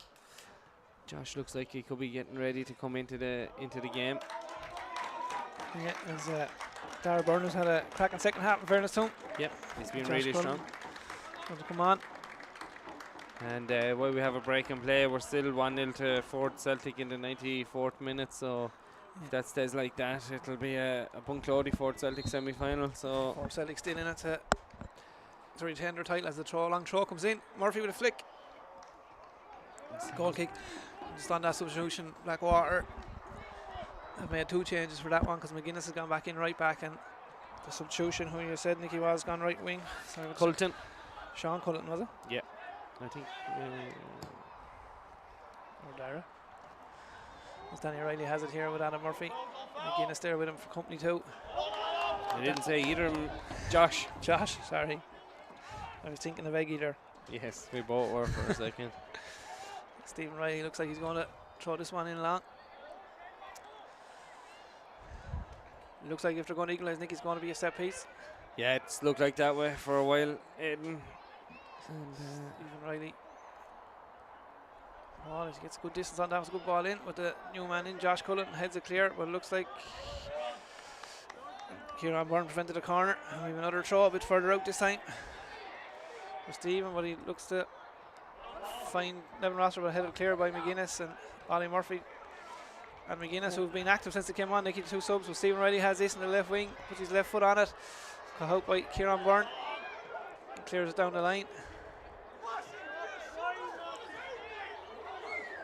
Josh looks like he could be getting ready to come into the game.
Yeah, as Dara Byrne has had a cracking second half, in fairness to him.
Yep, he's been
Josh
really
Cullen
strong.
going to come on.
And while we have a break and play, we're still 1-0 to Fort Celtic in the 94th minute. So if that stays like that, it'll be a Bunclody Fort Celtic semi-final. So
Fort Celtic still in it to retain their title as the long throw comes in. Murphy with a flick. Goal kick. Just on that substitution, Blackwater have made two changes for that one because McGuinness has gone back in right back, and the substitution, who you said Nicky was, gone right wing.
Culton.
Sean Culton, was it?
Yeah. I think
or Dara. As Danny O'Reilly has it here with Adam Murphy. McGuinness there with him for company too.
I didn't say either of them. Josh.
Josh, sorry. I was thinking of Eggy there.
Yes, we both were for a second.
Stephen Riley looks like he's going to throw this one in long. It looks like if they're going to equalise, Nicky's going to be a set piece.
Yeah, it's looked like that way for a while, Aidan.
Stephen Riley. Ball, he gets a good distance on that. Was a good ball in with the new man in. Josh Cullen heads it clear, but it looks like Kieran Byrne prevented a corner. And we have another throw a bit further out this time for Stephen, but he looks to find Nevin Rosser, but headed clear by McGuinness and Ollie Murphy. And McGuinness, who've been active since they came on, Nicky, the two subs. So Stephen Riley has this in the left wing, puts his left foot on it. Caught out by Kieran Byrne. Clears it down the line.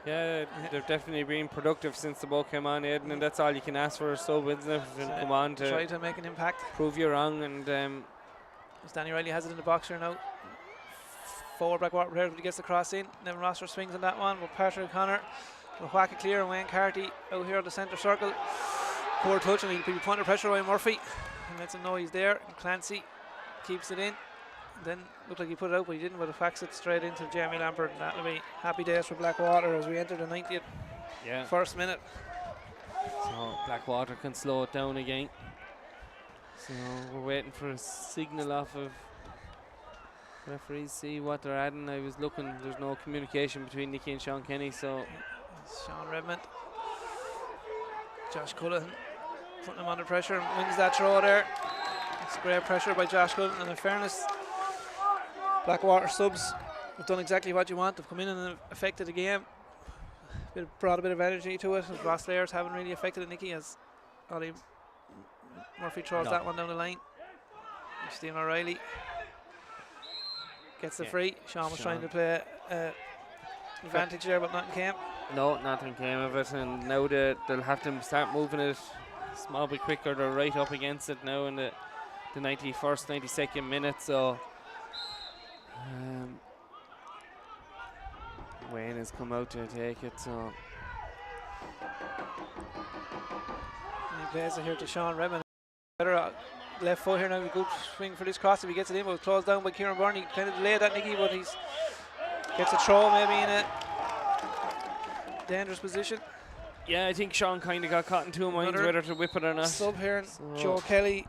Yeah, they've definitely been productive since the ball came on, Aidan, and that's all you can ask for a sub, isn't it? Come on to
try to make an impact.
Prove you wrong, and
as Danny Riley has it in the box here now. Forward Blackwater players, but he gets the cross in. Nevin Rosser swings on that one, but Patrick O'Connor will whack it clear, and Wayne Carty out here at the centre circle. Poor touch, and he'll be putting pressure on Murphy. And lets him know he's there. And Clancy keeps it in. Then looked like he put it out, but he didn't, but it whacks it straight into Jamie Lampert, and that'll be happy days for Blackwater as we enter the 90th first minute.
So Blackwater can slow it down again. So we're waiting for a signal off of referees, see what they're adding. I was looking, there's no communication between Nicky and Sean Kenny, so
Sean Redmond, Josh Cullen putting him under pressure and wins that throw there. It's great pressure by Josh Cullen, and in fairness, Blackwater subs have done exactly what you want. They've come in and affected the game. Brought a bit of energy to it. As Ross Layers haven't really affected it, Nicky, as Ollie Murphy throws that one down the line. Stephen O'Reilly gets the free. Sean was trying to play advantage there, but nothing came.
No, nothing came of it, and now they'll have to start moving it a small bit quicker. They're right up against it now in the 91st, 92nd minute, so Wayne has come out to take it, so
he plays it here to Sean Redmond. Better left foot here now. Good swing for this cross if he gets it in, but closed down by Kieran Byrne. He kind of delayed that, Nicky, but he's gets a throw maybe in a dangerous position.
yeah, I think Sean kind of got caught in two minds whether to whip it or not.
Sub here, and Joe Kelly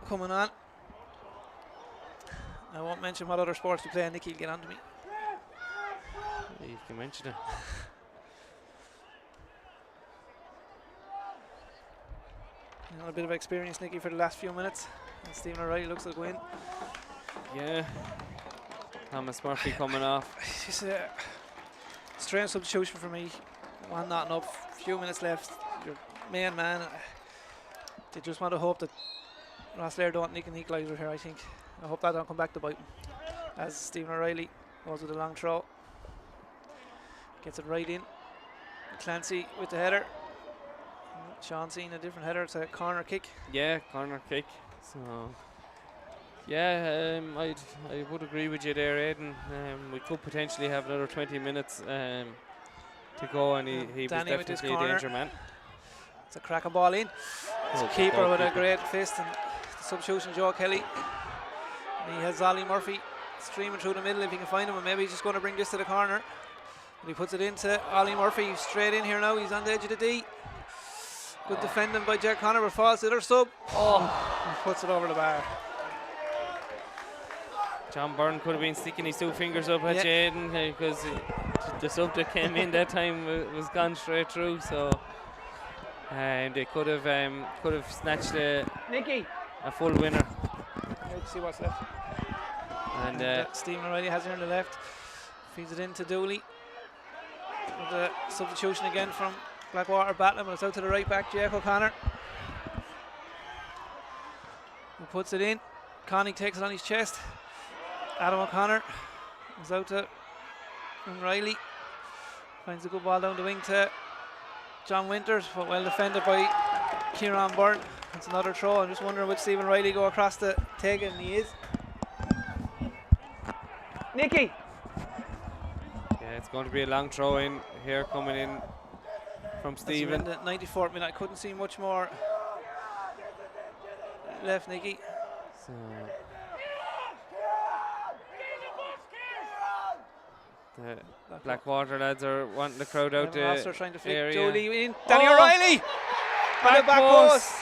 coming on. I won't mention what other sports we play, and Nicky will get on to me.
You can mention it.
A bit of experience, Nicky, for the last few minutes. And Stephen O'Reilly looks like win.
Yeah. Thomas Murphy coming off.
It's a strange substitution for me. One not enough, few minutes left. Your main man. They just want to hope that Ross Laird don't nick an equaliser here, I think. I hope that don't come back to bite him. As Stephen O'Reilly goes with a long throw. Gets it right in. Clancy with the header. Sean seeing a different header. It's a corner kick.
Yeah, corner kick. So yeah, I would agree with you there, Aidan. We could potentially have another 20 minutes to go, and he was definitely a danger man.
It's a cracking ball in. It's a keeper with a great fist, and the substitution Joe Kelly. And he has Ollie Murphy streaming through the middle if he can find him, and maybe he's just going to bring this to the corner. But he puts it into Ollie Murphy straight in here now. He's on the edge of the D. Good defending by Jack Connor, but falls to the other sub. And puts it over the bar.
John Byrne could have been sticking his two fingers up at Aidan, because the sub that came in that time was gone straight through. So they could have snatched a full winner.
Let's see what's left.
And
Stephen O'Reilly has it on the left. Feeds it into Dooley. With the substitution again from Blackwater battling, but it's out to the right back, Jake O'Connor. Who puts it in. Connie takes it on his chest. Adam O'Connor is out to O'Reilly. Finds a good ball down the wing to John Winters, but well defended by Kieran Byrne. It's another throw. I'm just wondering would Stephen Riley go across to take it, and he is. Nicky!
Yeah, it's going to be a long throw in here coming in from Stephen.
In the 94th minute, I couldn't see much more left, Nicky.
So the Blackwater lads are wanting the crowd out
Roster trying to flick
area.
Jolie in. Danny O'Reilly! On the back post.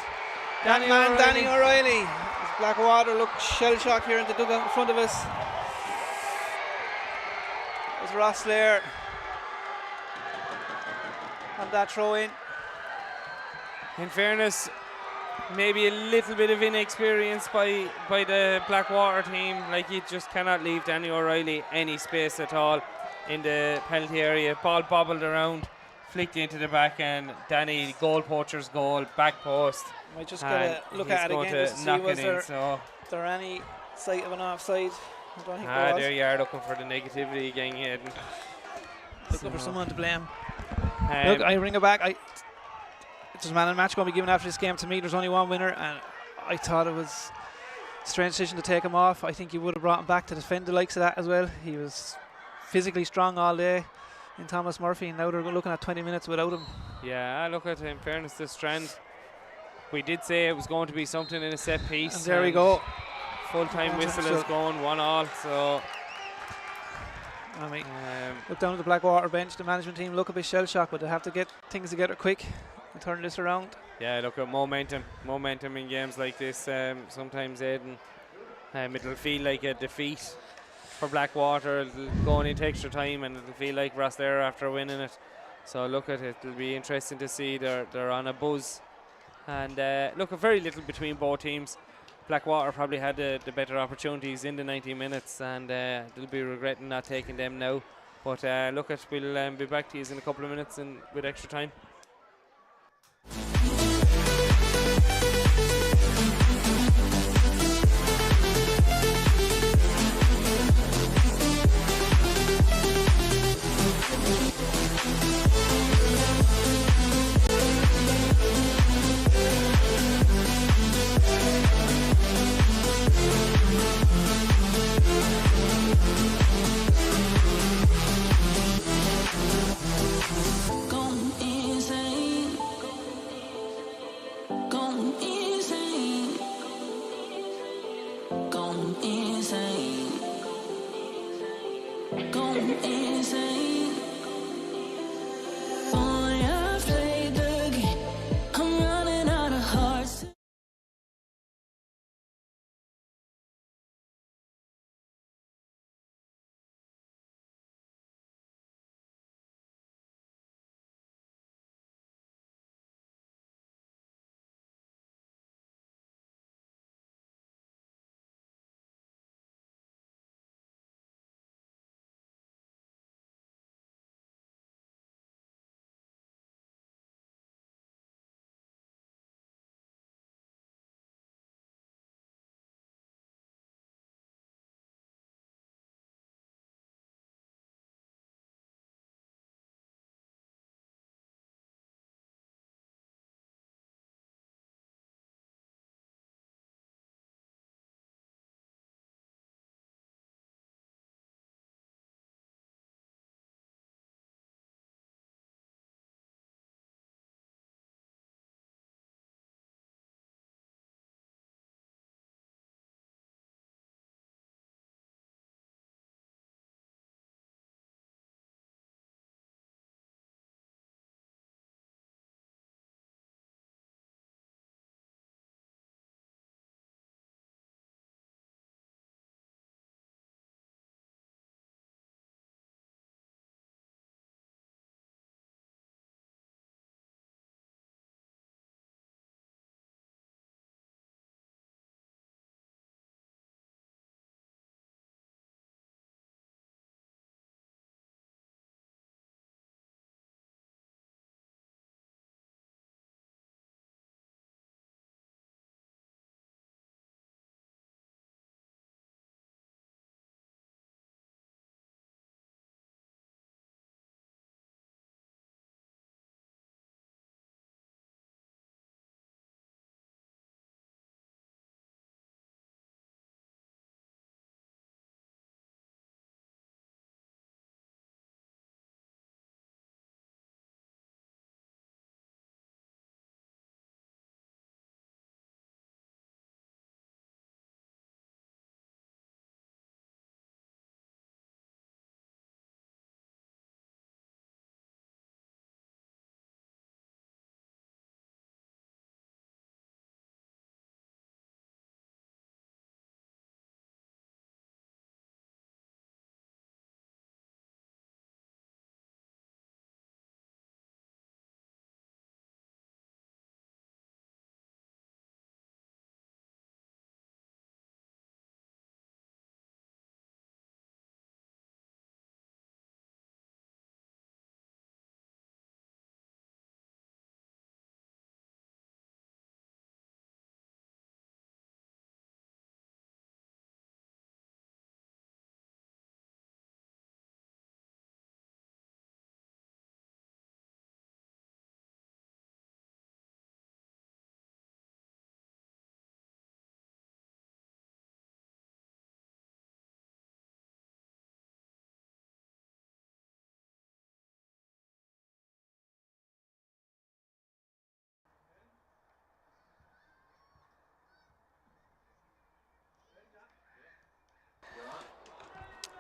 That man, Danny O'Reilly. As Blackwater look shell-shocked here in the dugout in front of us. There's Ross Lair on that throw in.
In fairness, maybe a little bit of inexperience by the Blackwater team. Like, you just cannot leave Danny O'Reilly any space at all in the penalty area. Ball bobbled around, flicked into the back end. Danny, goal poacher's goal, back post.
Might just get a look at it again just to see was there any sight of an offside. I don't think there was.
There you are, looking for the negativity again, Aidan.
Looking for someone to blame. Look, I ring it back. There's a man and match going to be given after this game. To me, there's only one winner, and I thought it was a strange decision to take him off. I think he would have brought him back to defend the likes of that as well. He was physically strong all day in Thomas Murphy, and now they're looking at 20 minutes without him.
Yeah, look at, in fairness, this Strand, we did say it was going to be something in a set piece.
And there we go.
Full-time whistle is going 1-1, so
I mean, look down at the Blackwater bench. The management team look a bit shell-shocked, but they have to get things together quick and turn this around.
Yeah, look at momentum in games like this. Sometimes, Aidan, it'll feel like a defeat for Blackwater. It'll go into extra time, and it'll feel like Rosslare after winning it. So look at it. It'll be interesting to see. They're on a buzz, and look, very little between both teams. Blackwater probably had the better opportunities in the 90 minutes, and they'll be regretting not taking them now. But look, we'll be back to you in a couple of minutes and with extra time.
Going inside.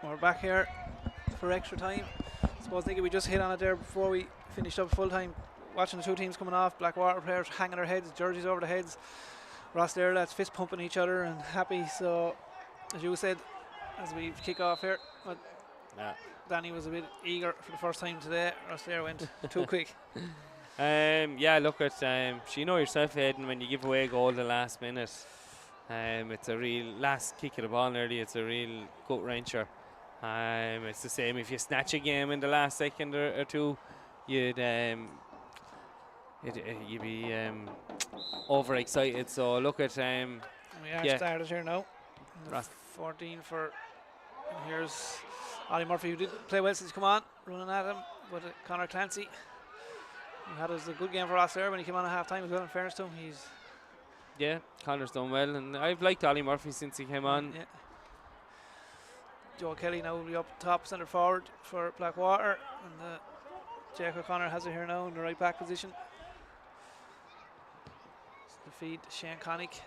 We're back here for extra time. I suppose, Nicky, we just hit on it there before we finished up full time. Watching the two teams coming off, Blackwater players hanging their heads, jerseys over their heads. Ross there, lads fist pumping each other and happy. So, as you said, as we kick off here, Danny was a bit eager for the first time today. Ross there went too quick.
Yeah, look at you know yourself, Aidan, when you give away a goal the last minute, it's a real last kick of the ball nearly. It's a real gut wrencher. It's the same if you snatch a game in the last second or two, you'd be overexcited. So look at
We are started here now. 14 for. And here's Ollie Murphy, who did play well since he come on, running at him. But Conor Clancy, he had a good game for us there when he came on at half time as well. In fairness to him,
Conor's done well, and I've liked Ollie Murphy since he came on.
Yeah. Joe Kelly now will be up top centre forward for Blackwater, and Jake O'Connor has it here now in the right back position. The feed Shane Connick.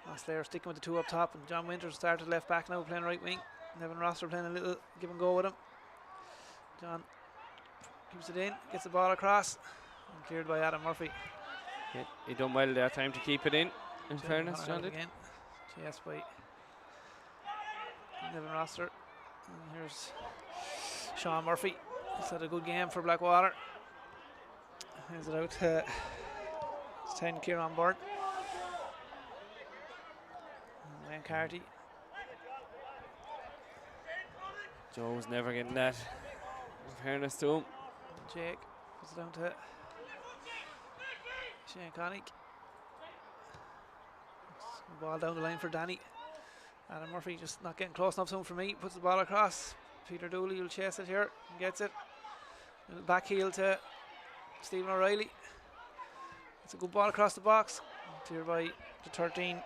Last player sticking with the two up top, and John Winters started left back now playing right wing. Nevin Roster playing a little give and go with him. John keeps it in, gets the ball across, and cleared by Adam Murphy.
Yeah, he done well that time to keep it in fairness, John did.
Again. Yes, by Nevin Roster. And here's Sean Murphy. He's had a good game for Blackwater. Hands it out to 10 Kieran Byrne. And Wayne Carty.
Joe was never getting that, in fairness to him.
Jake puts it down to Shane Connick. Ball down the line for Danny. Adam Murphy just not getting close enough to him for me. Puts the ball across. Peter Dooley will chase it here and gets it. Little back heel to Stephen O'Reilly. It's a good ball across the box. Cleared by the 13.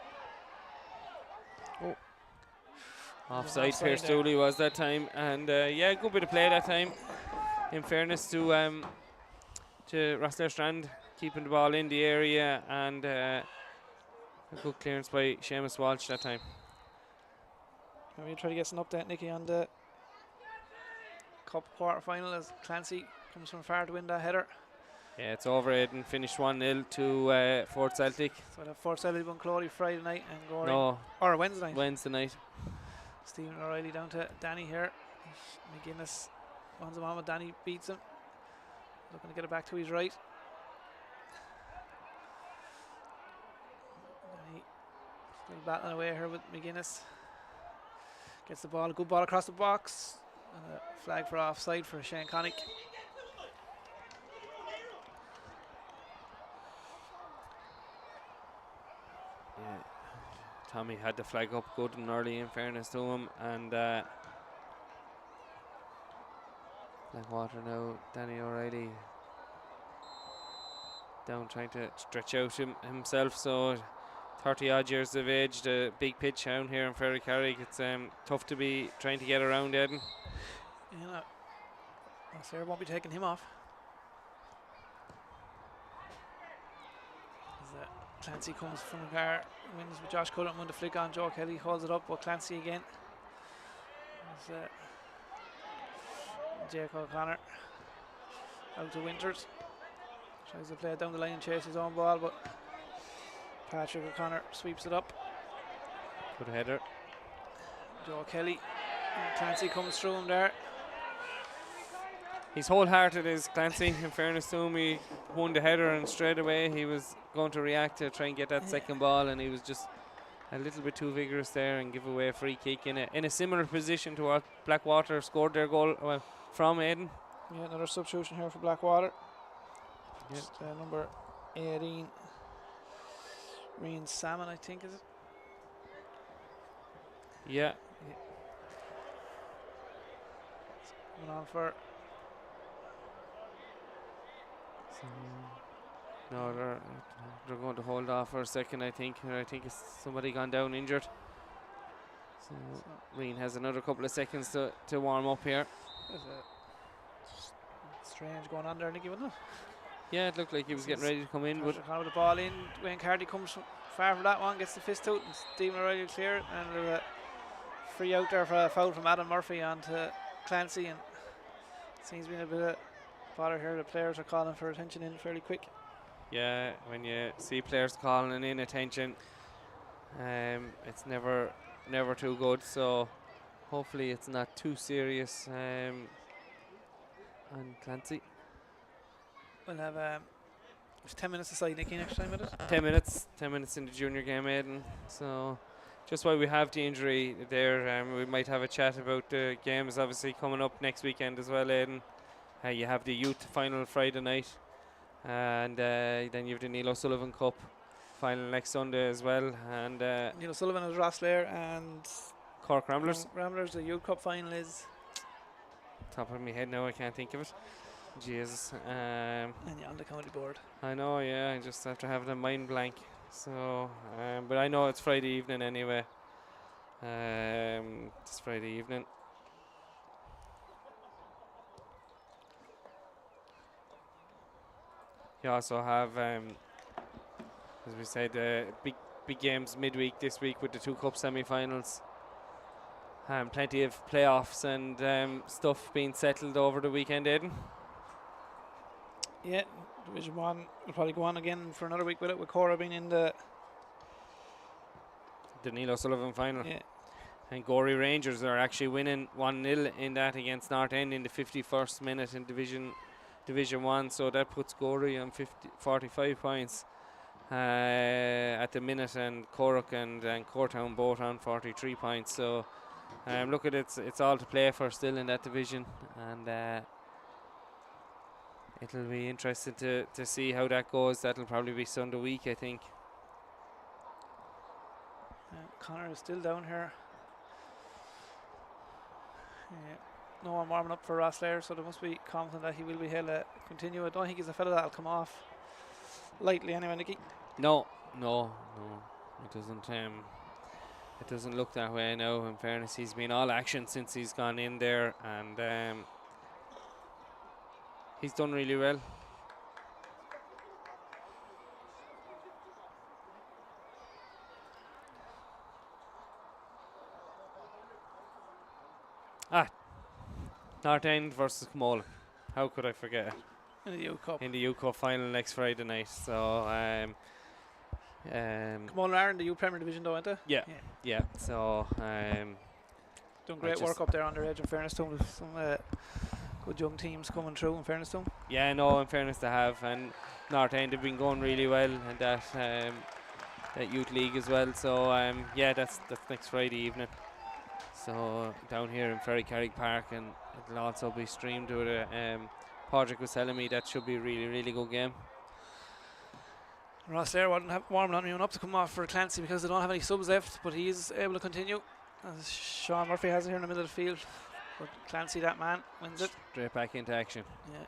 Oh.
Offside, Pierce Dooley was that time, and yeah, good bit of play that time. In fairness to Rosslare Strand, keeping the ball in the area, and a good clearance by Seamus Walsh that time.
Can we try to get an update, Nicky, on the Cup quarter final as Clancy comes from far to win that header?
Yeah, it's over, Aidan. Finished 1-0 to Fort Celtic.
So that Fort Celtic won Clody Friday night and Goring.
No.
Or Wednesday night.
Wednesday night.
Stephen O'Reilly down to Danny here. McGuinness runs him on, but Danny beats him. Looking to get it back to his right. Danny still battling away here with McGuinness. Gets the ball, a good ball across the box. And a flag for offside for Shane Connick.
Yeah, Tommy had the flag up good and early, in fairness to him, and Blackwater now, Danny O'Reilly down trying to stretch out himself, so 30 odd years of age, the big pitch down here in Ferrycarrig. It's tough to be trying to get around Eden.
Yeah, Sarah won't be taking him off. As Clancy comes from the car, wins with Josh Cullen, won the flick on. Joe Kelly holds it up, but Clancy again. As Jake O'Connor out to Winters. Tries to play it down the line and chase his own ball, but Patrick O'Connor sweeps it up.
Good header.
Joe Kelly. And Clancy comes through him there.
He's wholehearted, is Clancy. In fairness to him, he won the header and straight away he was going to react to try and get that second ball, and he was just a little bit too vigorous there and give away a free kick in a similar position to what Blackwater scored their goal from Aidan.
Yeah, another substitution here for Blackwater.
Yeah.
Just, number 18, Rian Salmon, I think, is it?
Yeah.
Coming on for.
No, they're going to hold off for a second, I think. I think it's somebody gone down injured. So Rian has another couple of seconds to warm up here.
There's a strange going on there, Nicky, wasn't it?
Yeah, it looked like he was getting ready to come in. But
with the ball in, Wayne Carty comes far for that one, gets the fist out, and Stephen O'Reilly clear it, and there's a free out there for a foul from Adam Murphy onto Clancy, and seems to be a bit of bother here. The players are calling for attention in fairly quick.
Yeah, when you see players calling in attention, it's never too good. So hopefully it's not too serious. And Clancy.
We'll have there's 10 minutes aside, Nicky, next time with it.
10 minutes in the junior game, Aidan. So just while we have the injury there, we might have a chat about the games obviously coming up next weekend as well, Aidan. You have the youth final Friday night, and then you have the Neil O'Sullivan Cup final next Sunday as well. And
Neil O'Sullivan is Rosslare and
Cork Ramblers.
Ramblers, the youth cup final is.
Top of my head now, I can't think of it. Jesus.
And you're on the county board.
I know, yeah, I just have to have the mind blank. So, but I know it's Friday evening anyway. It's Friday evening. You also have, as we said, big games midweek this week with the 2 cup semi-finals. Plenty of playoffs and stuff being settled over the weekend, Aidan.
Yeah, Division 1 will probably go on again for another week with it, with Cora being in the
Neil O'Sullivan final.
Yeah.
And Gorey Rangers are actually winning 1-0 in that against North End in the 51st minute in Division 1. So that puts Gorey on 45 points at the minute, and Cork and Cortown both on 43 points. So look at it, it's all to play for still in that division, and it'll be interesting to see how that goes. That'll probably be Sunday week, I think.
Connor is still down here. Yeah. No one warming up for Rosslare, so they must be confident that he will be able to continue. I don't think he's a fella that'll come off lightly anyway, Nicky.
No, it doesn't. It doesn't look that way now. In fairness, he's been all action since he's gone in there, and he's done really well. North End versus Camola. How could I forget it?
In the U Cup.
In the U Cup final next Friday night. So
Camola are in the U Premier Division though, aren't they?
Yeah. So
doing great work up there on their edge, in fairness to them. With some good young teams coming through, in fairness to them.
Yeah, no, in fairness to have. And North End have been going really well in that youth league as well. So yeah, that's next Friday evening. So down here in Ferrycarrig Park, and it'll also be streamed with Padraig was telling me that should be a really, really good game.
Rosslare wasn't warming anyone up to come off for Clancy because they don't have any subs left, but he is able to continue. As Sean Murphy has it here in the middle of the field. But Clancy, that man, wins it.
Straight back into action.
Yeah.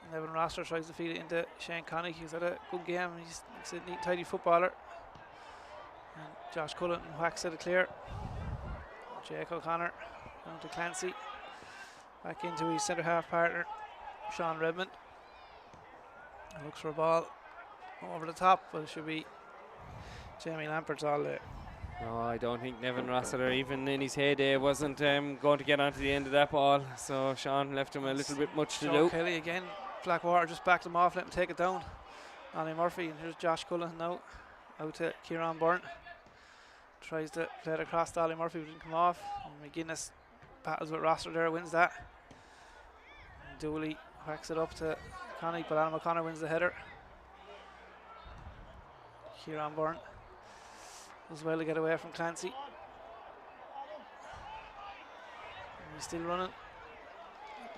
And Evan Roster tries to feed it into Shane Connick. He's had a good game. He's a neat, tidy footballer. And Josh Cullen whacks it clear. Jake O'Connor down to Clancy. Back into his centre half partner, Sean Redmond. Looks for a ball over the top, but it should be Jamie Lampert's all there.
No, I don't think Nevin Rossiter, even in his heyday, wasn't going to get onto the end of that ball. So Sean left him a little bit much to do.
Kelly again. Blackwater just backed him off, let him take it down. Ollie Murphy, and here's Josh Cullen now. Out to Kieran Byrne. Tries to play it across to Ollie Murphy, but didn't come off. And McGuinness battles with Roster there, wins that. And Dooley whacks it up to Connick, but Alan O'Connor wins the header. Kieran Byrne does well to get away from Clancy. And he's still running.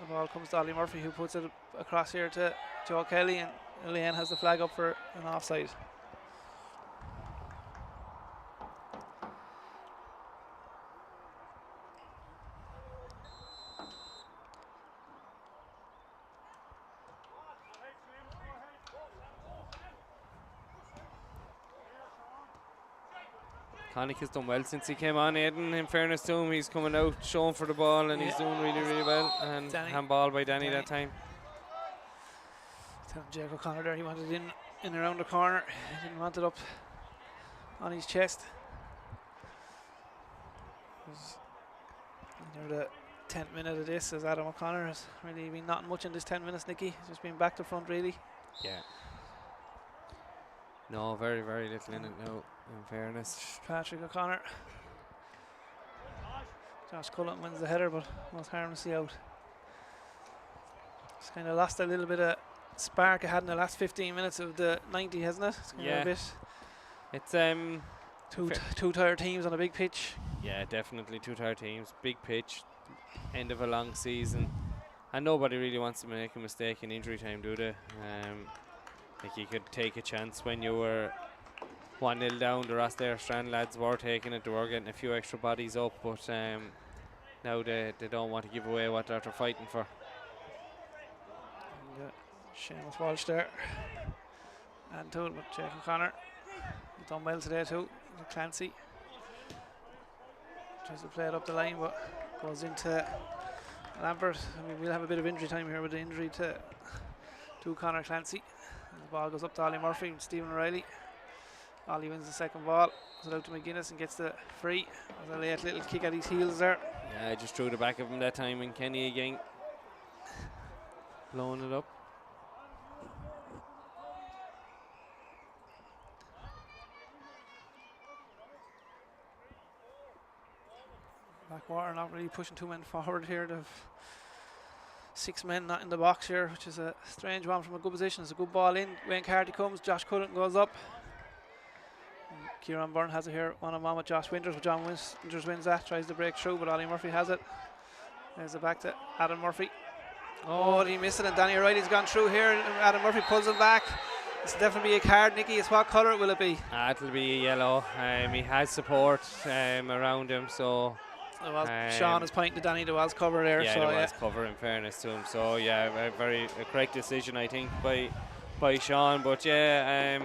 The ball comes to Ollie Murphy, who puts it across here to Joe Kelly, and Leanne has the flag up for an offside.
Connick has done well since he came on, Aidan. In fairness to him, he's coming out, showing for the ball, and he's doing really, really well. And handball by Danny that time.
Telling Jake O'Connor there he wanted it in around the corner. He didn't want it up on his chest. Near the 10th minute of this, as Adam O'Connor has really been not much in this 10 minutes, Nicky. He's just been back to front, really.
Yeah. No, very, very little in it now, in fairness.
Patrick O'Connor. Josh Cullen wins the header, but was harmlessly out. It's kind of lost a little bit of spark it had in the last 15 minutes of the 90, hasn't it? It's kind of a bit.
It's
two tired teams on a big pitch.
Yeah, definitely two tired teams. Big pitch, end of a long season, and nobody really wants to make a mistake in injury time, do they? Like you could take a chance when you were 1-0 down. The Rosslare Strand lads were taking it. They were getting a few extra bodies up, but now they don't want to give away what they're fighting for.
And, Seamus Walsh there. And to it with Jake O'Connor. He's done well today too. Clancy tries to play it up the line, but goes into Lambert. I mean, we'll have a bit of injury time here with the injury to Connor Clancy. And the ball goes up to Ollie Murphy and Stephen O'Reilly. Ollie wins the second ball. Goes it out to McGuinness and gets the free. There's a late little kick at his heels there.
Yeah, I just threw the back of him that time, and Kenny again blowing it up.
Blackwater not really pushing two men forward here. They've 6 men not in the box here, which is a strange one from a good position. It's a good ball in. Wayne Carty comes. Josh Cullen goes up. And Kieran Byrne has it here one-on-one with Josh Winters, but John Winters wins that. Tries to break through, but Ollie Murphy has it. There's it back to Adam Murphy. Oh, he missed it, and Danny O'Reilly's gone through here. Adam Murphy pulls it back. It's definitely a card, Nicky. It's what colour will it be?
It'll be yellow. He has support around him, so.
Sean is pointing to Danny. There was cover there.
Yeah,
so
there was cover, in fairness to him. So yeah, a correct decision, I think, by Sean. But yeah,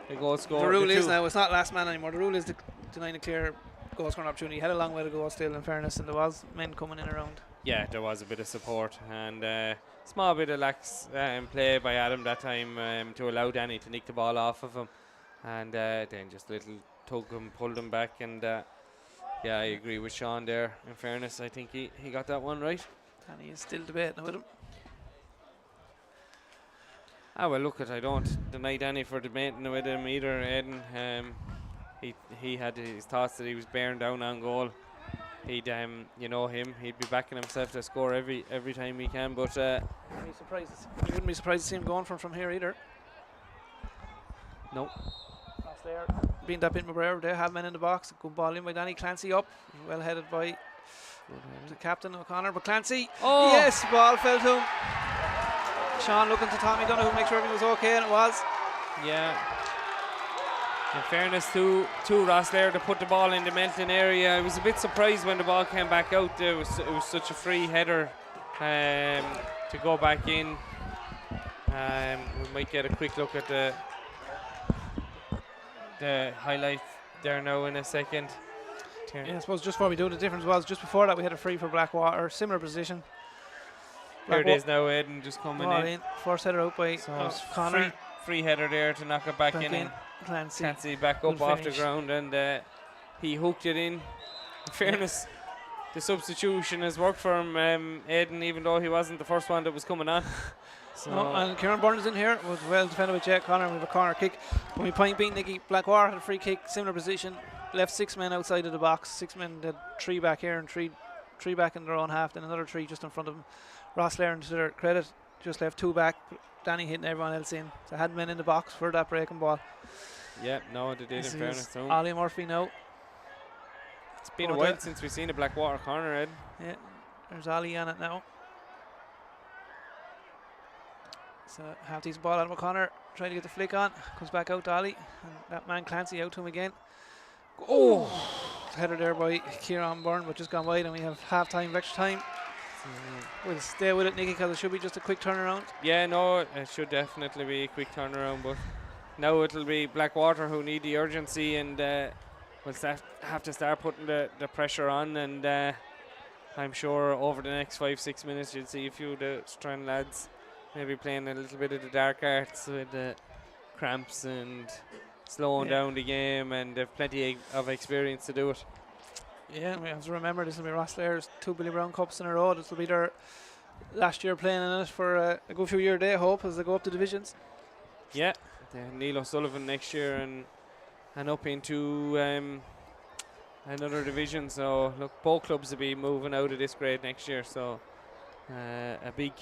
the goal scorer.
The rule is now it's not last man anymore. The rule is denying a clear goal scoring opportunity. He had a long way to go still, in fairness, and there was men coming in around.
Yeah, there was a bit of support and small bit of lax play by Adam that time to allow Danny to nick the ball off of him, and then just a little tug him, pulled him back, and. Yeah, I agree with Sean there. In fairness, I think he got that one right.
And he is still debating with him.
Well, look, I don't deny Danny for debating with him either, Aidan. He had his thoughts that he was bearing down on goal. He'd, you know him, he'd be backing himself to score every time he can. But you
wouldn't be surprised to see him going from here either.
No.
That's there. Being that bit McBrayer, they have men in the box. Good ball in by Danny Clancy up. Well headed by the captain O'Connor. But Clancy, yes, ball fell to him. Sean looking to Tommy Donoghue, make sure everything was okay, and it was.
Yeah. In fairness to Rosslare to put the ball in the Melton area. I was a bit surprised when the ball came back out. It was such a free header to go back in. We might get a quick look at the highlight there now in a second.
Yeah, I suppose just before we do, the difference was just before that we had a free for Blackwater, similar position.
Here it is now, Aidan just coming in.
First header out by Connor.
Free header there to knock it back in. Clancy back up off the ground, and he hooked it in. In fairness, the substitution has worked for him, Aidan, even though he wasn't the first one that was coming on. So
and Kieran Byrne is in here. Was well defended by Jake Connor with a corner kick. When we point being Nicky, Blackwater had a free kick, similar position, left 6 men outside of the box. 6 men did 3 back here and three back in their own half, then another 3 just in front of them. Rosslare, to their credit, just left 2 back. Danny hitting everyone else in. So had men in the box for that breaking ball.
Yeah, no, they did, in fairness to him.
Ollie Murphy now.
It's been a while since we've seen a Blackwater corner, Ed.
Yeah, there's Ollie on it now. So half decent ball, Adam O'Connor trying to get the flick on, comes back out to Ollie, and that man Clancy out to him again. Oh, header there by Kieran Byrne, but just gone wide, and we have half time, extra time. We'll stay with it, Nicky, because it should be just a quick turnaround.
Yeah, no, it should definitely be a quick turnaround, but now it'll be Blackwater who need the urgency, and we'll have to start putting the pressure on, and I'm sure over the next 5-6 minutes you'll see a few of the Strand lads maybe playing a little bit of the dark arts with the cramps and slowing down the game, and they've plenty of experience to do it.
Yeah, we have to remember this will be Rosslaire's 2 Billy Browne Cups in a row. This will be their last year playing in it for a good few years, they hope, as they go up the divisions.
Yeah, Neil O'Sullivan next year and up into another division. So look, both clubs will be moving out of this grade next year. So a big.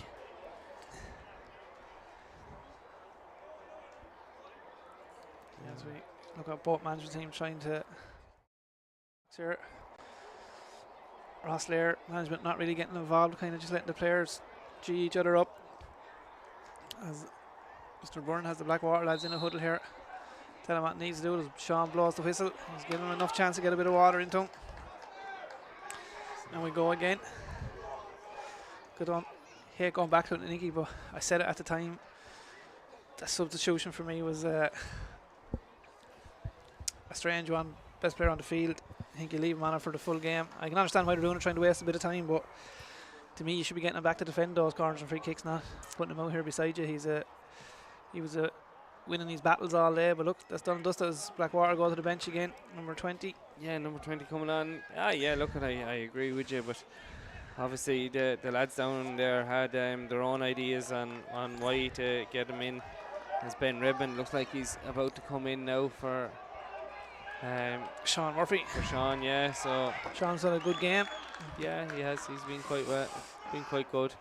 As we look at both management teams trying to. Here, Rosslaire management not really getting involved, kind of just letting the players G each other up. As Mr. Byrne has the Blackwater lads in a huddle here. Tell him what he needs to do. As Sean blows the whistle, he's giving him enough chance to get a bit of water into him. And we go again. Good on. Hate going back to it, Nicky, but I said it at the time. The substitution for me was a strange one. Best player on the field. I think you leave him on it for the full game. I can understand why they're doing it, trying to waste a bit of time, but to me, you should be getting him back to defend those corners and free kicks, not putting him out here beside you. He was winning these battles all day, but look, that's done and dusted as Blackwater go to the bench again. Number 20.
Yeah, number 20 coming on. Yeah, look, I agree with you, but obviously the lads down there had their own ideas on why to get him in. As Ben Redmond looks like he's about to come in now for
Sean Murphy.
For Sean, yeah. So
Sean's had a good game.
Yeah, he has. He's been quite good.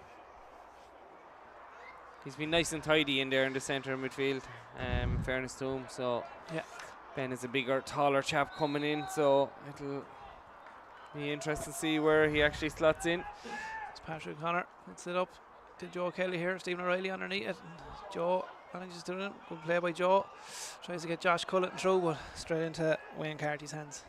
He's been nice and tidy in there in the centre of midfield. In fairness to him, so
yeah.
Ben is a bigger, taller chap coming in, so it'll be interesting to see where he actually slots in.
It's Patrick Connor. Puts it up to Joe Kelly here. Stephen O'Reilly underneath it. And Joe manages doing it. Good play by Joe. Tries to get Josh Cullen through, but straight into Wayne Carty's hands.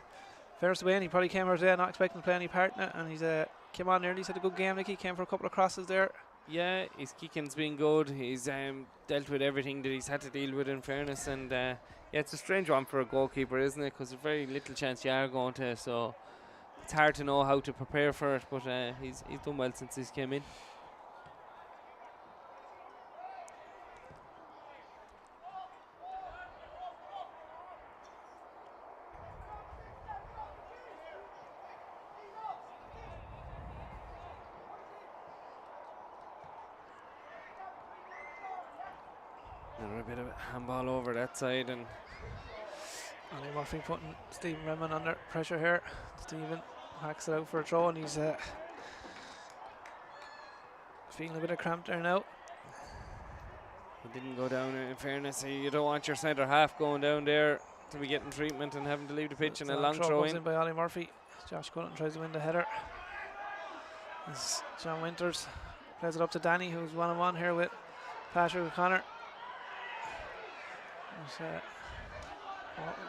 Fairest to Wayne, he probably came out there not expecting to play any part in it, and he's came on there and he's had a good game. Nicky came for a couple of crosses there.
Yeah, his kicking's been good. He's dealt with everything that he's had to deal with, in fairness, and yeah, it's a strange one for a goalkeeper, isn't it? Because there's very little chance you are going to, so it's hard to know how to prepare for it. But he's done well since he's came in. A bit of a handball over that side, and
Ollie Murphy putting Stephen Redmond under pressure here. Stephen hacks it out for a throw, and he's feeling a bit of cramp there now.
He didn't go down, in fairness. You don't want your centre half going down there to be getting treatment and having to leave the pitch in a long throw in.
By Ollie Murphy. Josh Cullen tries to win the header. As John Winters plays it up to Danny, who's one-on-one here with Patrick O'Connor.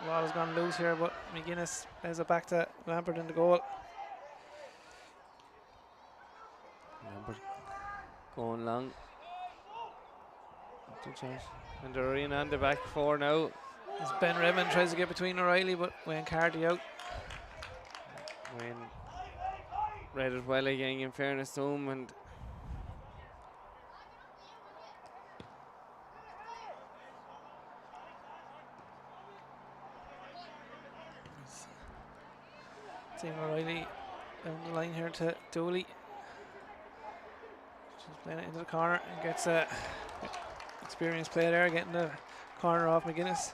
Ball has gone loose here, but McGuinness plays it back to Lampert in the goal.
Lampert going long. And they're in on the back four now.
As Ben Redmond tries to get between O'Reilly, but Wayne Carty out.
Wayne read it well again, in fairness to him, and
Stephen O'Reilly down the line here to Dooley. Just playing it into the corner and gets a experienced play there, getting the corner off McGuinness.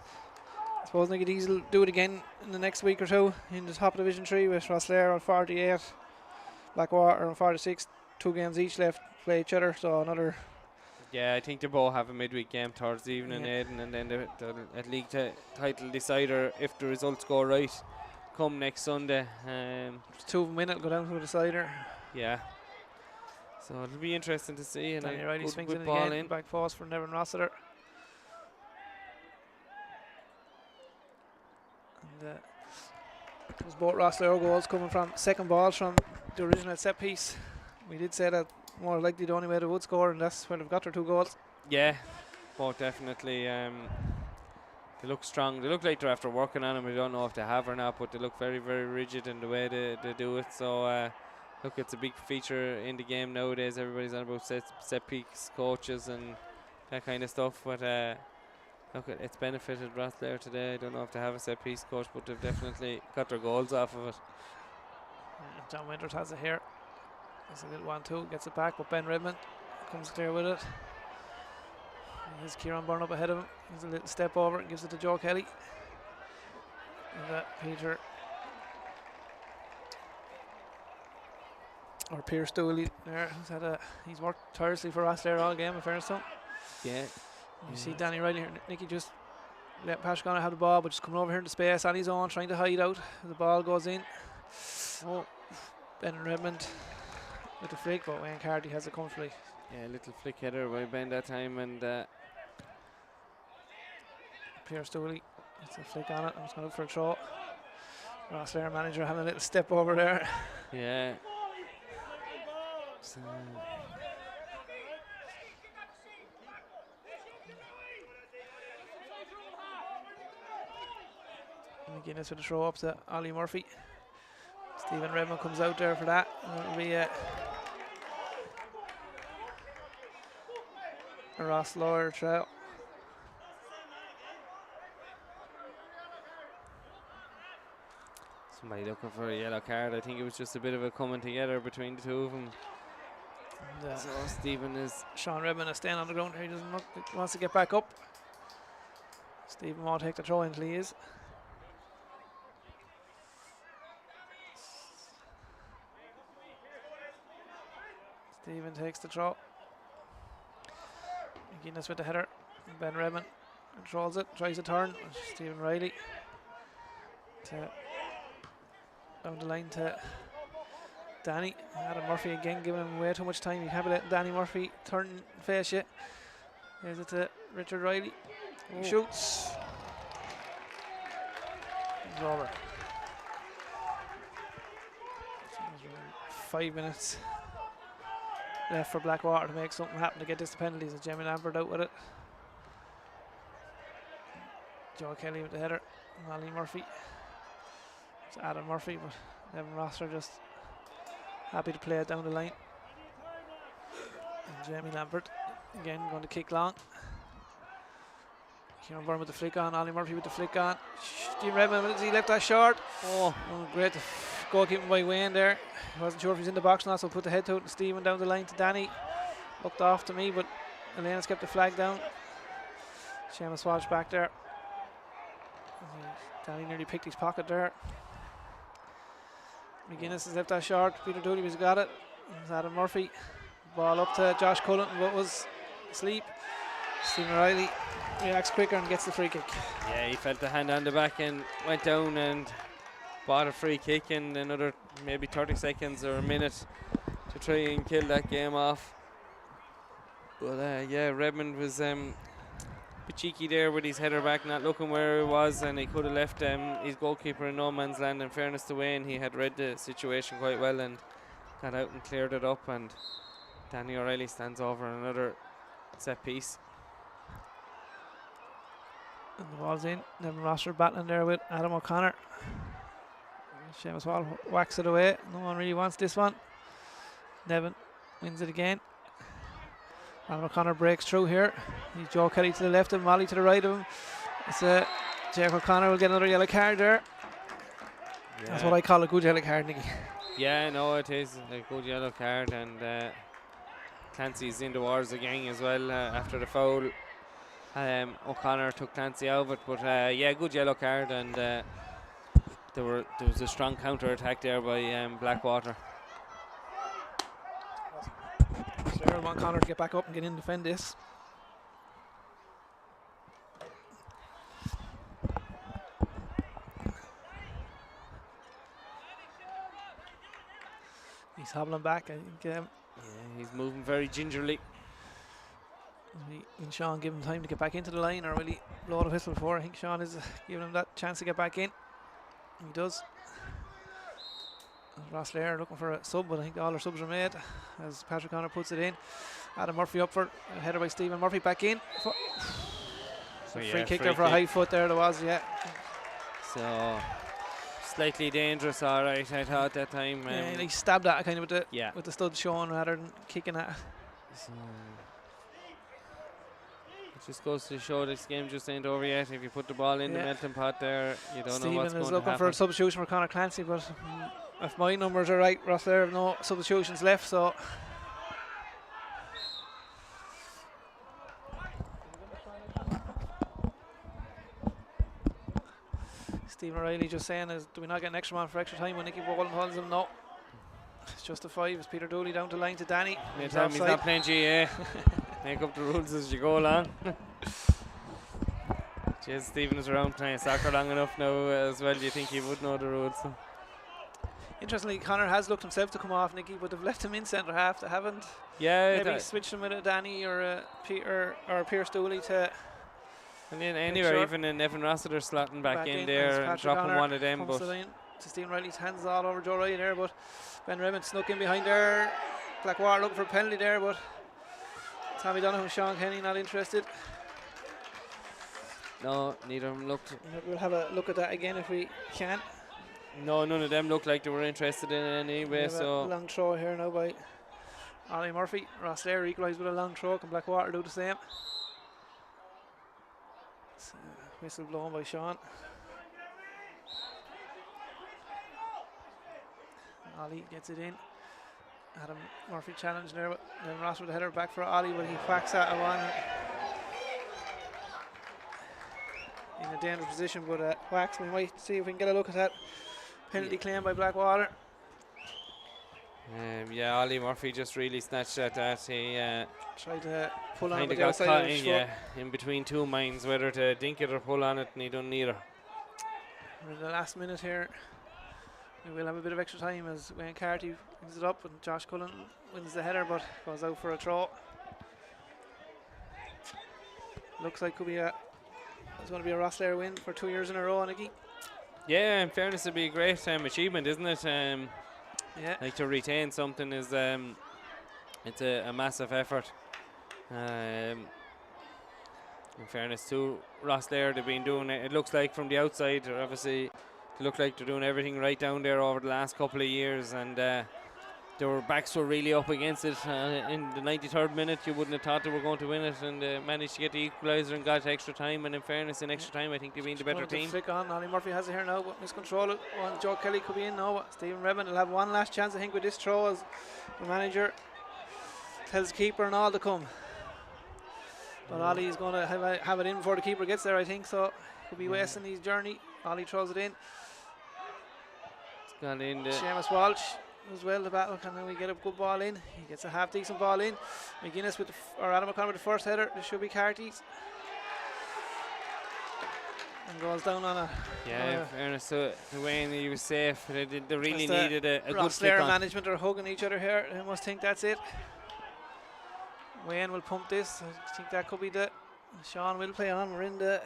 I suppose Nicky Dees will do it again in the next week or two in the top Division 3 with Rosslare on 48, Blackwater on 46, 2 games each left to play each other, so another.
Yeah, I think they both have a midweek game towards the evening, Aidan, and then the league title decider if the results go right come next Sunday.
There's 2 of them in, it'll go down to the decider.
Yeah. So it'll be interesting to see. And
Danny Riley swings in
ball
again, back post for Nevin Rossiter. And there's both Rosslare goals coming from second balls from the original set piece. We did say that more likely the only way they would score, and that's where they've got their 2 goals.
Yeah, both definitely. They look strong. They look like they're after working on them. We don't know if they have or not, but they look very, very rigid in the way they do it. So, look, it's a big feature in the game nowadays. Everybody's on about set piece coaches and that kind of stuff. But look, it's benefited Rosslare today. I don't know if they have a set piece coach, but they've definitely got their goals off of it.
John Winters has it here. It's a little 1-2, gets it back, but Ben Redmond comes clear with it. Here's Kieran Byrne up ahead of him. He's a little step over and gives it to Joe Kelly. And Peter or Pierce Dooley there. He's worked tirelessly for us there all game, in fairness to him.
Yeah.
You see Danny Riley here. Nicky just let Patrick Connor have the ball, but just coming over here into space on his own, trying to hide out. The ball goes in. Oh, Ben Redmond with the flick, but Wayne Carty has it comfortably.
Yeah, little flick header by Ben that time, and
Pierce Dooley, it's a flick on it. I'm just going to look for a throw. Ross Lair, manager, having a little step over there.
yeah. So,
McGuinness with a throw up to Ollie Murphy. Stephen Redmond comes out there for that. And it'll be a Ross Lawyer trail.
somebody looking for a yellow card. I think it was just a bit of a coming together between the two of them.
And,
So Stephen is
Sean Redmond is staying on the ground here. He doesn't look, he wants to get back up. Stephen won't take the throw until he is. Stephen takes the throw. McGuinness with the header. Ben Redmond controls it, tries a turn. Stephen Riley down the line to Danny. Adam Murphy again giving him way too much time. You can't be letting Danny Murphy turn and face you. There's it to Richard Riley. He shoots. It's over. 5 minutes left for Blackwater to make something happen to get this to penalties, and Jamie Lambert out with it. Joe Kelly with the header. Ollie Murphy. It's Adam Murphy, but Evan Rosser just happy to play it down the line. And Jamie Lambert again going to kick long. Kieran Byrne with the flick on. Ollie Murphy with the flick on. Steve Redmond, he left that short. Oh, great goalkeeping by Wayne there. I wasn't sure if he's in the box or not, so put the head to it. And Stephen down the line to Danny. Looked off to me, but Elena's kept the flag down. Seamus Walsh back there. Danny nearly picked his pocket there. McGuinness has left that short. Peter Dooley has got it. There's Adam Murphy. Ball up to Josh Cullen, but was asleep. Stephen Riley reacts quicker and gets the free kick.
Yeah, he felt the hand on the back and went down and bought a free kick in another maybe 30 seconds or a minute to try and kill that game off. But yeah, Redmond was a bit cheeky there with his header back, not looking where he was, and he could have left his goalkeeper in no man's land. In fairness to Wayne, he had read the situation quite well and got out and cleared it up, and Danny O'Reilly stands over another set piece.
And the ball's in. Nevin Rosser battling there with Adam O'Connor. Seamus Wall whacks it away. No one really wants this one. Nevin wins it again. Adam O'Connor breaks through here. He's Joe Kelly to the left and Molly to the right of him. It's Jake O'Connor will get another yellow card there.
Yeah.
That's what I call a good yellow card, Nicky.
Yeah, no, it is a good yellow card, and Clancy's in the wars again as well after the foul. O'Connor took Clancy out of it, but yeah, good yellow card, and there was a strong counter attack there by Blackwater.
Sarah want Connor to get back up and get in and defend this. He's hobbling back. I think
Yeah, he's moving very gingerly.
will Sean give him time to get back into the line, or will he blow the whistle before? I think Sean is giving him that chance to get back in. He does. Ross Lair looking for a sub, but I think all our subs are made as Patrick Connor puts it in. Adam Murphy up for a header by Stephen Murphy back in.
So yeah,
free kick there for a high foot there was, yeah.
So slightly dangerous, all right, I thought that time.
Yeah, he stabbed at it kind of
yeah.
with the stud showing rather than kicking at it.
So it just goes to show this game just ain't over yet. If you put the ball in the melting pot there, you don't know what's
Stephen
going
is
to
looking
happen.
for a substitution for Conor Clancy, but If my numbers are right, Rosslare have no substitutions left, so Stephen O'Reilly just saying is, do we not get an extra man for extra time when Nicky Boland holds him? No. It's just a 5. It's Peter Dooley down the line to Danny.
He's not playing GA. Make up the rules as you go along. Jeez, Stephen is around playing soccer long enough now as well. Do you think he would know the rules?
Interestingly, Connor has looked himself to come off Nicky, but they've left him in centre half. They haven't maybe switched him with a Danny or a Peter or Pierce Dooley to.
And then anywhere, even in Evan Rossiter slotting back in there and dropping
Connor
one of them. But
to Stephen Riley's hands all over Joe Riley there, but Ben Redmond snuck in behind there. Blackwater looking for a penalty there, but Tommy Donoghue and Sean Kenny not interested.
no, neither of them looked.
We'll have a look at that again if we can.
No, none of them looked like they were interested in it anyway. So
a long throw here now by Ollie Murphy. Rosslare equalised with a long throw. Can Blackwater do the same? Whistle blown by Sean. Ollie gets it in. Adam Murphy challenged there, but then Ross with the header back for Ollie, but he whacks at one in a dangerous position, but whacks. We might see if we can get a look at that penalty claim by Blackwater.
Yeah, Ollie Murphy just really snatched at that. He
tried to pull on it with the
got
outside
caught
of his
in,
foot.
in between two minds, whether to dink it or pull on it, and he done neither.
We're in the last minute here. We will have a bit of extra time as Wayne Carty wins it up and Josh Cullen wins the header, but goes out for a throw. Looks like it's going to be a Rosslare win for 2 years in a row, Nicky.
Yeah, in fairness, it'd be a great achievement, isn't it?
Yeah.
Like to retain something is it's a massive effort. In fairness to Rosslare, they've been doing it. It looks like from the outside, they're obviously they look like they're doing everything right down there over the last couple of years, and their backs were really up against it. In the 93rd minute, you wouldn't have thought they were going to win it, and managed to get the equaliser and got extra time. And in fairness, in extra time, I think they've been the better team.
Flick on. Ollie Murphy has it here now, but miscontrol it. Joe Kelly could be in now. Stephen Redmond will have one last chance, I think, with this throw as the manager tells the keeper and all to come. But Ollie's going to have it in before the keeper gets there, I think, so could be wasting his journey. Ollie throws it in.
It's gone in.
Seamus Walsh as well, the battle. Can we get a good ball in? He gets a half decent ball in. McGuinness with or Adam O'Connor with the first header. This should be Carty's. And goes down on a.
Yeah, in fairness to Wayne, he was safe. They really needed a good
Rosslare
flick on.
management are hugging each other here. They must think that's it. Wayne will pump this. I think that could be the. Sean will play on. We're in the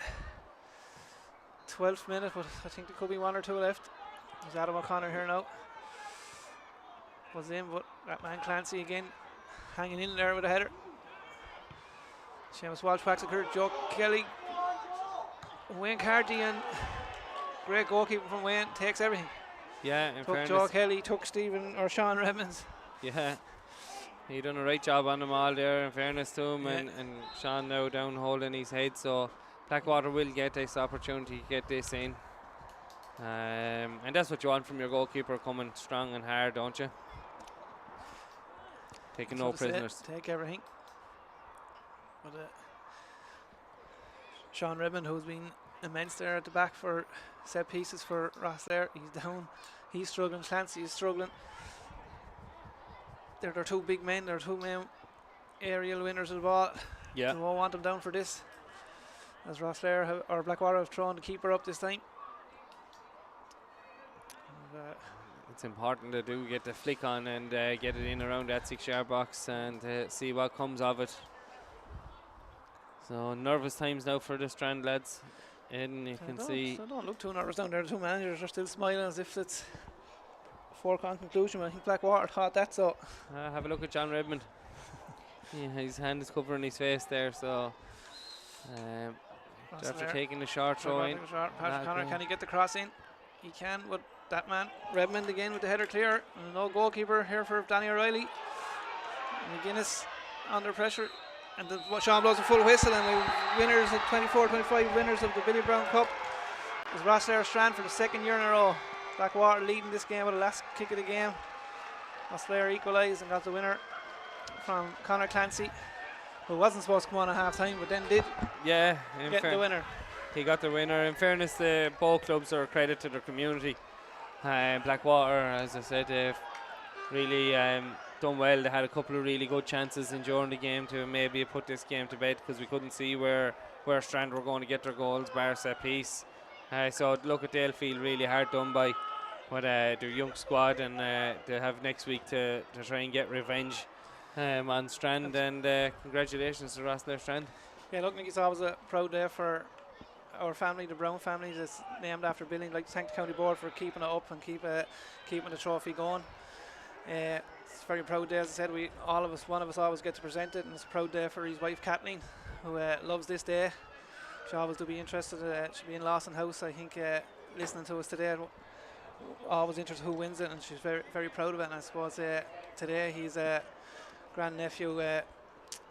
12th minute, but I think there could be one or two left. There's Adam O'Connor here now. Was in, but that man Clancy again hanging in there with a header. Seamus Walsh packs a curve. Joe Kelly, Wayne Carty, and great goalkeeper from Wayne takes everything.
Yeah, in
Took
fairness.
Joe Kelly, took Stephen or Sean Redmonds.
Yeah, he done a right job on them all there, in fairness to him, and Sean now down holding his head, so Blackwater will get this opportunity to get this in. And that's what you want from your goalkeeper, coming strong and hard, don't you? Taking no prisoners.
Take everything. But Sean Redmond, who's been immense there at the back for set pieces for Rosslare, he's down. He's struggling. Clancy is struggling. They're two big men. They're two main aerial winners of the ball.
Yeah.
They won't want them down for this. As Rosslare or Blackwater have thrown the keeper up this time.
It's important to do get the flick on and get it in around that 6-yard box and see what comes of it. So nervous times now for the Strand lads. And you can see.
So don't look too nervous down there. The two managers are still smiling as if it's a foregone conclusion. I think Blackwater thought that, so.
Have a look at John Redmond. Yeah, his hand is covering his face there, so. After taking the short throw in.
Patrick Connor, can he get the cross in? He can, but that man, Redmond again with the header clear. And no goalkeeper here for Danny O'Reilly. McGuinness under pressure. And Sean blows a full whistle, and the winners of 24-25 winners of the Billy Browne Cup is Rosslare Strand for the second year in a row. Blackwater leading this game with the last kick of the game. Osler equalised and got the winner from Conor Clancy, who wasn't supposed to come on at half time but then did
Yeah,
get the winner.
he got the winner. In fairness, both clubs are a credit to their community. Blackwater, as I said, they've really done well. They had a couple of really good chances in during the game to maybe put this game to bed, because we couldn't see where Strand were going to get their goals, bar set piece. So look, at they'll feel really hard done by with their young squad, and they have next week to try and get revenge on Strand. And congratulations to Rosslare Strand.
Yeah, look, it's always a proud day for our family, the Brown family. It's named after Billy. I'd like to thank the county board for keeping it up and keeping the trophy going. It's a very proud day, as I said. One of us always get to present it, and it's a proud day for his wife Kathleen, who loves this day. She always do be interested. She'll be in Lawson House, I think, listening to us today. Always interested who wins it, and she's very, very proud of it. And I suppose today he's grandnephew,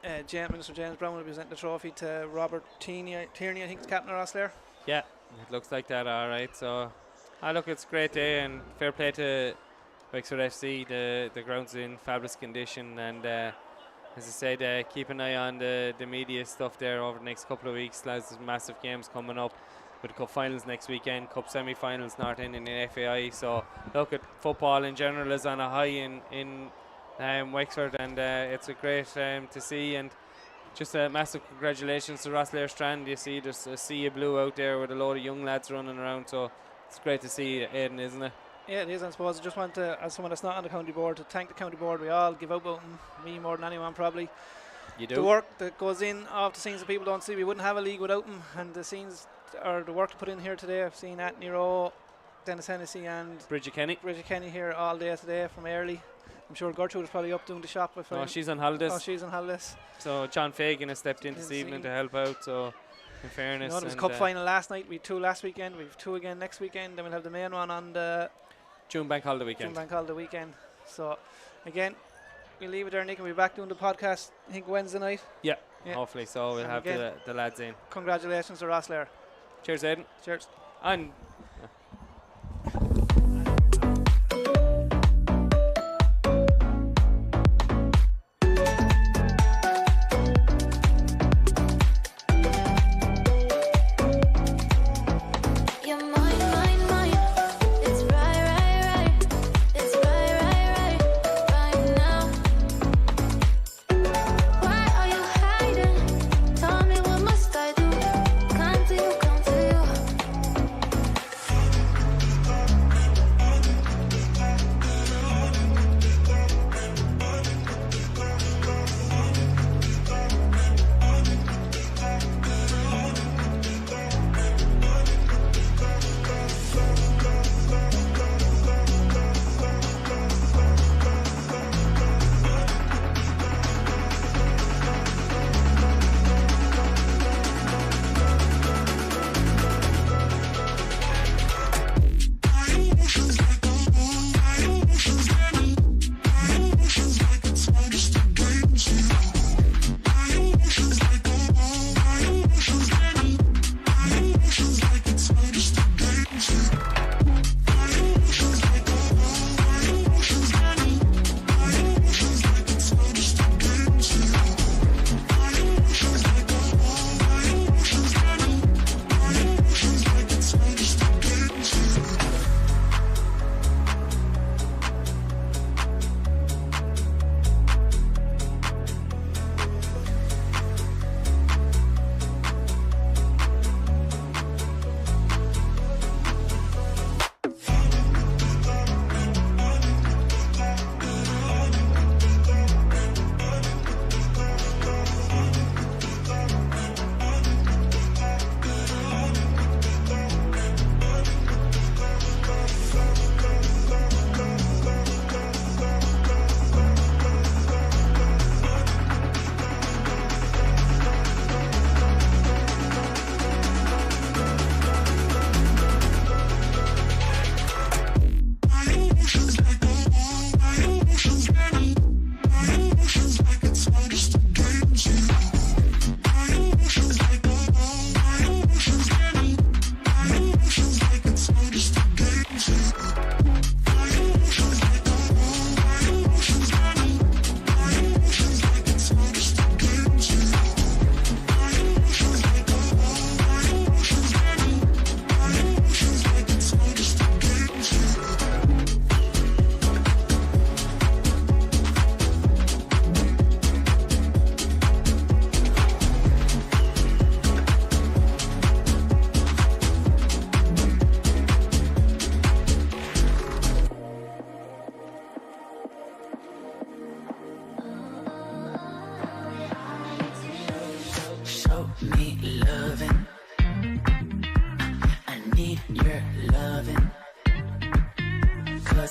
Minister James Browne, will present the trophy to Robert Tierney, I think, is captain of Rosslare.
Yeah, it looks like that, all right. So, look, it's a great day, and fair play to Wexford FC. The ground's in fabulous condition, and as I said, keep an eye on the media stuff there over the next couple of weeks. There's massive games coming up with the cup finals next weekend, cup semi-finals, North End in the FAI. So look, at football in general is on a high in Wexford, and it's a great to see. And just a massive congratulations to Rosslare Strand. You see there's a sea of blue out there with a load of young lads running around, so it's great to see, Aidan, isn't it?
Yeah, it is. I suppose I just want to, as someone that's not on the county board, to thank the county board. We all give out about them, me more than anyone probably.
You do.
The work that goes in off the scenes that people don't see. We wouldn't have a league without them, and the scenes or the work to put in here today. I've seen Anthony Rowe, Dennis Hennessy and
Bridget Kenny here
all day today from early. I'm sure Gertrude is probably up doing the shop.
She's on holidays.
Oh, she's on holidays.
So John Fagan has stepped in this evening to help out, so in fairness.
There was a cup final last night. We had 2 last weekend. We have 2 again next weekend. Then we'll have the main one on the
June Bank Holiday weekend.
So again, we'll leave it there, Nick, and we'll be back doing the podcast, I think, Wednesday night.
Yeah. Hopefully so. We'll have the lads in.
Congratulations to Rosslare.
Cheers, Aidan.
Cheers.
And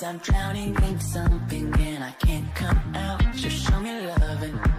I'm drowning in something and I can't come out. Just show me love and